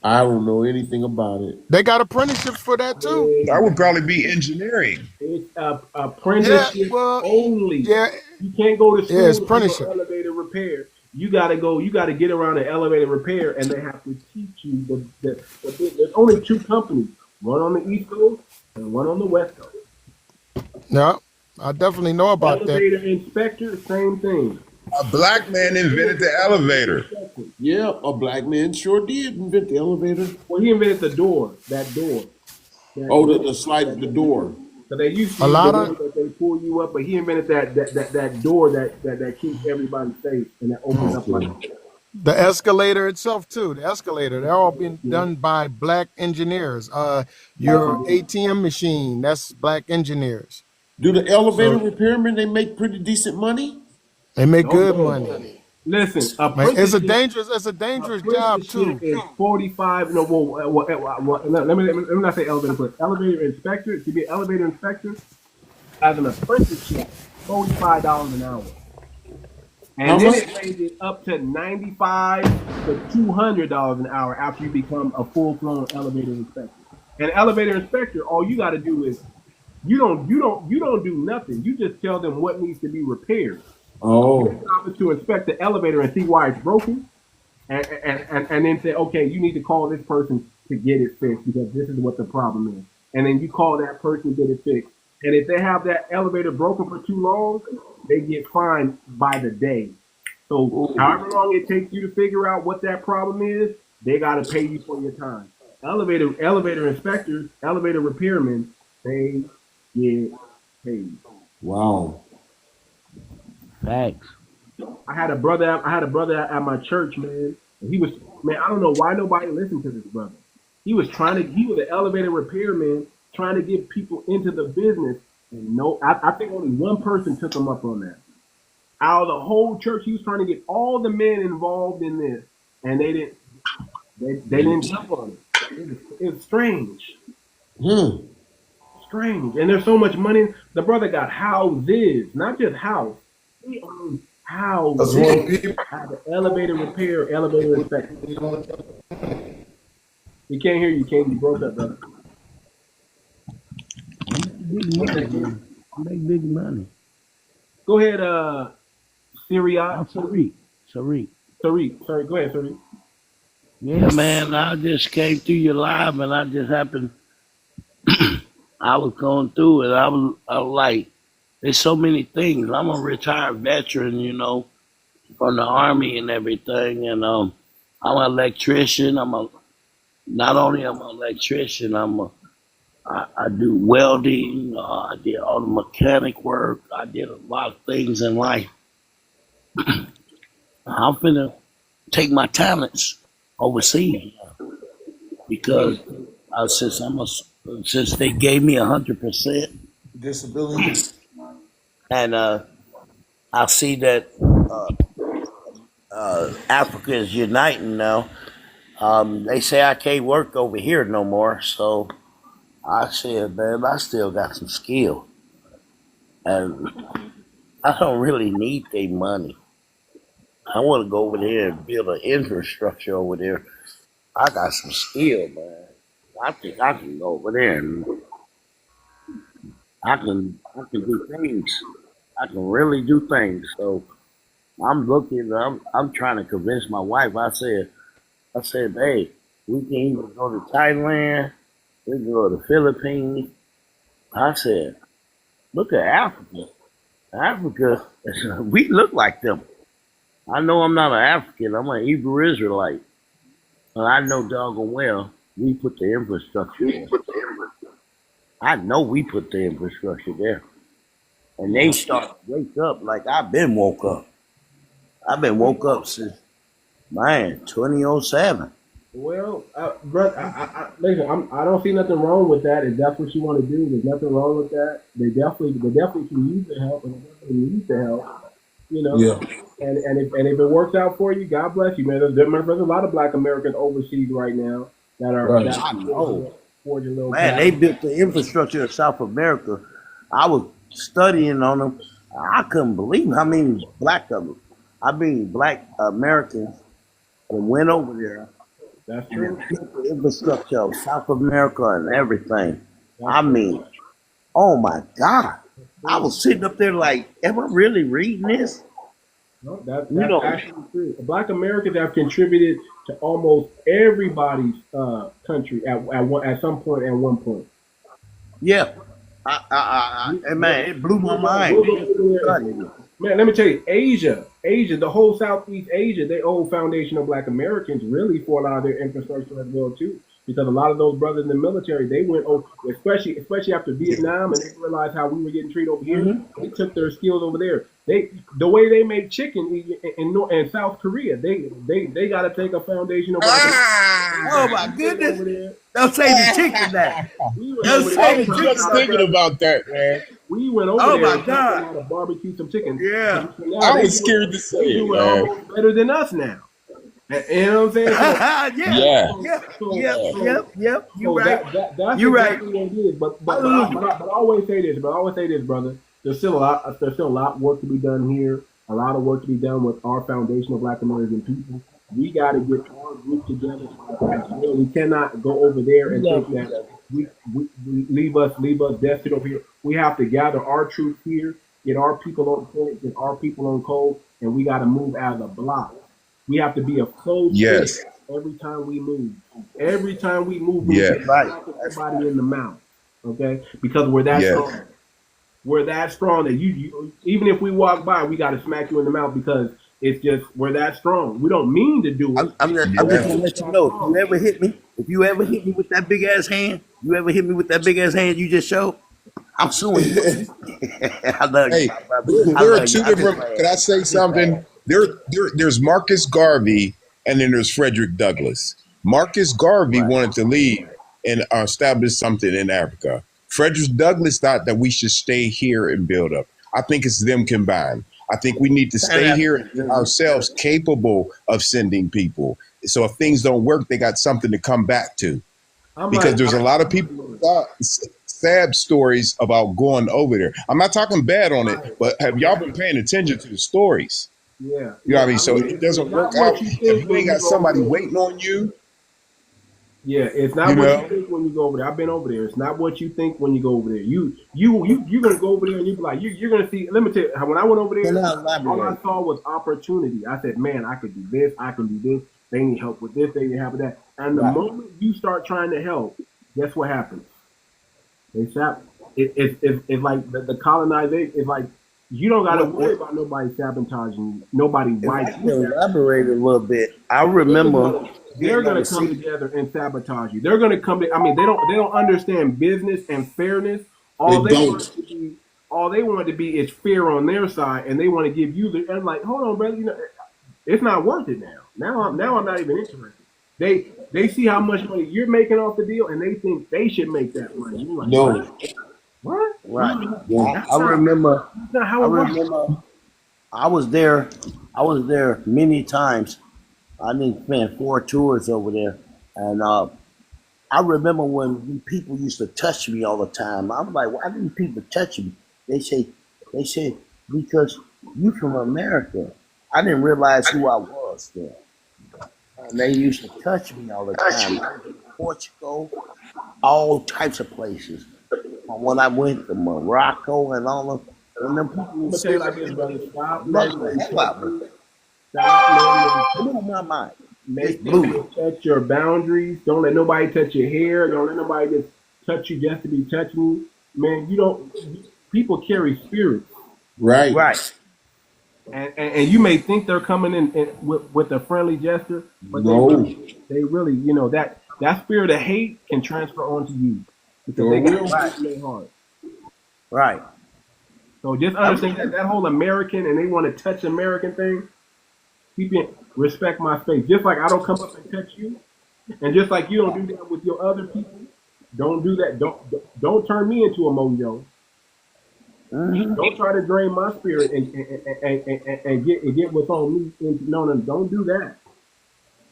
I don't know anything about it. They got apprenticeships for that too. That would Exactly. probably be engineering. It's a Yeah, apprenticeship well, only. yeah, You can't go to yeah, it's school and go apprenticeship. elevator repair. You gotta go. You gotta get around the elevator repair, and they have to teach you there's only two companies, one on the East Coast and one on the West Coast. Yeah, I definitely know about that. Elevator inspector, same thing. A black man invented the elevator. Yeah, a black man sure did invent the elevator. Well, he invented the door, that door, that Oh, door. the slide the door. So they used to A use the lot one of that they pull you up, but he invented that door that keeps everybody safe and that opens up like. Okay. the escalator itself too. The escalator, they're all being Yeah. done by black engineers. Your Yeah. ATM machine, that's black engineers. Do the elevator So repairmen they make pretty decent money? they make Oh good yeah. money. Listen, Man, it's a dangerous job apprenticeship too. is 45. No, let me not say elevator, but elevator inspector. To be an elevator inspector as an apprenticeship, $45 an hour. And then it ranges up to $95 to $200 an hour after you become a full-blown elevator inspector. An elevator inspector, all you got to do is you don't do nothing. You just tell them what needs to be repaired. Your job is to inspect the elevator and see why it's broken, and then say, okay, you need to call this person to get it fixed because this is what the problem is. And then you call that person to get it fixed. And if they have that elevator broken for too long, they get fined by the day. So however long it takes you to figure out what that problem is, they got to pay you for your time. Elevator inspectors, elevator repairmen, they get paid. Wow. Facts. I had a brother at my church, man. And he was, man, I don't know why nobody listened to this brother. He was an elevator repairman trying to get people into the business. And I think only one person took him up on that. Out of the whole church, he was trying to get all the men involved in this, and they didn't jump on it. It's strange. Strange. And there's so much money. The brother got houses, not just house. He owns houses. Had the elevator repair, elevator inspector. He can't hear you, King. You broke up, brother. Make big money. Go ahead, Syria. Tariq. Sorry, go ahead, Tariq. Yeah, man, I just came through your live and I just happened, I was going through it. I was like, there's so many things. I'm a retired veteran, you know, from the Army and everything. And I'm an electrician. Not only am I an electrician, I do welding. I did all the mechanic work. I did a lot of things in life. I'm finna take my talents overseas because since they gave me 100% Disability. and I see that Africa is uniting now. They say I can't work over here no more, so I said, man, I still got some skill, and I don't really need their money. I want to go over there and build an infrastructure over there. I got some skill, man. I think I can go over there and I can do things. I can really do things. So I'm trying to convince my wife. I said, hey, we can even go to Thailand. We can go to the Philippines. I said, look at Africa. Africa, we look like them. I know I'm not an African. I'm an Hebrew Israelite. But I know doggone well we put the infrastructure there. I know we put the infrastructure there. And they start to wake up like I've been woke up. I've been woke up since, 2007. Well, brother, listen, I don't see nothing wrong with that. If that's what you want to do, there's nothing wrong with that. They definitely can use the help, and they definitely need the help. You know, Yeah. and if it works out for you, God bless you, man. There's a lot of Black Americans overseas right now that are Right. I know. forging a little Man, they built the infrastructure of South America. I was studying on them. I couldn't believe how many Black Americans that went over there That's and true. built the infrastructure of South America and everything. I mean, oh my God. I was sitting up there like, am I really reading this? No, that's actually true. Black Americans have contributed to almost everybody's country at some point. At one point. Yeah. And man, it blew my mind. Man, let me tell you, Asia, the whole Southeast Asia, they owe foundational Black Americans really for a lot of their infrastructure as well too. Because a lot of those brothers in the military, they went over, especially after Vietnam, and they realized how we were getting treated over here. They took their skills over there. The way they make chicken in South Korea, they got to take a foundational Black American. Oh my goodness! Don't say the chicken that. Don't I was just thinking about that, man. We went over there and taught them how to barbecue some chicken. Yeah. I was scared to say They it, do it man. almost better than us now. You know what I'm saying? Yep. You right. That's You exactly what it is. But I always say this. Brother. There's still a lot work to be done here. a lot of work to be done with our foundation of Black American people. We got to get our group together as well. We cannot go over there We and love think each that other. we leave us destined over here. We have to gather our troops here, get our people on point, get our people on code, and we got to move as a block. We have to be a close Yes. fist every time we move. Every time we move, we need Yes. to Right. smack That's somebody right. in the mouth. Okay, because we're that Yes. strong. We're that strong that you even if we walk by, we got to smack you in the mouth because it's just we're that strong. We don't mean to do it. I'm just Yeah. gonna We're let you that know. strong. If you ever hit me with that big ass hand, you ever hit me with that big ass hand you just showed, I'm suing you. I love you, Hey, my brother. I there are love you. two I'm just different. playing. Can I say I'm just playing. something? There's Marcus Garvey, and then there's Frederick Douglass. Marcus Garvey Right. wanted to leave and establish something in Africa. Frederick Douglass thought that we should stay here and build up. I think it's them combined. I think we need to Pan stay here and get Africanism. ourselves capable of sending people. So if things don't work, they got something to come back to. I'm Because like, there's a lot of people sad stories about going over there. I'm not talking bad on it, but have y'all been paying attention to the stories? yeah, You know what I yeah. mean? I So mean, it it's doesn't work not out what you if think you when ain't you got go over somebody there. waiting on you. Yeah, it's You not what you know, think when you go over there. I've been over there. It's not what you think when you go over there. You're gonna go over there and you be like you're gonna see. Let me tell you, when I went over Can there, I all I elaborate? saw was opportunity. I said, man, I could do this. I can do this. They need help with this. They need help with that. And the Right. moment you start trying to help, guess what happens? They sap. It's like the colonization. It's like you don't got to What, worry what, about nobody sabotaging you, nobody if I wiping can you. elaborate a little bit, I They're remember gonna they're being on gonna the come sea. together and sabotage you. They're gonna come. I mean, they don't understand business and fairness. They All they don't. want to be all they want to be is fear on their side, and they want to give you the. And like, hold on, brother, it's not worth it now. Now I'm not even interested. They see how much money you're making off the deal, and they think they should make that money. You're like, No. what? What? Right. No. That's I not remember. that's not how I it works. remember. I was there. I was there many times. I didn't spend 4 tours over there, and I remember when people used to touch me all the time. I'm like, why do people touch me? They say, they say because you from America. I didn't realize who I was then, and they used to touch me all the time. I went to Portugal, all types of places. When I went to Morocco and all of, and them people I'm would gonna tell you sit like there this, and brother. Stop love letting the them hell touch out of me. you. Stop letting them Blew my mind. Just make blew them me. touch your boundaries. Don't let nobody touch your hair. Don't let nobody just touch you just to be touching you. Man, you don't. People carry spirits, Right. Right. and you may think they're coming in with a friendly gesture, but No. they really, that spirit of hate can transfer onto you because Sure they got will. Right. hate in their heart. Right. So just I understand that whole American and they want to touch American thing. Keep it respect my space. Just like I don't come up and touch you, and just like you don't do that with your other people, don't do that. Don't turn me into a mojo. Mm-hmm. Don't try to drain my spirit and get what's on me. No, don't do that.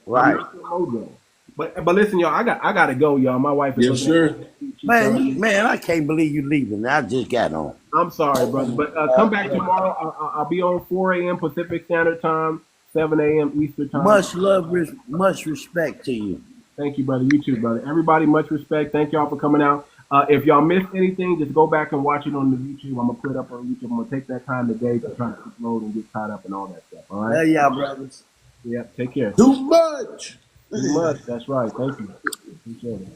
I'm Right. not your mojo. But listen, y'all, I gotta go, y'all. My wife is Yes, looking at sir. me. She's Man, telling me. I can't believe you leaving. I just got on. I'm sorry, brother, but come back tomorrow. I'll be on 4 a.m. Pacific Standard Time, 7 a.m. Eastern Time. Much love, much respect to you. Thank you, brother. You too, brother. Everybody, much respect. Thank y'all for coming out. If y'all missed anything, just go back and watch it on the YouTube. I'm gonna put it up on YouTube. I'm gonna take that time today to try to upload and get caught up and all that stuff. All right. There y'all, brothers. Yeah. Take care. Too much. Too much. That's right. Thank you. Appreciate it.